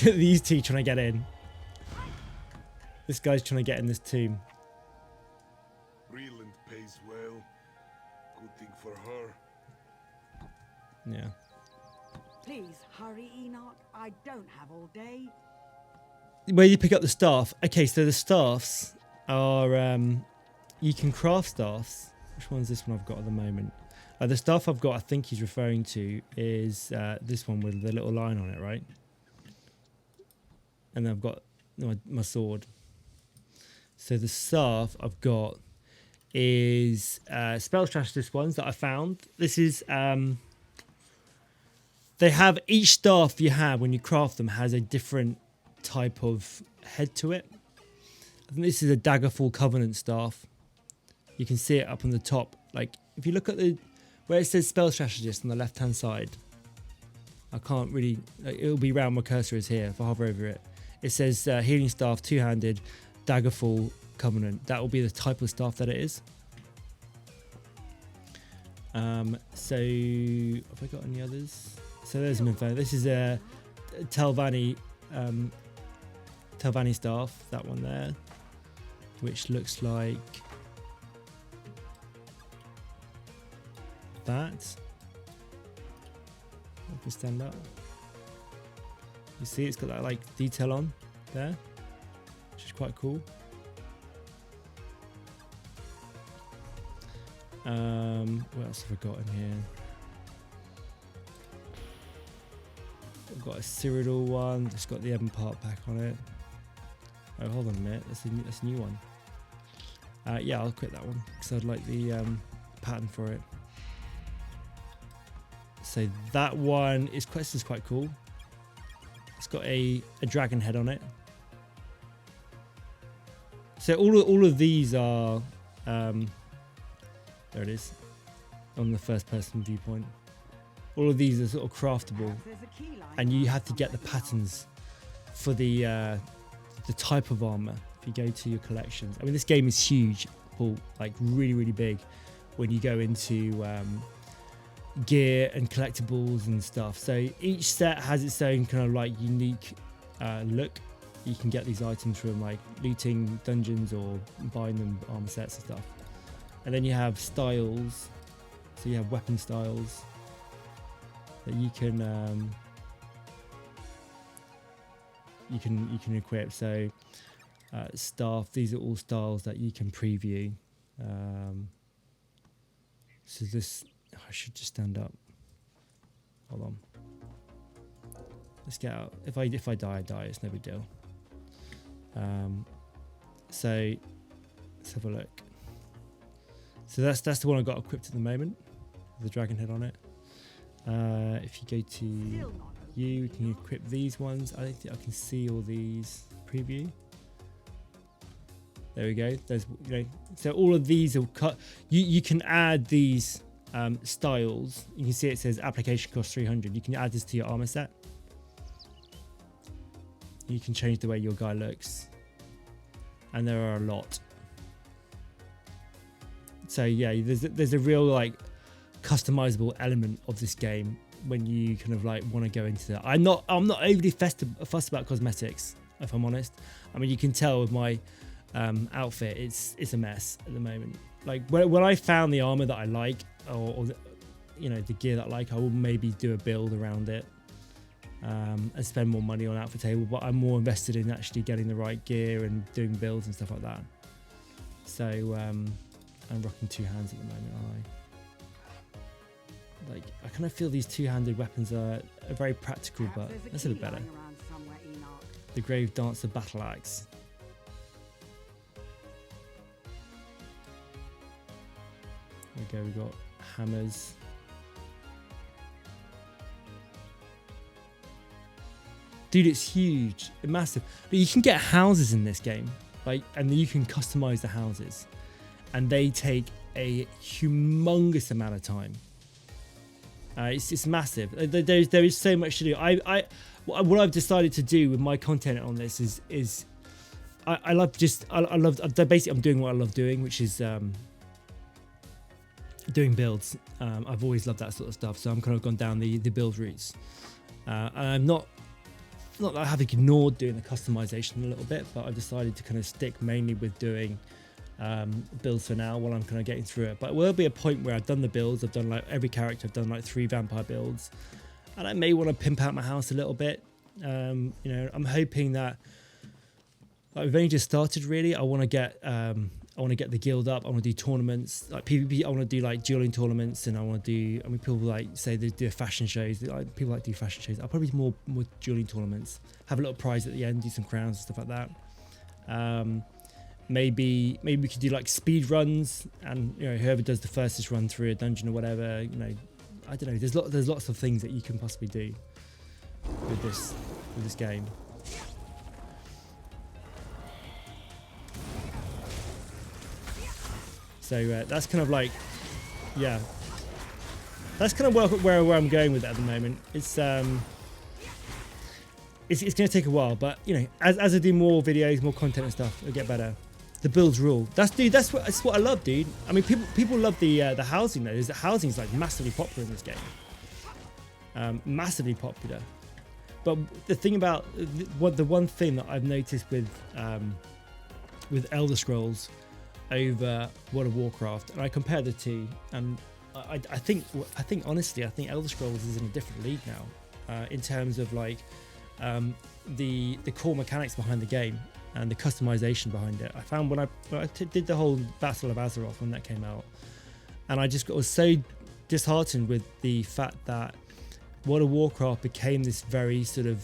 at these two trying to get in. This guy's trying to get in this tomb. Breland pays well. Good thing for her. Yeah. Please hurry, Enoch. I don't have all day. Where you pick up the staff. Okay, so the staffs are you can craft staffs. Which one's this one I've got at the moment? The staff I've got, I think he's referring to is this one with the little line on it, right? And then I've got my sword. So the staff I've got is spell strategist ones that I found. This is they have each staff you have when you craft them has a different type of head to it. I think this is a Daggerfall Covenant staff. You can see it up on the top. Like if you look at where it says spell strategist on the left hand side, I can't really. It'll be round my cursor is here. If I hover over it, it says healing staff, two-handed, Daggerfall Covenant. That will be the type of staff that it is. So have I got any others? So there's some info. This is a Telvanni staff. That one there, which looks like that. If we stand up, you see it's got that like detail on there, which is quite cool. What else have I got in here? got a Cyrodiil one. It's got the Ebon part pack on it. Oh, hold on a minute. That's a new one. Yeah, I'll quit that one because I'd like the pattern for it. So that one is quite cool. It's got a dragon head on it. So all of these are there it is on the first person viewpoint. All of these are sort of craftable, and you have to get the patterns for the type of armor if you go to your collections. I mean, this game is huge, Paul, like really big when you go into gear and collectibles and stuff. So each set has its own kind of like unique look. You can get these items from like looting dungeons or buying them armor sets and stuff. And then you have styles. So you have weapon styles that you can equip. So staff, these are all styles that you can preview. So this, I should just stand up. Hold on. Let's get out. If I die, I die. It's no big deal. So let's have a look. So that's the one I got equipped at the moment, with the dragon head on it. If you go to you can equip these ones. I don't think I can see all these preview. There we go. There's, you know, so all of these are cut. You can add these styles. You can see it says application cost 300. You can add this to your armor set. You can change the way your guy looks, and there are a lot. So yeah, there's a real like customizable element of this game when you kind of like want to go into that. I'm not overly fussed about cosmetics, if I'm honest. I mean, you can tell with my outfit, it's a mess at the moment. Like when I found the armor that I like, or the, you know, the gear that I like, I will maybe do a build around it. And spend more money on outfit table, but I'm more invested in actually getting the right gear and doing builds and stuff like that. So I'm rocking two hands at the moment, aren't I? Like, I kind of feel these two-handed weapons are very practical, but that's a bit better. The Grave Dancer Battle Axe. There we go, we've got hammers. Dude, it's huge, massive. But you can get houses in this game, like, and you can customize the houses, and they take a humongous amount of time. It's massive. There is so much to do. What I've decided to do with my content on this is I love basically I'm doing what I love doing, which is doing builds. I've always loved that sort of stuff, so I'm kind of gone down the build routes. And I'm not that I have ignored doing the customization a little bit, but I've decided to kind of stick mainly with doing builds for now while I'm kind of getting through it. But there will be a point where I've done the builds. I've done like every character. I've done like 3 vampire builds, and I may want to pimp out my house a little bit. You know, I'm hoping that, like, we've only just started really. I want to get the guild up. I want to do tournaments like PvP. I want to do like dueling tournaments, and I want to do. I mean, people like say they do fashion shows. People like to do fashion shows. I'll probably do more dueling tournaments. Have a little prize at the end. Do some crowns and stuff like that. Maybe we could do like speed runs, and you know, whoever does the fastest run through a dungeon or whatever. You know, I don't know. There's lots of things that you can possibly do with this game. So that's kind of like, yeah, that's kind of where I'm going with it at the moment. It's going to take a while, but you know, as I do more videos, more content and stuff, it'll get better. The builds rule. That's what I love, dude. I mean, people love the housing though. The housing is like massively popular in this game, massively popular. But the thing about the one thing that I've noticed with Elder Scrolls over World of Warcraft, and I compare the two, and I think honestly, I think Elder Scrolls is in a different league now in terms of like the core mechanics behind the game and the customization behind it. I found when I did the whole Battle of Azeroth when that came out, and I was so disheartened with the fact that World of Warcraft became this very sort of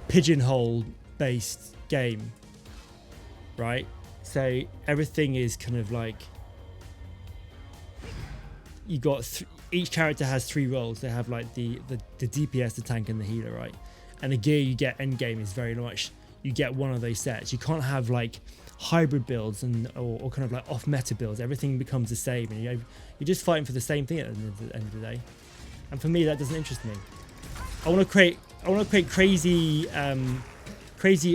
pigeonhole based game, right? So everything is kind of like you got each character has 3 roles. They have like the DPS, the tank, and the healer, right? And the gear you get end game is very much you get one of those sets. You can't have like hybrid builds or kind of like off meta builds. Everything becomes the same, and you're just fighting for the same thing at the end of the day. And for me, that doesn't interest me. I want to create crazy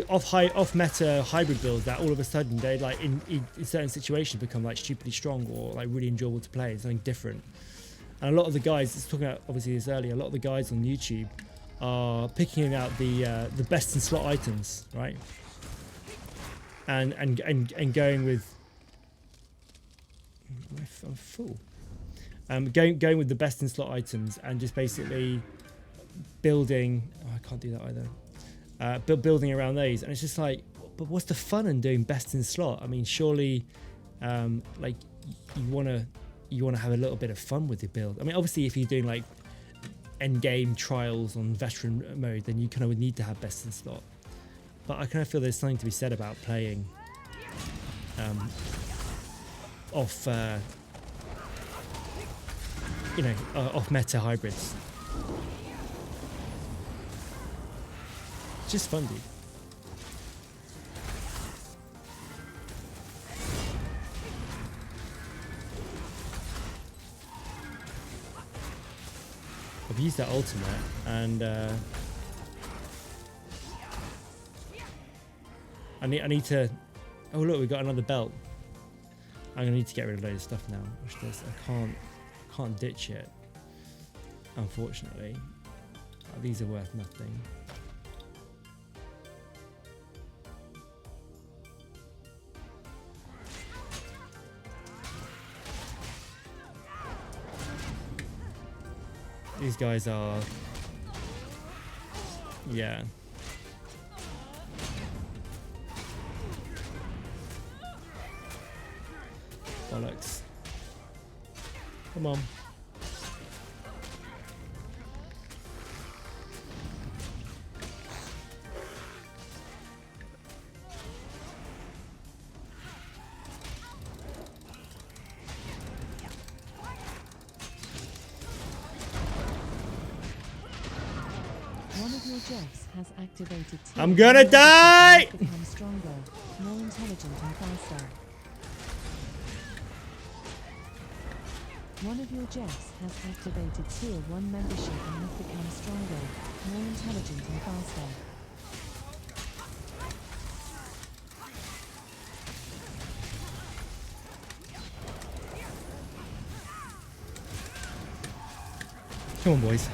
off meta hybrid builds that all of a sudden they like in certain situations become like stupidly strong or like really enjoyable to play. It's something different. And a lot of the guys, talking about obviously this earlier, a lot of the guys on YouTube are picking out the best in slot items, right? And going with I'm full. Going with the best in slot items and just basically building. Oh, I can't do that either. Building around those, and it's just like, but what's the fun in doing best in slot? I mean, surely, like you wanna have a little bit of fun with your build. I mean, obviously, if you're doing like end game trials on veteran mode, then you kind of would need to have best in slot. But I kind of feel there's something to be said about playing off, off meta hybrids. It's just fun, dude. I've used that ultimate and I need to. Oh look, we got another belt. I'm gonna need to get rid of a load of stuff now. I can't ditch it, unfortunately. These are worth nothing. These guys are, yeah. Bollocks. Come on. Has activated I'm gonna die! Become stronger, more intelligent and faster. One of your Jeffs has activated Tier 1 membership and have become stronger, more intelligent and faster. Come on, boys.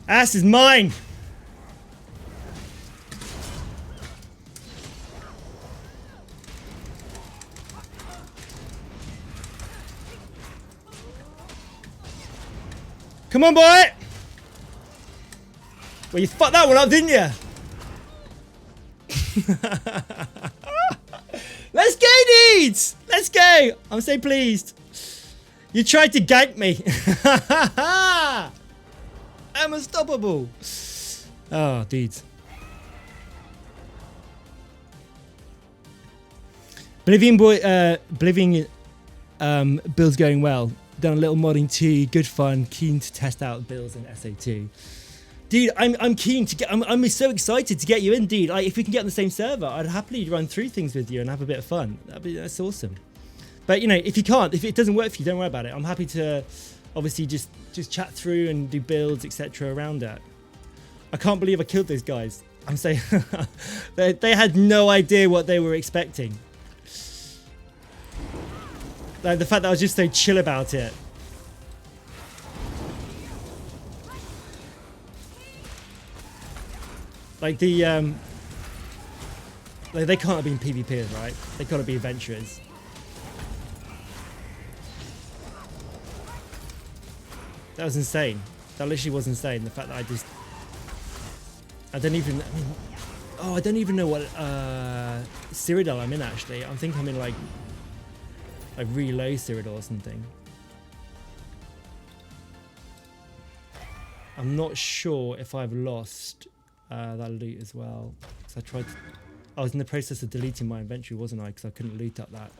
Ass is mine! Come on, boy! Well, you fucked that one up, didn't you? Let's go, dudes! Let's go! I'm so pleased. You tried to gank me. I'm unstoppable. Oh, dudes. Oblivion build's going well. Done a little modding too. Good fun. Keen to test out builds in SO2. Dude, I'm keen to get. I'm so excited to get you in, dude. Like, if we can get on the same server, I'd happily run through things with you and have a bit of fun. That's awesome. But you know, if you can't, if it doesn't work for you, don't worry about it. I'm happy to, obviously, just chat through and do builds, etc. around that. I can't believe I killed those guys. I'm saying they had no idea what they were expecting. Like the fact that I was just so chill about it. Like the like they can't have been PvPers, right? They gotta be adventurers. That was insane. That literally was insane. The fact that I don't even know what Cyrodiil I'm in actually. I think I'm in like really low Cyrodiil or something. I'm not sure if I've lost that loot as well. Because I was in the process of deleting my inventory, wasn't I? Because I couldn't loot up that.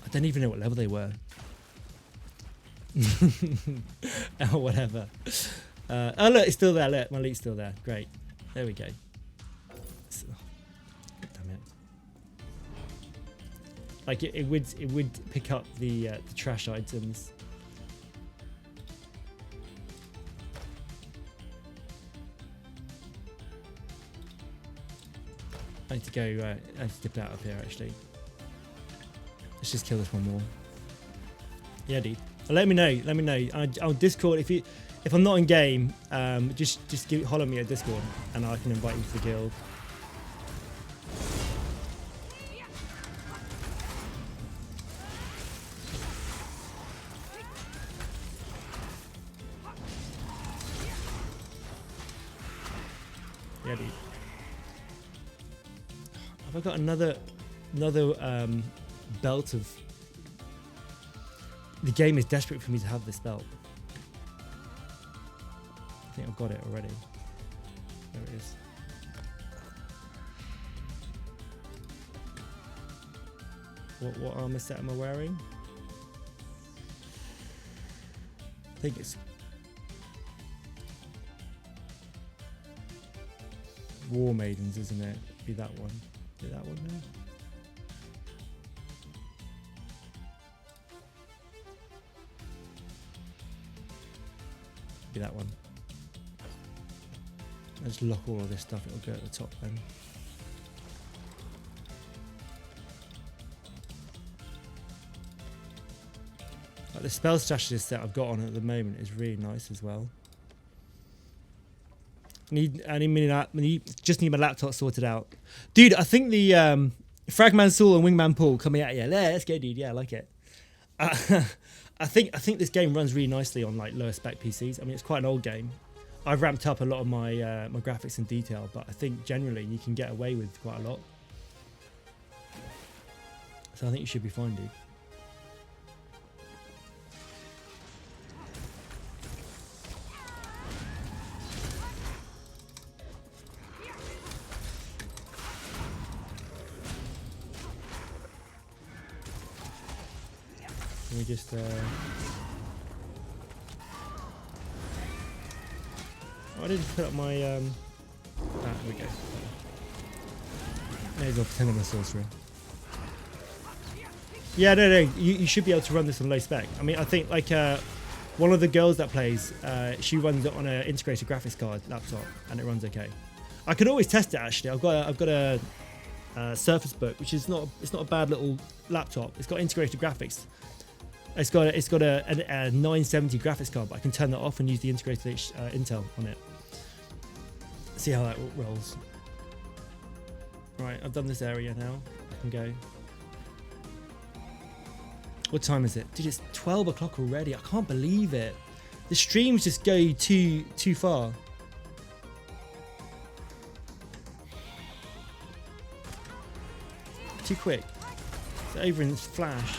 I don't even know what level they were. Oh, whatever. Oh look, it's still there. Look, my loot's still there. Great. There we go. Damn it. Like it would pick up the trash items. I need to go. I need to dip out of here actually. Let's just kill this one more. Yeah, dude. Let me know. Let me know. I'll Discord if I'm not in game. Just holler me at Discord, and I can invite you to the guild. Yeah, dude. Have I got another belt of? The game is desperate for me to have this belt. I think I've got it already. There it is. What armor set am I wearing? I think it's War Maidens, isn't it? Be that one. Be that one now. Be that one. I just lock all of this stuff, it'll go at the top then. Like the spell strategist that I've got on at the moment is really nice as well. Just need my laptop sorted out. Dude, I think the Fragman Saul and Wingman Paul coming at you. Let's go, dude. Yeah, I like it. I think this game runs really nicely on like lower spec PCs. I mean, it's quite an old game. I've ramped up a lot of my my graphics and detail, but I think generally you can get away with quite a lot. So I think you should be fine, dude. Let me just I didn't put up my there we go. May as well pretend I'm a sorcerer. Yeah, no, you should be able to run this on low spec. I mean, I think like one of the girls that plays, she runs it on an integrated graphics card laptop, and it runs okay. I can always test it actually. I've got a Surface Book, which is not a bad little laptop. It's got integrated graphics. It's got a 970 graphics card, but I can turn that off and use the integrated Intel on it. See how that rolls. Right, I've done this area now. I can go. What time is it? Dude, it's 12 o'clock already. I can't believe it. The streams just go too far. Too quick. It's over in this flash.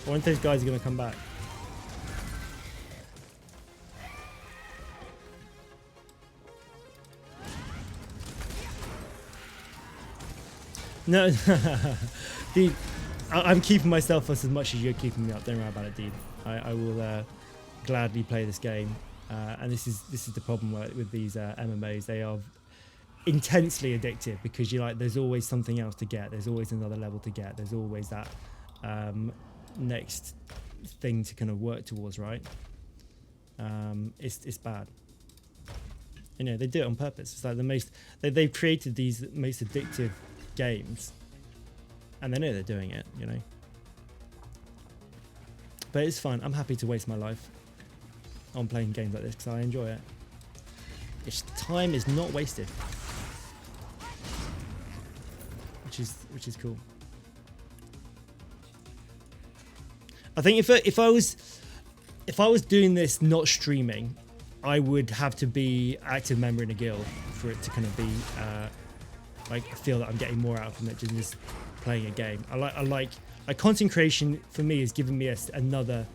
I wonder if those guys are going to come back. No, dude, I'm keeping myself up as much as you're keeping me up. Don't worry about it, dude. I will gladly play this game. And this is the problem with these MMOs. They are intensely addictive because there's always something else to get. There's always another level to get. There's always that next thing to kind of work towards, right? It's bad. You know, they do it on purpose. It's like they've created these most addictive games, and they know they're doing it, you know. But it's fun. I'm happy to waste my life on playing games like this because I enjoy it. Time is not wasted. which is cool. I think if I was doing this not streaming, I would have to be active member in a guild for it to kind of be like feel that I'm getting more out from it than just playing a game. I like content creation for me has given me another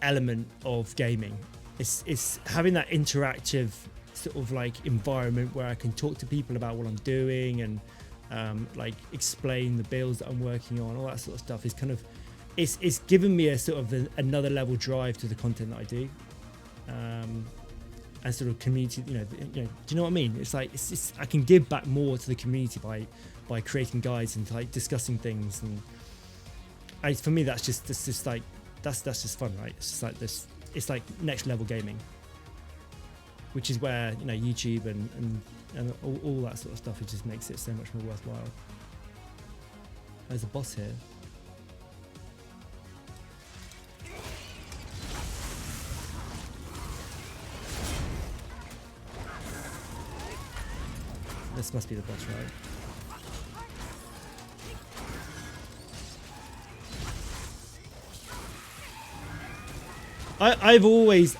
element of gaming. It's having that interactive sort of like environment where I can talk to people about what I'm doing and like explain the builds that I'm working on, all that sort of stuff. Is kind of it's given me a sort of another level drive to the content that I do, and sort of community. You know, do you know what I mean? It's like I can give back more to the community by creating guides and like discussing things, and for me that's just like that's just fun, right? It's just like this. It's like next level gaming, which is where YouTube and all that sort of stuff. It just makes it so much more worthwhile. There's a boss here. This must be the boss, right? I've always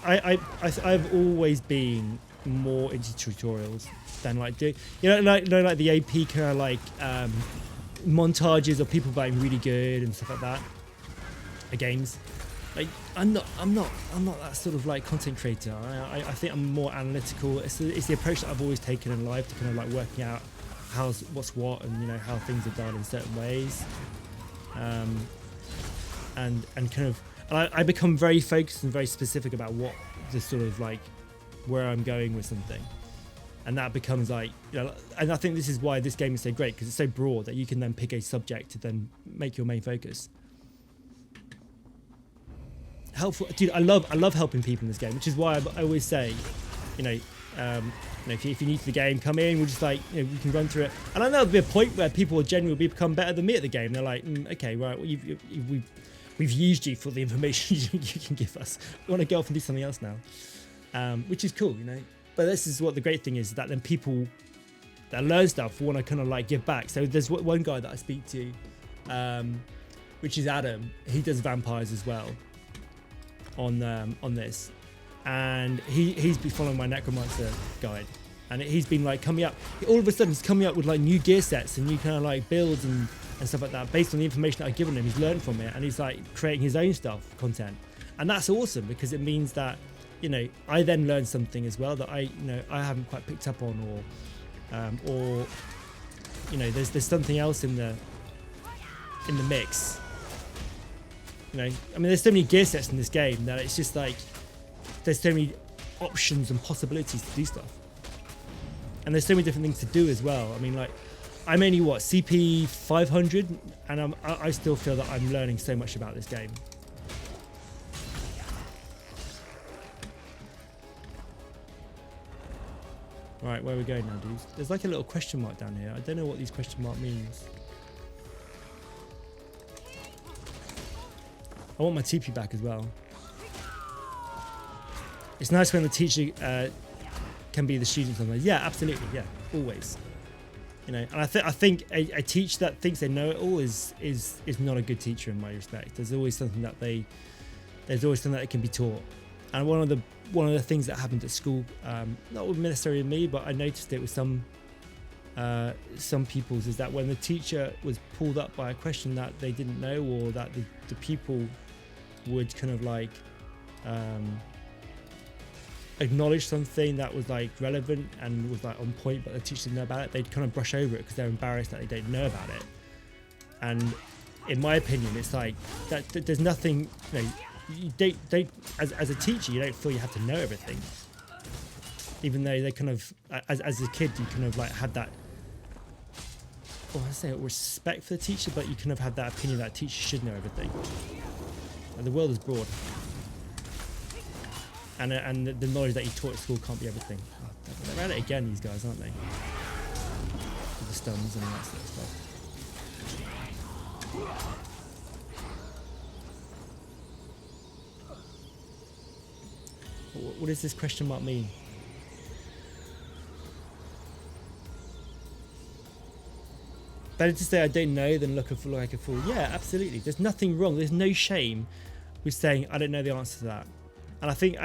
been more into tutorials than like doing like the AP kind of like montages of people being really good and stuff like that at games. Like I'm not that sort of like content creator. I think I'm more analytical. It's the approach that I've always taken in life to kind of like working out what's what and how things are done in certain ways, and kind of. I become very focused and very specific about what the sort of like where I'm going with something, and that becomes like and I think this is why this game is so great, because it's so broad that you can then pick a subject to then make your main focus. Helpful, dude. I love helping people in this game, which is why I always say, if you're new to the game, come in. We'll just like we can run through it, and I know there'll be a point where people will genuinely become better than me at the game. They're like, okay, right, well, we've used you for the information you can give us. We want to go off and do something else now, which is cool, But this is what the great thing is, that then people that learn stuff want to kind of like give back. So there's one guy that I speak to, which is Adam. He does vampires as well on this, and he's been following my Necromancer guide, and he's been like coming up. All of a sudden, he's coming up with like new gear sets and new kind of like builds and stuff like that based on the information that I've given him. He's learned from it, and he's like creating his own content, and that's awesome because it means that I then learn something as well that I haven't quite picked up on, or there's something else in the mix. I mean, there's so many gear sets in this game that it's just like there's so many options and possibilities to do stuff, and there's so many different things to do as well. I mean, like I'm only CP 500, and I still feel that I'm learning so much about this game. Right, where are we going now, dudes? There's like a little question mark down here. I don't know what these question mark means. I want my TP back as well. It's nice when the teacher can be the student sometimes. Yeah, absolutely. Yeah, always. And I think a teacher that thinks they know it all is not a good teacher in my respect. There's always something that can be taught. And one of the things that happened at school, not necessarily me, but I noticed it with some pupils, is that when the teacher was pulled up by a question that they didn't know, or that the pupil would kind of like acknowledge something that was like relevant and was like on point, but the teacher didn't know about it, they'd kind of brush over it because they're embarrassed that they don't know about it. And in my opinion, it's like that there's nothing, you don't as a teacher, you don't feel you have to know everything, even though they kind of as a kid you kind of like had that, I say respect for the teacher, but you kind of had that opinion that a teacher should know everything. And the world is broad, and the knowledge that you taught at school can't be everything. They're at it again, these guys, aren't they? With the stuns and all that sort of stuff. What does this question mark mean? better to say I don't know than look like a fool. Yeah, absolutely. There's nothing wrong. There's no shame with saying I don't know the answer to that. And I think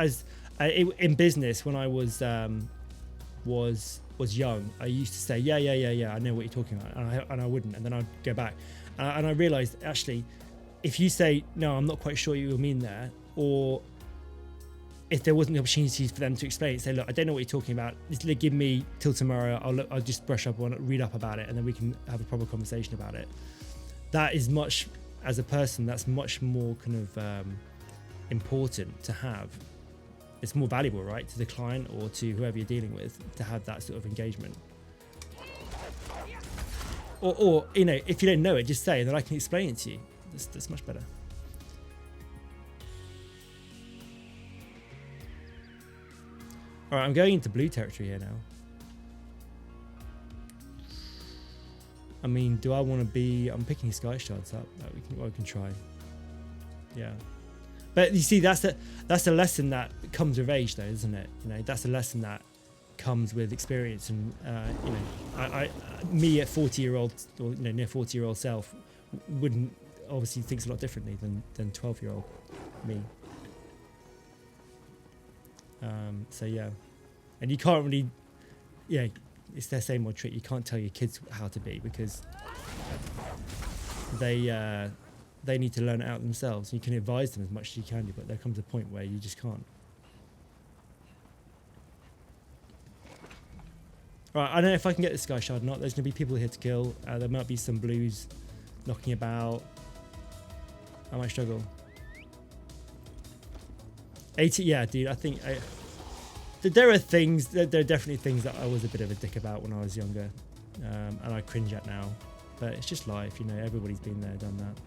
in business, when I was young, I used to say yeah, I know what you're talking about, and I wouldn't, and then I'd go back, and I realised actually, if you say no, I'm not quite sure what you mean there, or if there wasn't the opportunity for them to explain it, say, look, I don't know what you're talking about. Just give me till tomorrow. I'll just brush up on it, read up about it, and then we can have a proper conversation about it. That is much, as a person, that's much more kind of important to have. It's more valuable, right, to the client or to whoever you're dealing with to have that sort of engagement. Or you know, if you don't know it, just say, and then I can explain it to you. That's much better. All right, I'm going into blue territory here now. I mean, do I want to be? I'm picking sky shards up. We can try. Yeah, but you see, that's a lesson that comes with age, though, isn't it? You know, that's a lesson that comes with experience, and you know, me at 40-year-old or near 40-year-old self wouldn't obviously thinks a lot differently than 12-year-old me. So yeah, and you can't really, yeah, it's their same old trick. You can't tell your kids how to be because they need to learn it out themselves. You can advise them as much as you can do, but there comes a point where you just can't. Right, I don't know if I can get this Sky Shard or not. There's going to be people here to kill. There might be some blues knocking about. I might struggle. 80, yeah, dude, I think there are things, there are definitely things that I was a bit of a dick about when I was younger, and I cringe at now, but it's just life, you know, everybody's been there, done that.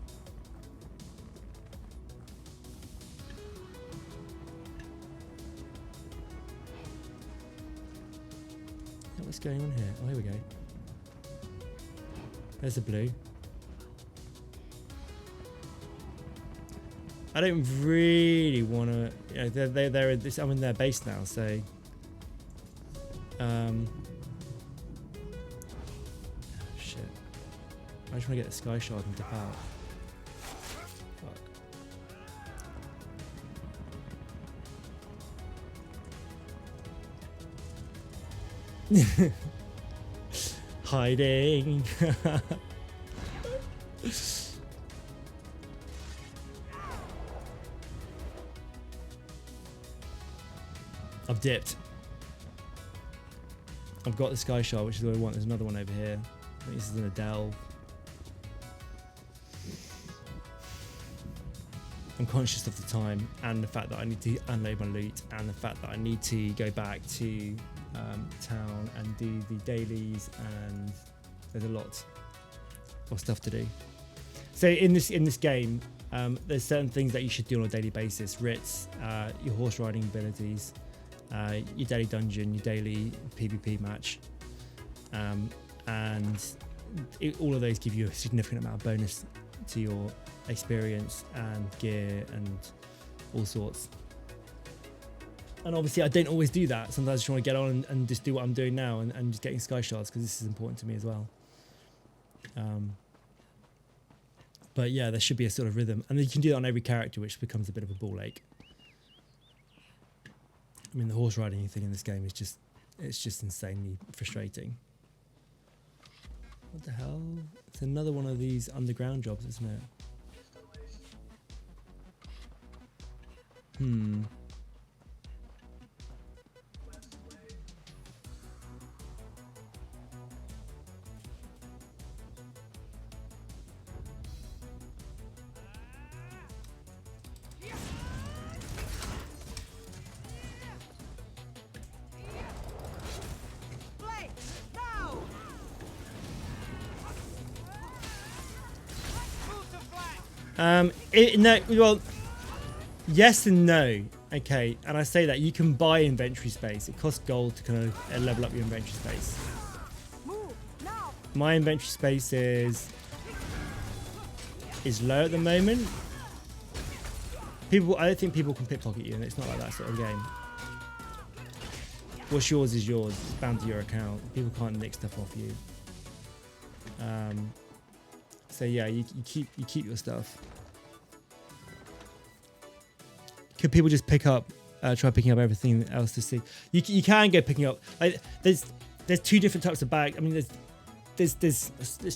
What's going on here? Oh, here we go. There's a blue. I don't really want to. You know, they're I'm in their base now, so. Shit. I just want to get the Sky Shard and dip out. Fuck. Hiding. I've dipped. I've got the Sky Shard, which is what I want. There's another one over here. I think this is in a delve. I'm conscious of the time and the fact that I need to unload my loot and the fact that I need to go back to town and do the dailies, and there's a lot of stuff to do. So in this game, there's certain things that you should do on a daily basis. Writs, your horse riding abilities, your daily dungeon, your daily PvP match, and all of those give you a significant amount of bonus to your experience and gear and all sorts. And obviously I don't always do that. Sometimes I just want to get on and just do what I'm doing now and just getting Sky Shards because this is important to me as well. But yeah, there should be a sort of rhythm, and you can do that on every character, which becomes a bit of a ball ache. I mean, the horse riding thing in this game is just insanely frustrating. What the hell? It's another one of these underground jobs, isn't it? No, well, yes and no. Okay, and I say that you can buy inventory space. It costs gold to kind of level up your inventory space. My inventory space is low at the moment. I don't think people can pickpocket you, and it's not like that sort of game. What's yours is yours. It's bound to your account. People can't nick stuff off you. So yeah, you keep your stuff. Could people just pick up, try picking up everything else to see? You can go picking up. Like there's 2 different types of bag. I mean, let's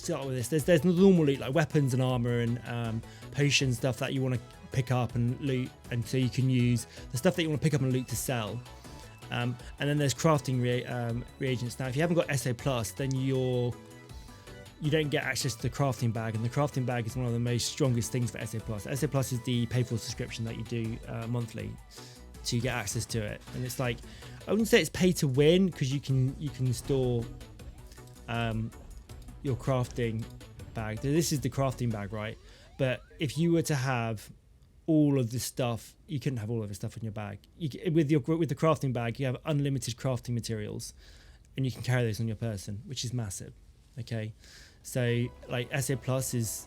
start with this. There's normal loot like weapons and armor and potion stuff that you want to pick up and loot, and so you can use the stuff that you want to pick up and loot to sell. And then there's crafting reagents. Now, if you haven't got SA Plus, then you don't get access to the crafting bag, and the crafting bag is one of the most strongest things for SA Plus. SA Plus is the pay-for subscription that you do monthly to get access to it, and it's like, I wouldn't say it's pay to win, because you can store your crafting bag. This is the crafting bag, right? But if you were to have all of this stuff, you couldn't have all of this stuff in your bag. With the crafting bag, you have unlimited crafting materials, and you can carry those on your person, which is massive. Okay, so like SA Plus is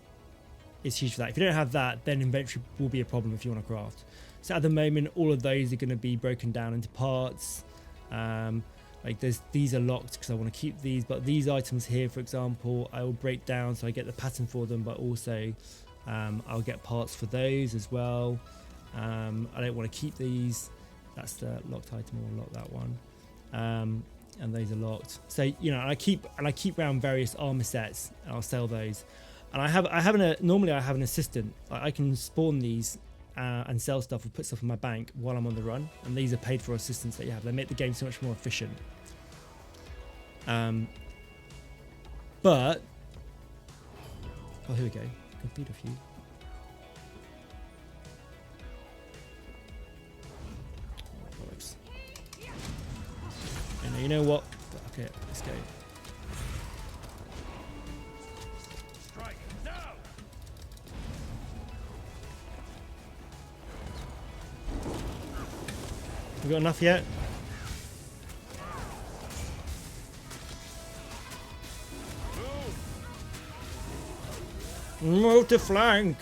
huge for that. If you don't have that, then inventory will be a problem if you want to craft. So at the moment, all of those are going to be broken down into parts. Like these are locked because I want to keep these, but these items here, for example, I will break down so I get the pattern for them, but also I'll get parts for those as well. I don't want to keep these. That's the locked item. I'll lock that one. And those are locked. So you know, I keep around various armor sets, and I'll sell those. And normally I have an assistant. I can spawn these and sell stuff or put stuff in my bank while I'm on the run. And these are paid for assistants that you have. They make the game so much more efficient. But oh, here we go. I can feed a few. And you know what? Okay, let's go. We got enough yet? Move to flank.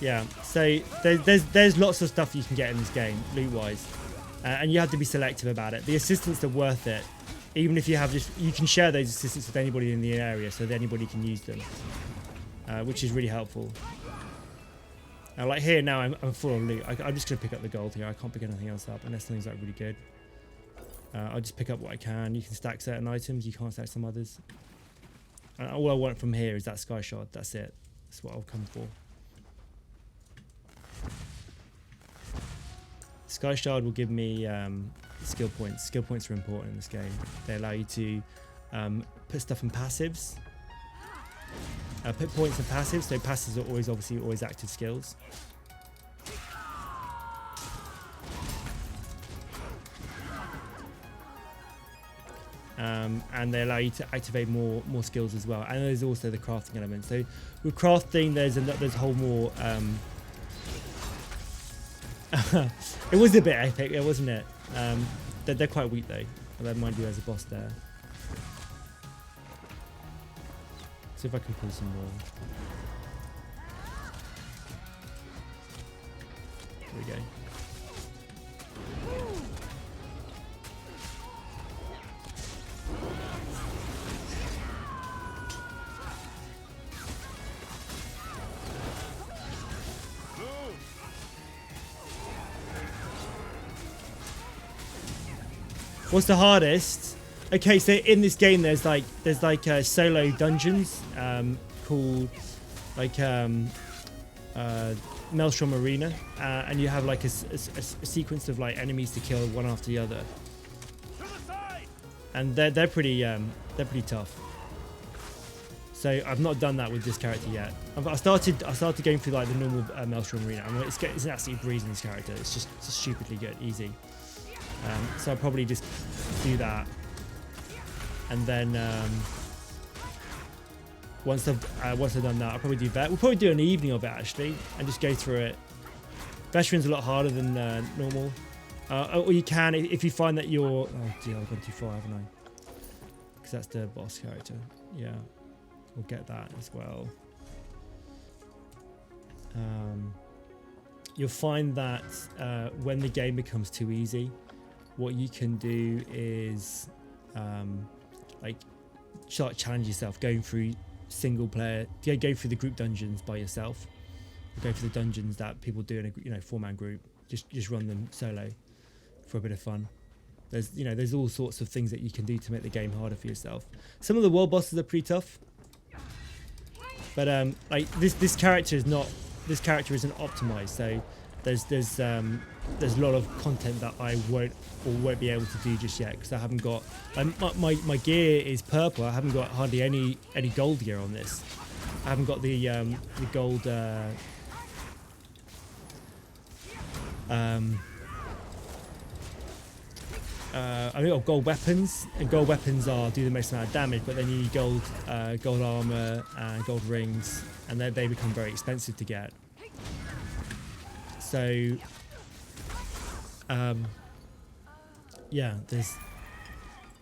Yeah, so there's lots of stuff you can get in this game, loot-wise, and you have to be selective about it. The assistants are worth it, even if you have you can share those assistants with anybody in the area, so that anybody can use them, which is really helpful. Now, like here now, I'm full of loot. I'm just gonna pick up the gold here. I can't pick anything else up unless something's like really good. I'll just pick up what I can. You can stack certain items, you can't stack some others. All I want from here is that sky shard. That's it. That's what I'll come for. Sky Shard will give me skill points. Skill points are important in this game. They allow you to put stuff in passives. Put points in passives. So passives are obviously always active skills. And they allow you to activate more skills as well. And there's also the crafting element. So with crafting, there's a whole more. It was a bit epic, wasn't it? They're quite weak though. I don't mind you as a boss there. See if I can pull some more. There we go. What's the hardest? Okay, so in this game there's like solo dungeons called like Maelstrom Arena, and you have like a sequence of like enemies to kill one after the other, and they're pretty tough. So I've not done that with this character yet. I started going through like the normal Maelstrom Arena. I mean, it's an absolute breeze in this character. It's just stupidly good, easy. So I'll probably just do that, and then once I've done that, I'll probably do that. We'll probably do an evening of it actually, and just go through it. Veteran's a lot harder than normal, Or you can, if you find that you're... Oh dear, I've gone too far, haven't I? Because that's the boss character. Yeah, we'll get that as well. You'll find that when the game becomes too easy, what you can do is like start challenge yourself, going through single player, go through the group dungeons by yourself, go through the dungeons that people do in a 4-man group. Just run them solo for a bit of fun. There's all sorts of things that you can do to make the game harder for yourself. Some of the world bosses are pretty tough, but like this character isn't optimized, so there's a lot of content that I won't be able to do just yet because I haven't got my gear is purple. I haven't got hardly any gold gear on this. I haven't got the gold I got gold weapons, and gold weapons do the most amount of damage, but then you need gold armor and gold rings, and then they become very expensive to get. So yeah,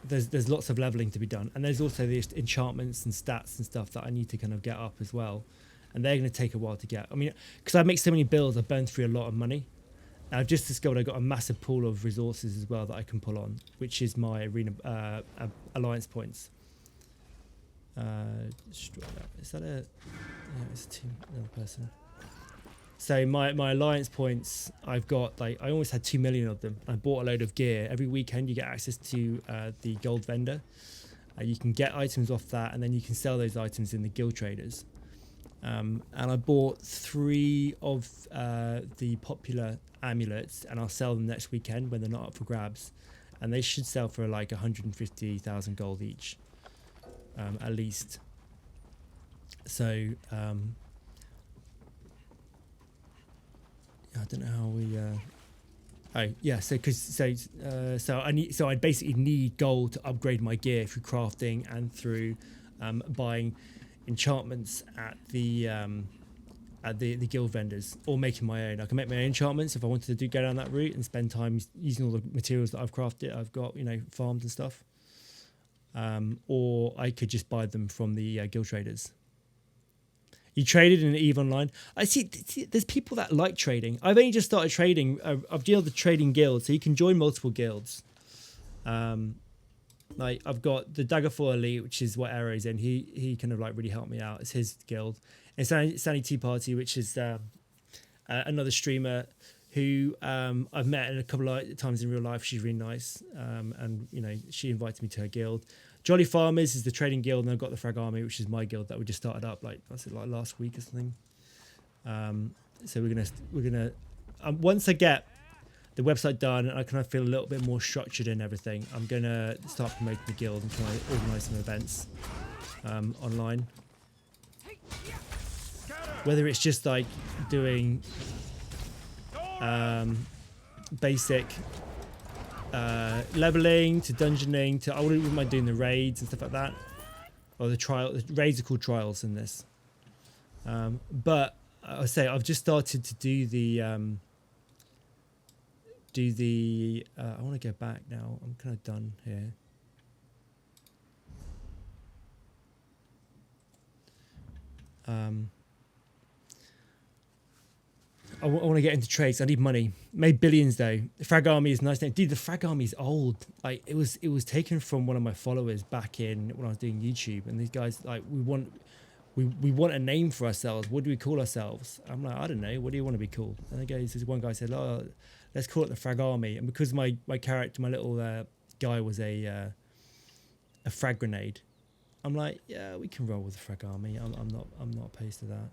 there's lots of leveling to be done, and there's also the enchantments and stats and stuff that I need to kind of get up as well, and they're going to take a while to get. I mean, because I make so many builds, I've burned through a lot of money. I've just discovered I've got a massive pool of resources as well that I can pull on, which is my arena alliance points. Destroy that. Is that a... Yeah, it's a team, another person. So my alliance points, I've got, like, I almost had 2 million of them. I bought a load of gear. Every weekend you get access to the gold vendor. You can get items off that, and then you can sell those items in the guild traders. And I bought 3 of the popular amulets, and I'll sell them next weekend when they're not up for grabs, and they should sell for like 150,000 gold each, at least. So I don't know how we oh yeah, so I basically need gold to upgrade my gear through crafting and through buying enchantments at the guild vendors, or making my own. I can make my own enchantments if I wanted to go down that route and spend time using all the materials that I've crafted, I've got, farmed and stuff. Or I could just buy them from the guild traders. You traded in EVE Online. I see there's people that like trading. I've only just started trading. I've joined the trading guild, so you can join multiple guilds. Like I've got the Daggerfall Elite, which is what Arrow's in. He kind of like really helped me out. It's his guild. And Sandy Tea Party, which is another streamer who I've met a couple of times in real life. She's really nice, and she invited me to her guild. Jolly Farmers is the trading guild, and I've got the Frag Army, which is my guild that we just started up like last week or something. So we're gonna once I get the website done and I kind of feel a little bit more structured in everything, I'm gonna start promoting the guild and try to organise some events online. Whether it's just like doing basic leveling to dungeoning to, I wouldn't mind doing the raids and stuff like that, or the raids are called trials in this. But I say I've just started to do the I want to go back now. I'm kind of done here. I want to get into trades. I need money. Made billions though. The Frag Army is nice. Dude, the Frag Army is old. Like it was taken from one of my followers back in when I was doing YouTube. And these guys like we want a name for ourselves. What do we call ourselves? I'm like, I don't know. What do you want to be called? And this one guy said, oh, let's call it the Frag Army. And because my character, my little guy was a frag grenade, I'm like, yeah, we can roll with the Frag Army. I'm not opposed to that.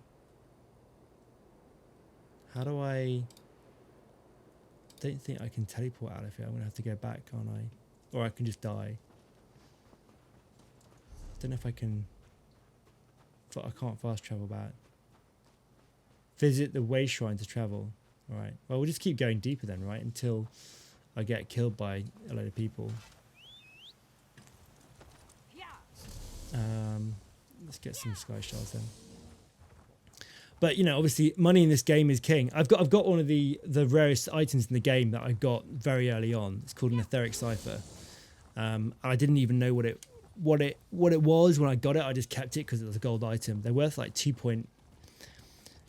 How do I... don't think I can teleport out of here. I'm going to have to go back, can't I? Or I can just die. Don't know if I can... I can't fast travel back. Visit the way shrine to travel. Alright. Well, we'll just keep going deeper then, right? Until I get killed by a load of people. Let's get some sky shards then. But you know, obviously, money in this game is king. I've got one of the rarest items in the game that I got very early on. It's called an etheric cipher. I didn't even know what it was when I got it. I just kept it because it was a gold item. They're worth like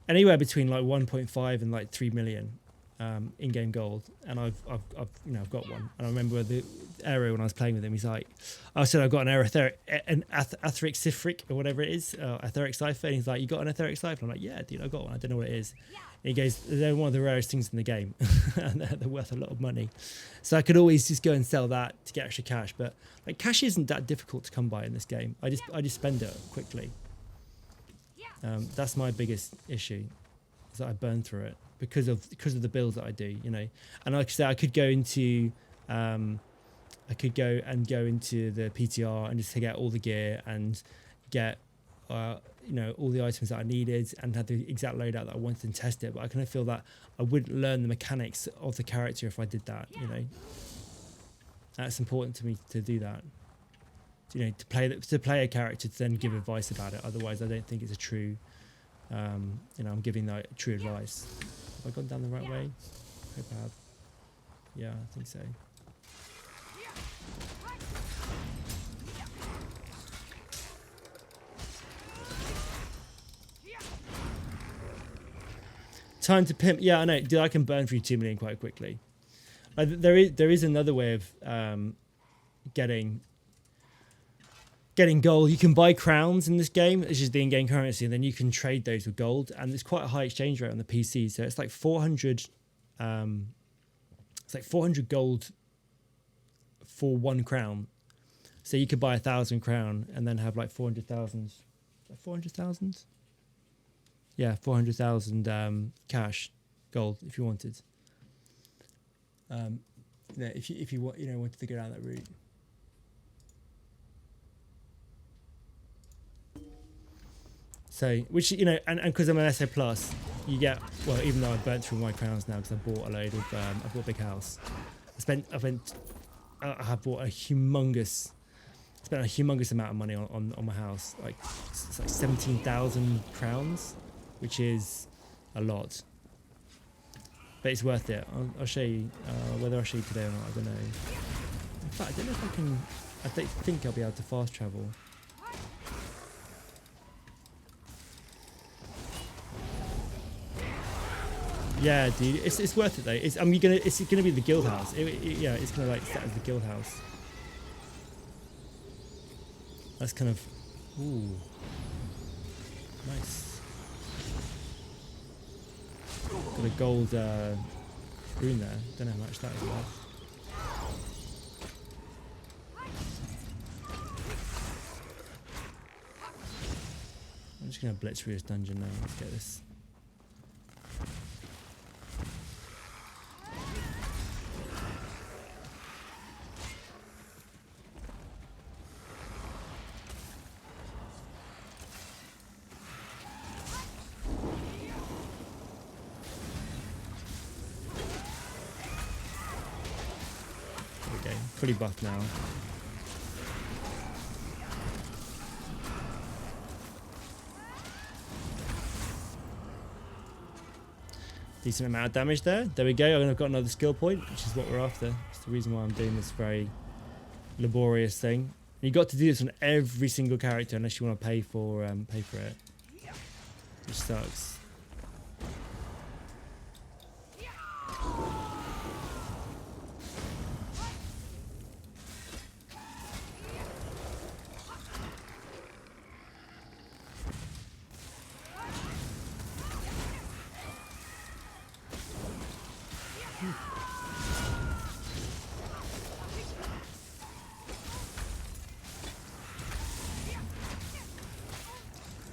anywhere between like 1.5 and like 3 million in-game gold. And I've got one. And I remember the Aero when I was playing with him. He's like, I said I've got an etheric cipher or whatever it is, etheric cipher. And he's like, you got an etheric cipher? I'm like, yeah, dude, I got one. I don't know what it is. And he goes, they're one of the rarest things in the game, and they're worth a lot of money. So I could always just go and sell that to get extra cash. But like, cash isn't that difficult to come by in this game. I just spend it quickly. That's my biggest issue, is that I burn through it because of the builds that I do, you know. And like I said, I could go into the PTR and just take out all the gear and get all the items that I needed and had the exact loadout that I wanted and test it. But I kind of feel that I wouldn't learn the mechanics of the character if I did that, you know. That's important to me to do that. You know, to play a character to then give advice about it. Otherwise, I don't think it's a true, I'm giving that true advice. Have I gone down the right way? I hope I have. Yeah, I think so. Time to pimp. Yeah, I know. Dude, I can burn through 2 million quite quickly. There is another way of getting gold. You can buy crowns in this game, which is the in-game currency, and then you can trade those with gold. And there's quite a high exchange rate on the PC, so it's like 400. It's like 400 gold for 1 crown. So you could buy 1,000 crown and then have like 400,000. 400,000? Yeah, 400,000 cash, gold, if you wanted. If you wanted to go down that route. So, which, you know, and because I'm an SA plus, you get, well, even though I burnt through my crowns now because I bought a load of, I bought a big house. I have bought a humongous amount of money on my house. Like, it's like 17,000 crowns, which is a lot. But it's worth it. I'll show you, whether I'll show you today or not, I don't know. In fact, I don't know if I can, I don't think I'll be able to fast travel. Yeah, dude, it's worth it though. It's gonna be the guild house. It's gonna like set as the guild house. That's kind of, ooh, nice. Got a gold rune there. Don't know how much that is worth. I'm just gonna blitz through this dungeon now. Let's get this. Fully buffed now. Decent amount of damage there. There we go. I've got another skill point, which is what we're after. It's the reason why I'm doing this very laborious thing. You got to do this on every single character unless you want to pay for it, which sucks.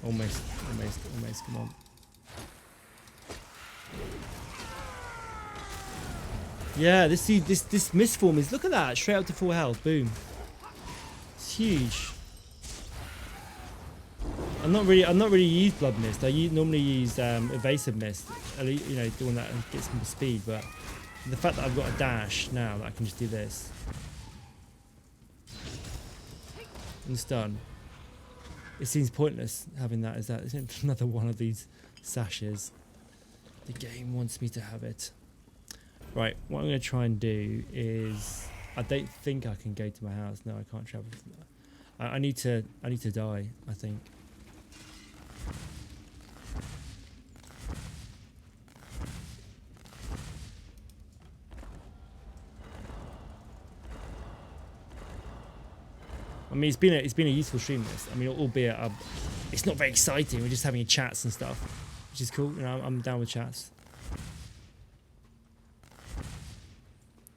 Almost, come on. Yeah, this mist form is, look at that, straight up to full health, boom. It's huge. I'm not really use blood mist. I normally use evasive mist, you know, the one that gets some speed, but the fact that I've got a dash now that I can just do this. And it's done. It seems pointless having that. Is that another one of these sashes. The game wants me to have it. Right, what I'm going to try and do is... I don't think I can go to my house. No, I can't travel. I need to die, I think. I mean, it's been a useful stream, this. I mean, albeit it's not very exciting. We're just having chats and stuff, which is cool. You know, I'm down with chats.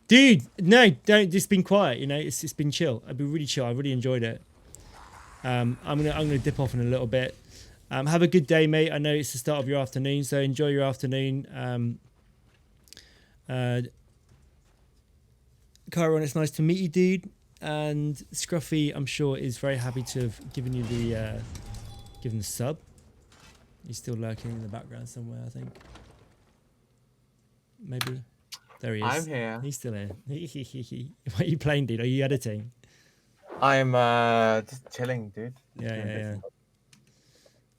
Dude, no, don't. Just been quiet. You know, it's been chill. I've been really chill. I really enjoyed it. I'm gonna dip off in a little bit. Have a good day, mate. I know it's the start of your afternoon, so enjoy your afternoon. Chiron, it's nice to meet you, dude. And Scruffy, I'm sure, is very happy to have given you the sub. He's still lurking in the background somewhere, I think. Maybe. There he is. I'm here. He's still here. What are you playing, dude? Are you editing? I'm just chilling, dude. Yeah.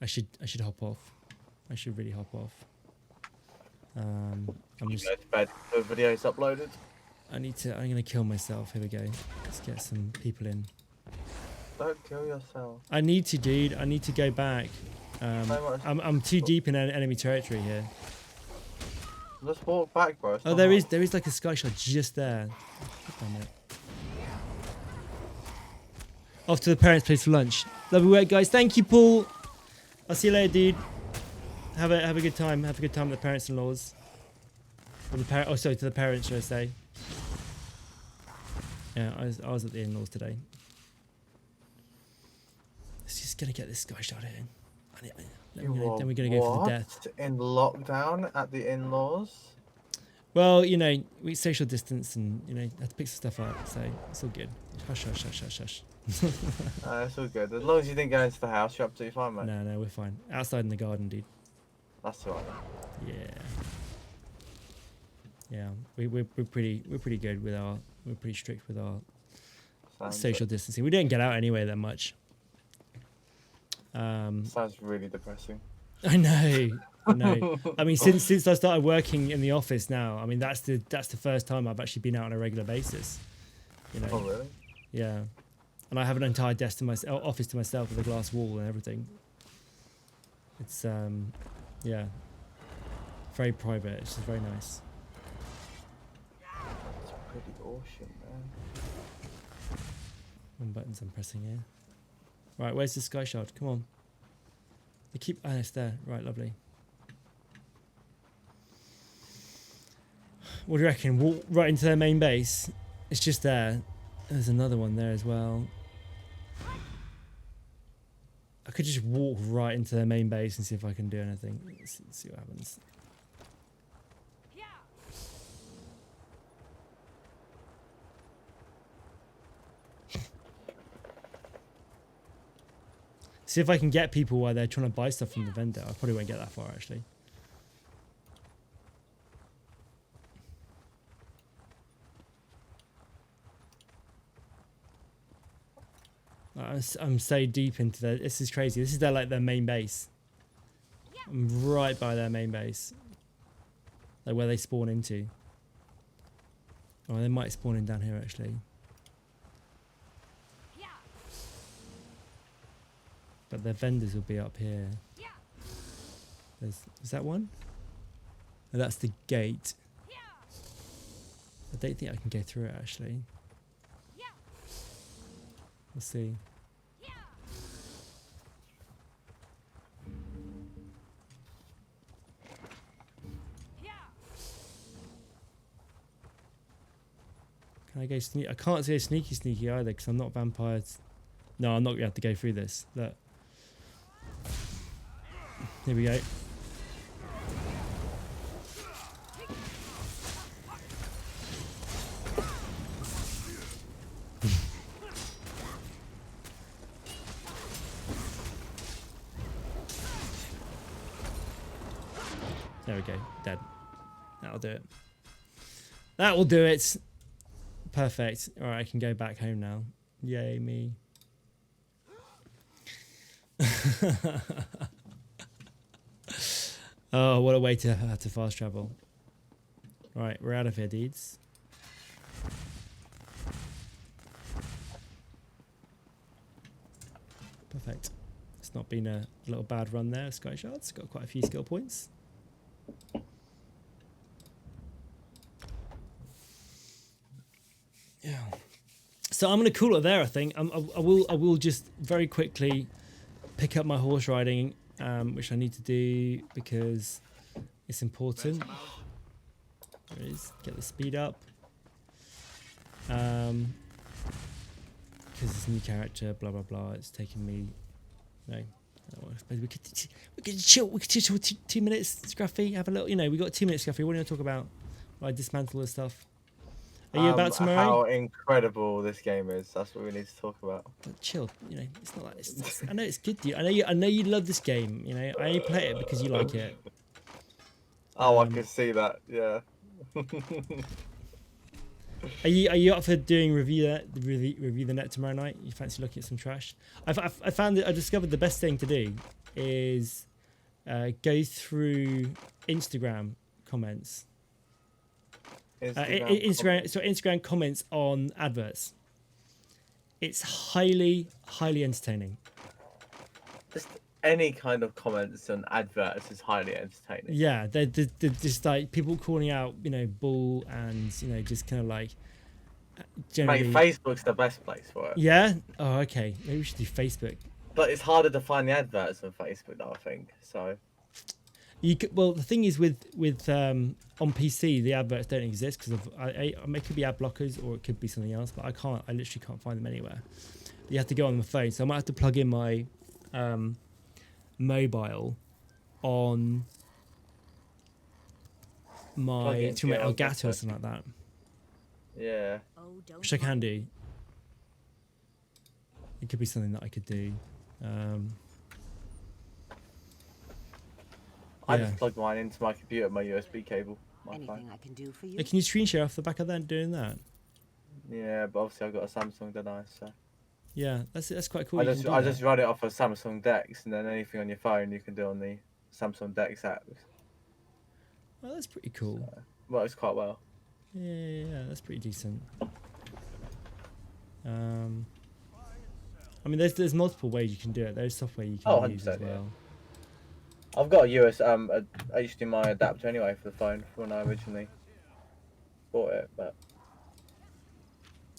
I should hop off. I should really hop off. I'm just. Go to bed. The video's uploaded. I'm gonna kill myself. Here we go. Let's get some people in. Don't kill yourself. I need to, dude. I need to go back. I'm too deep in enemy territory here. Let's walk back, bro. Oh, there is like a sky shot just there. Damn it. Off to the parents' place for lunch. Lovely work, guys. Thank you, Paul. I'll see you later, dude. Have a good time. Have a good time with the parents-in-laws. Or to the parents, should I say? Yeah, I was at the in-laws today. Let's just gonna get this sky shot in. Then we're gonna go for the death. In lockdown at the in-laws? Well, you know, we social distance and, you know, have to pick some stuff up, so it's all good. Hush, hush, hush, hush, hush. It's all good. As long as you didn't go into the house, you're absolutely fine, mate. No, we're fine. Outside in the garden, dude. That's all right. Yeah, we're pretty good with our. We're pretty strict with our social distancing. We didn't get out anyway that much. Sounds really depressing. I know. I mean, since I started working in the office now, I mean that's the first time I've actually been out on a regular basis. You know. Oh really? Yeah, and I have an entire desk to office to myself with a glass wall and everything. It's yeah, very private. It's just very nice. It's pretty awesome, man. One buttons I'm pressing here. Right, where's the sky shard? Come on. They keep. Oh, it's there. Right, lovely. What do you reckon? Walk right into their main base. It's just there. There's another one there as well. I could just walk right into their main base and see if I can do anything. Let's see what happens. See if I can get people while they're trying to buy stuff from the vendor. I probably won't get that far, actually. I'm so deep into their... This is crazy. This is their main base. I'm right by their main base. Like where they spawn into. Oh, they might spawn in down here, actually. But their vendors will be up here. Is that one? Oh, that's the gate. I don't think I can go through it, actually. We'll see. Can I go sneak? I can't go sneaky either because I'm not vampires. No, I'm not going to have to go through this. Look. Here we go. There we go. Dead. That'll do it. That will do it. Perfect. All right, I can go back home now. Yay, me. Oh, what a way to fast travel. Right, we're out of here, dudes. Perfect. It's not been a little bad run there. Sky Shards got quite a few skill points. Yeah. So I'm going to call it there, I think. I will just very quickly pick up my horse riding, which I need to do because it's important. There it is. Get the speed up. Because it's a new character, blah blah blah. It's taking me. No, I suppose we could chill. We could chill 2 minutes, Scruffy. Have a little. We got 2 minutes, Scruffy. What do you want to talk about? While I dismantle this stuff. Are you about tomorrow? How incredible this game is. That's what we need to talk about. But chill. It's not like it's I know it's good. I know you love this game. I only play it because you like it. Oh, I can see that. Yeah. Are you up for doing review the net tomorrow night? You fancy looking at some trash? I found that I discovered the best thing to do is go through Instagram comments. Instagram comments on adverts. It's highly entertaining. Just any kind of comments on adverts is highly entertaining. Yeah, they're just like people calling out, bull and just kind of like. Generally... Mate, Facebook's the best place for it. Yeah. Oh, okay. Maybe we should do Facebook. But it's harder to find the adverts on Facebook, though, I think. So. Well, the thing is with on PC the adverts don't exist because of it could be ad blockers or it could be something else, but I literally can't find them anywhere. You have to go on the phone, so I might have to plug in my mobile on my Elgato or something like that. Yeah. Which I can do. It could be something that I could do. I just plugged mine into my computer, my USB cable. Anything I can do for you? Hey, can you screen share off the back of that doing that? Yeah, but obviously I've got a Samsung, don't I? So. Yeah, that's quite cool. I just run it off of Samsung Dex, and then anything on your phone you can do on the Samsung Dex app. Oh, that's pretty cool. So, works quite well. Yeah, that's pretty decent. I mean, there's multiple ways you can do it. There's software you can use as well. Yeah. I've got a HDMI adapter anyway for the phone when I originally bought it, but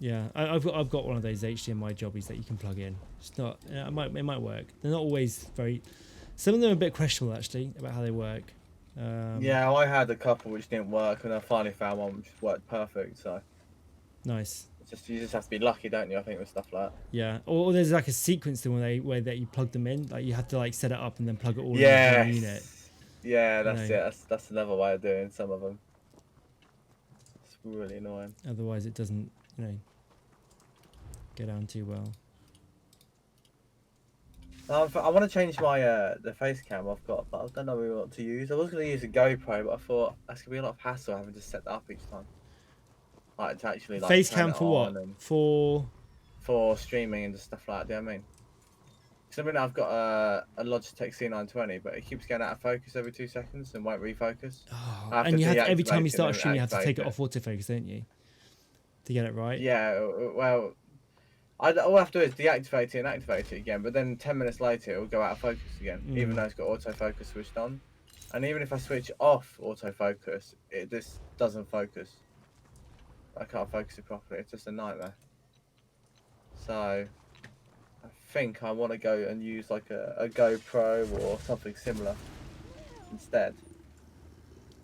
yeah, I've got one of those HDMI jobbies that you can plug in. It's not, it might work. They're not always very. Some of them are a bit questionable actually about how they work. Yeah, I had a couple which didn't work, and I finally found one which worked perfect. So nice. You just have to be lucky, don't you? I think with stuff like that. Yeah, or there's like a sequence thing where you plug them in, like you have to like set it up and then plug it all in the unit. Yeah, that's it. That's another way of doing some of them. It's really annoying. Otherwise, it doesn't go down too well. I want to change my the face cam I've got, but I don't know really what to use. I was going to use a GoPro, but I thought that's going to be a lot of hassle having to set that up each time. Like to actually like face cam for what? For streaming and stuff like that. Do you know what I mean? Because I mean I've got a Logitech C920, but it keeps going out of focus every 2 seconds and won't refocus. Oh, and you have to, every time you start streaming, you have to take it off autofocus, don't you? To get it right. Yeah. Well, all I have to do is deactivate it and activate it again, but then 10 minutes later it will go out of focus again, even though it's got autofocus switched on. And even if I switch off autofocus, it just doesn't focus. I can't focus it properly. It's just a nightmare. So I think I want to go and use like a GoPro or something similar instead.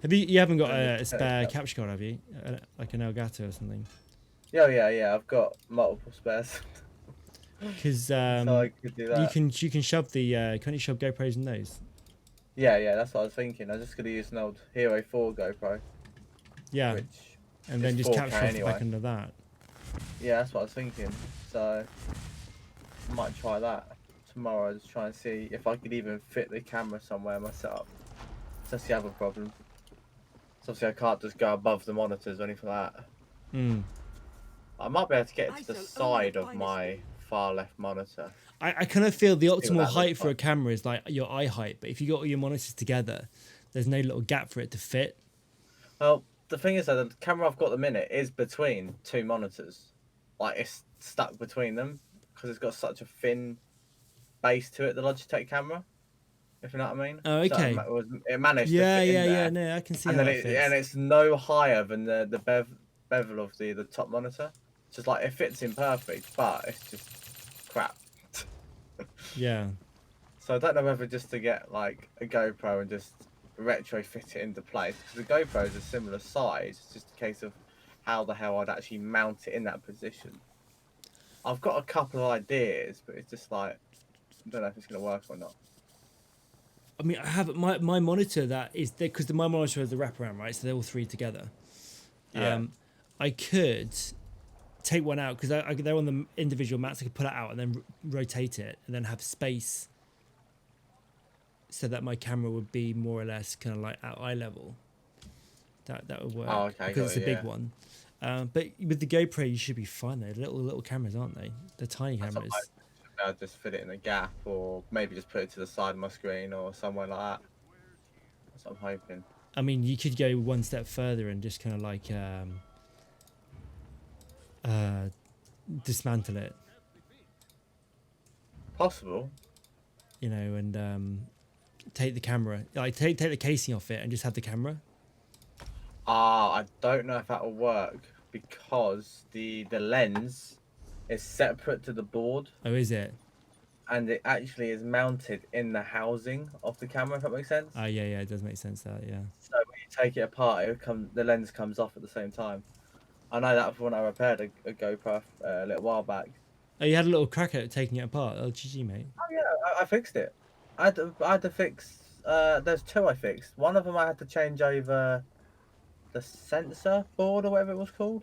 You haven't got a spare capture card, have you? Like an Elgato or something? Yeah. I've got multiple spares. Because so I could do that. You can shove the can't you shove GoPros in those? Yeah. That's what I was thinking. I was just gonna use an old Hero 4 GoPro. Yeah. And then just capture off the back end of that. Yeah, that's what I was thinking. So I might try that tomorrow. Just try and see if I could even fit the camera somewhere in my setup. That's the other problem. So obviously I can't just go above the monitors or anything like that. I might be able to get it to the side of my far left monitor. I kind of feel the optimal height for a camera is like your eye height, but if you got all your monitors together, There's no little gap for it to fit. Well, the thing is that the camera I've got at the minute is between two monitors. Like it's stuck between them because it's got such a thin base to it, the Logitech camera. If you know what I mean. Oh, So okay. it managed to Yeah, fit in yeah, there. yeah. No, I can see And how then that fits. it's no higher than the bevel of the top monitor. It's just like it fits in perfect, but it's just crap. Yeah. So I don't know whether just to get like a GoPro and just retrofit it into place, because the GoPro is a similar size. It's just a case of how the hell I'd actually mount it in that position. I've got a couple of ideas, but it's just like I don't know if it's gonna work or not. I mean, I have my monitor that is there because my monitor is the wraparound, right? So they're all three together. Yeah. I could take one out because they're on the individual mats. I could pull it out and then rotate it and then have space so that my camera would be more or less kind of like at eye level. That would work. Oh, okay, Because it's a got it, big yeah. one. But with the GoPro, you should be fine though. Little cameras, aren't they? They're tiny That's what cameras. I'll just fit it in a gap, or maybe just put it to the side of my screen or somewhere like that. That's what I'm hoping. I mean, you could go one step further and just kind of like dismantle it, Possible. you know, and take the camera, like take the casing off it and just have the camera. I don't know if that will work because the lens is separate to the board, Oh, is it? and it actually is mounted in the housing of the camera. If that makes sense. Oh, yeah, it does make sense that, yeah. So when you take it apart, the lens comes off at the same time. I know that from when I repaired a GoPro a little while back. Oh, you had a little crack at taking it apart. Oh, GG, mate. Oh yeah, I fixed it. I had to fix. There's two I fixed. One of them I had to change over the sensor board or whatever it was called.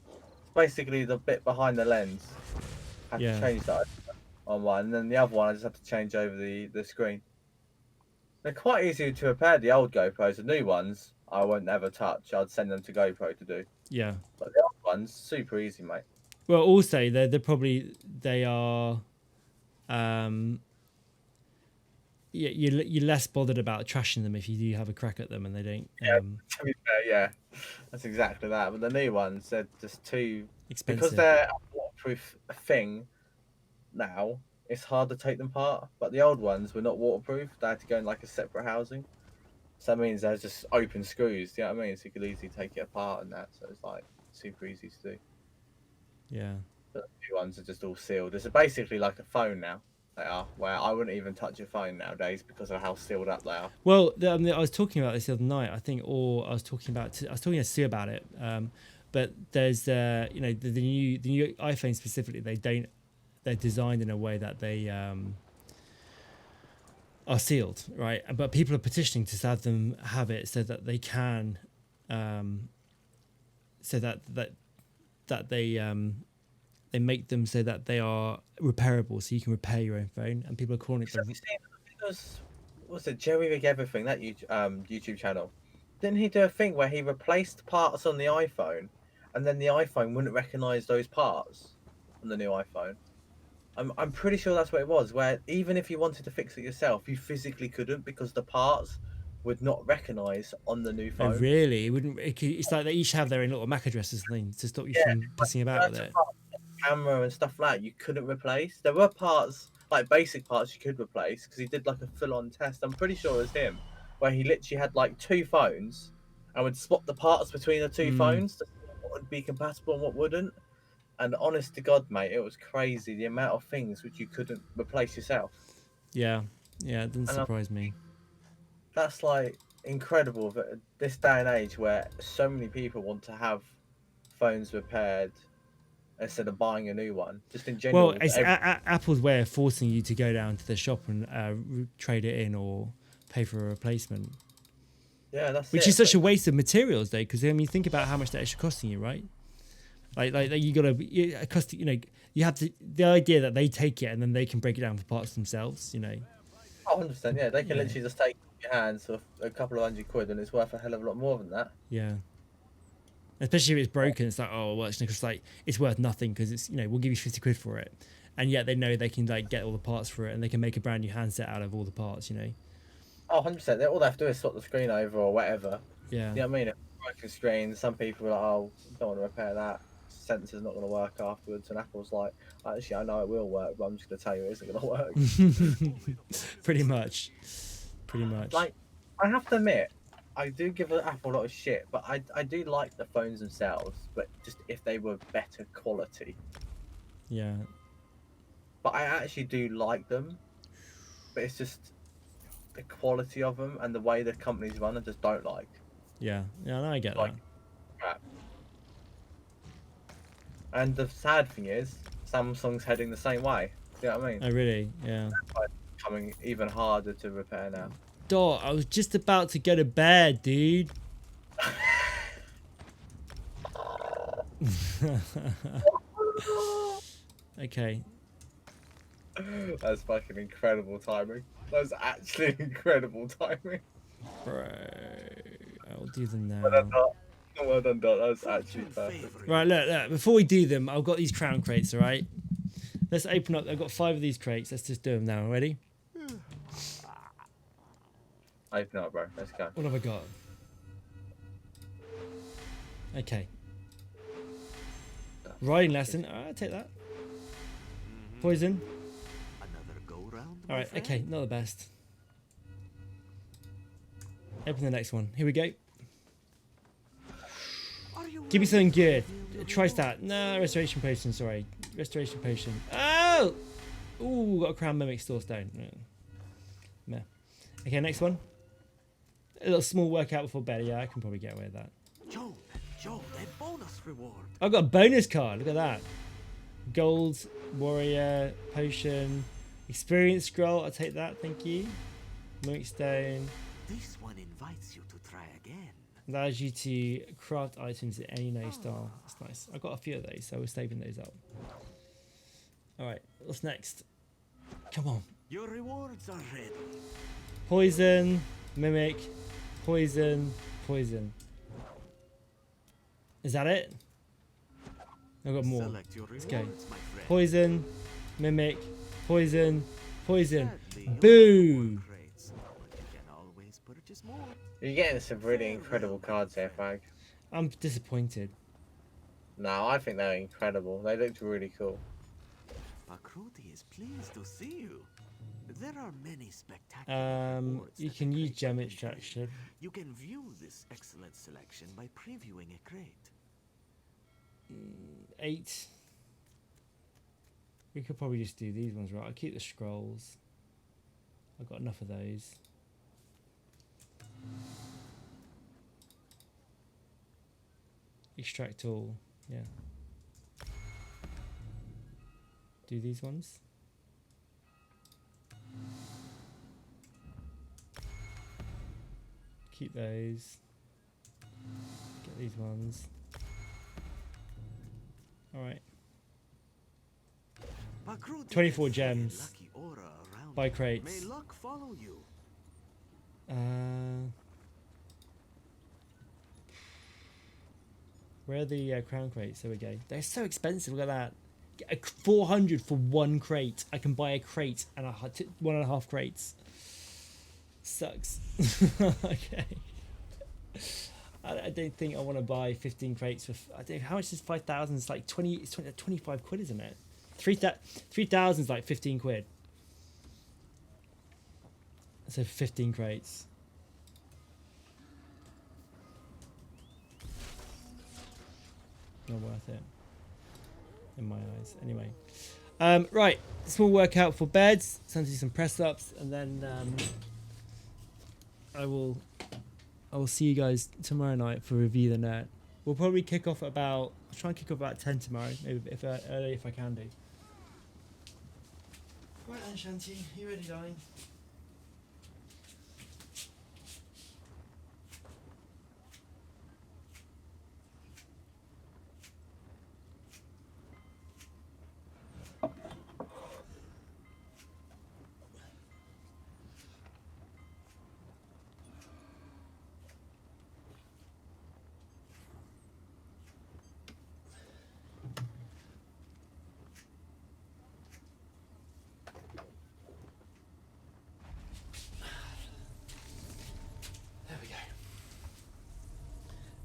It's basically the bit behind the lens. I had Yeah. to change that on one, and then the other one I just had to change over the screen. They're quite easy to repair, the old GoPros. The new ones I won't ever touch. I'd send them to GoPro to do. Yeah. But the old ones, super easy, mate. Well, also they are, yeah, you're less bothered about trashing them if you do have a crack at them and they don't To be fair, yeah, that's exactly that. But the new ones, they're just too expensive. because they're a waterproof thing now. It's hard to take them apart. But the old ones were not waterproof. They had to go in like a separate housing. So that means there's just open screws. You know what I mean? So you could easily take it apart and that. So it's like super easy to do. Yeah. But the new ones are just all sealed. It's basically like a phone now. They are, where I wouldn't even touch a phone nowadays because of how sealed up they are. Well, I was talking about this the other night, I think, or I was talking to Sue about it. But there's the new iPhone specifically. They're designed in a way that they are sealed, right? But people are petitioning to have them have it so that they can, so that they make them so that they are repairable, so you can repair your own phone. And people are calling it Have you seen? I think it was it Jerry Rig Everything, that YouTube channel? Didn't he do a thing where he replaced parts on the iPhone, and then the iPhone wouldn't recognize those parts on the new iPhone? I'm pretty sure that's what it was. Where even if you wanted to fix it yourself, you physically couldn't because the parts would not recognize on the new Oh, phone. really? It's like they each have their own little MAC addresses and things to stop you from pissing about with it. Camera and stuff like that you couldn't replace. There were parts, like basic parts, you could replace because he did like a full-on test. I'm pretty sure it was him, where he literally had like two phones and would swap the parts between the two phones to see what would be compatible and what wouldn't. And honest to God, mate, it was crazy the amount of things which you couldn't replace yourself. Yeah, it doesn't And surprise me. That's like incredible that this day and age where so many people want to have phones repaired instead of buying a new one, just in general. Well, it's Apple's way of forcing you to go down to the shop and trade it in or pay for a replacement. Yeah, that's Which it. is such a waste of materials, though, because I mean, think about how much that extra costing you, right? Like you gotta, you have to, the idea that they take it and then they can break it down for parts themselves, you know. Oh, 100%, yeah. They can literally just take your hands for a couple of £100 and it's worth a hell of a lot more than that. Yeah. Especially if it's broken, it's like, oh, well, it's like it's worth nothing because it's, we'll give you £50 for it, and yet they know they can like get all the parts for it and they can make a brand new handset out of all the parts, Oh, 100%. All they have to do is swap the screen over or whatever. Yeah. You know what I mean? If it's broken screen, some people are like, oh, don't want to repair that. Sensor's not going to work afterwards. And Apple's like, actually, I know it will work, but I'm just going to tell you it isn't going to work. Pretty much. Pretty much. Like, I have to admit, I do give Apple a lot of shit, but I do like the phones themselves, but just if they were better quality. Yeah. But I actually do like them, but it's just the quality of them and the way the companies run, I just don't like. Yeah. Yeah, no, I get Like, that. crap. And the sad thing is, Samsung's heading the same way. You know what I mean? Oh, really? Yeah. It's becoming even harder to repair now. Dot, I was just about to go to bed, dude. Okay. That's fucking incredible timing. That's actually incredible timing. Bro. I'll do them Well done, now. Dot. Well done, Dot. That was actually perfect. Right, look. Before we do them, I've got these crown crates, alright? Let's open up. I've got 5 of these crates. Let's just do them now. Ready? Open up, bro. Let's go. What have I got? Okay. Riding lesson. Alright, I'll take that. Poison. Another go round. Alright, okay. Not the best. Open the next one. Here we go. Give me something good. Try that. No, restoration potion, sorry. Restoration potion. Oh! Ooh, got a crown mimic store stone. Meh. Okay, next one. A little small workout before bed. Yeah, I can probably get away with that. Joe, that bonus reward. I've got a bonus card. Look at that. Gold, warrior, potion, experience scroll. I'll take that. Thank you. Mimic stone. This one invites you to try again. Allows you to craft items in any no style. That's nice. I've got a few of those, so we're saving those up. Alright, what's next? Come on. Your rewards are ready. Poison, mimic, poison, poison. Is that it? I've got more. Select your rewards, go. my friend. Poison, mimic, poison, poison. Sadly, you Boo! have more crates, but you can always purchase more. You're getting some really incredible cards here, Fag. I'm disappointed. No, I think they're incredible. They looked really cool. Makruti is pleased to see you. There are many spectacular rewards You that can the use crate gem can extraction. give. You can view this excellent selection by previewing a crate. 8. We could probably just do these ones, right? I'll keep the scrolls. I've got enough of those. Extract all, yeah. Do these ones. Keep those. Get these ones. Alright. Makruti 24 can see a gems. lucky aura around Buy you. crates. May luck follow you. Where are the crown crates? There we go. They're so expensive. Look at that. Get a 400 for 1 crate. I can buy a crate and 1.5 crates. Sucks. Okay. I don't think I want to buy 15 crates for. I don't. How much is 5,000? It's like 20. It's 25 quid, isn't it? 3,000 is like 15 quid. So 15 crates. Not worth it. In my eyes. Anyway. Right. Small workout for beds. Time to do some press ups, and then I will see you guys tomorrow night for Review the Net. We'll probably kick off at about. I'll try and kick off about 10 tomorrow. Maybe if early if I can do. Right then, Shanti. You ready, darling?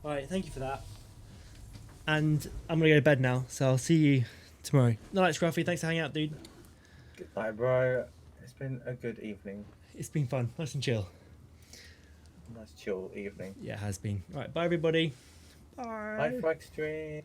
All right, thank you for that. And I'm gonna go to bed now, so I'll see you tomorrow. Night, Scruffy. Thanks for hanging out, dude. Good night, bro. It's been a good evening. It's been fun, nice and chill. Nice chill evening. Yeah, it has been. All right, bye everybody. Bye. Bye, Frag Stream.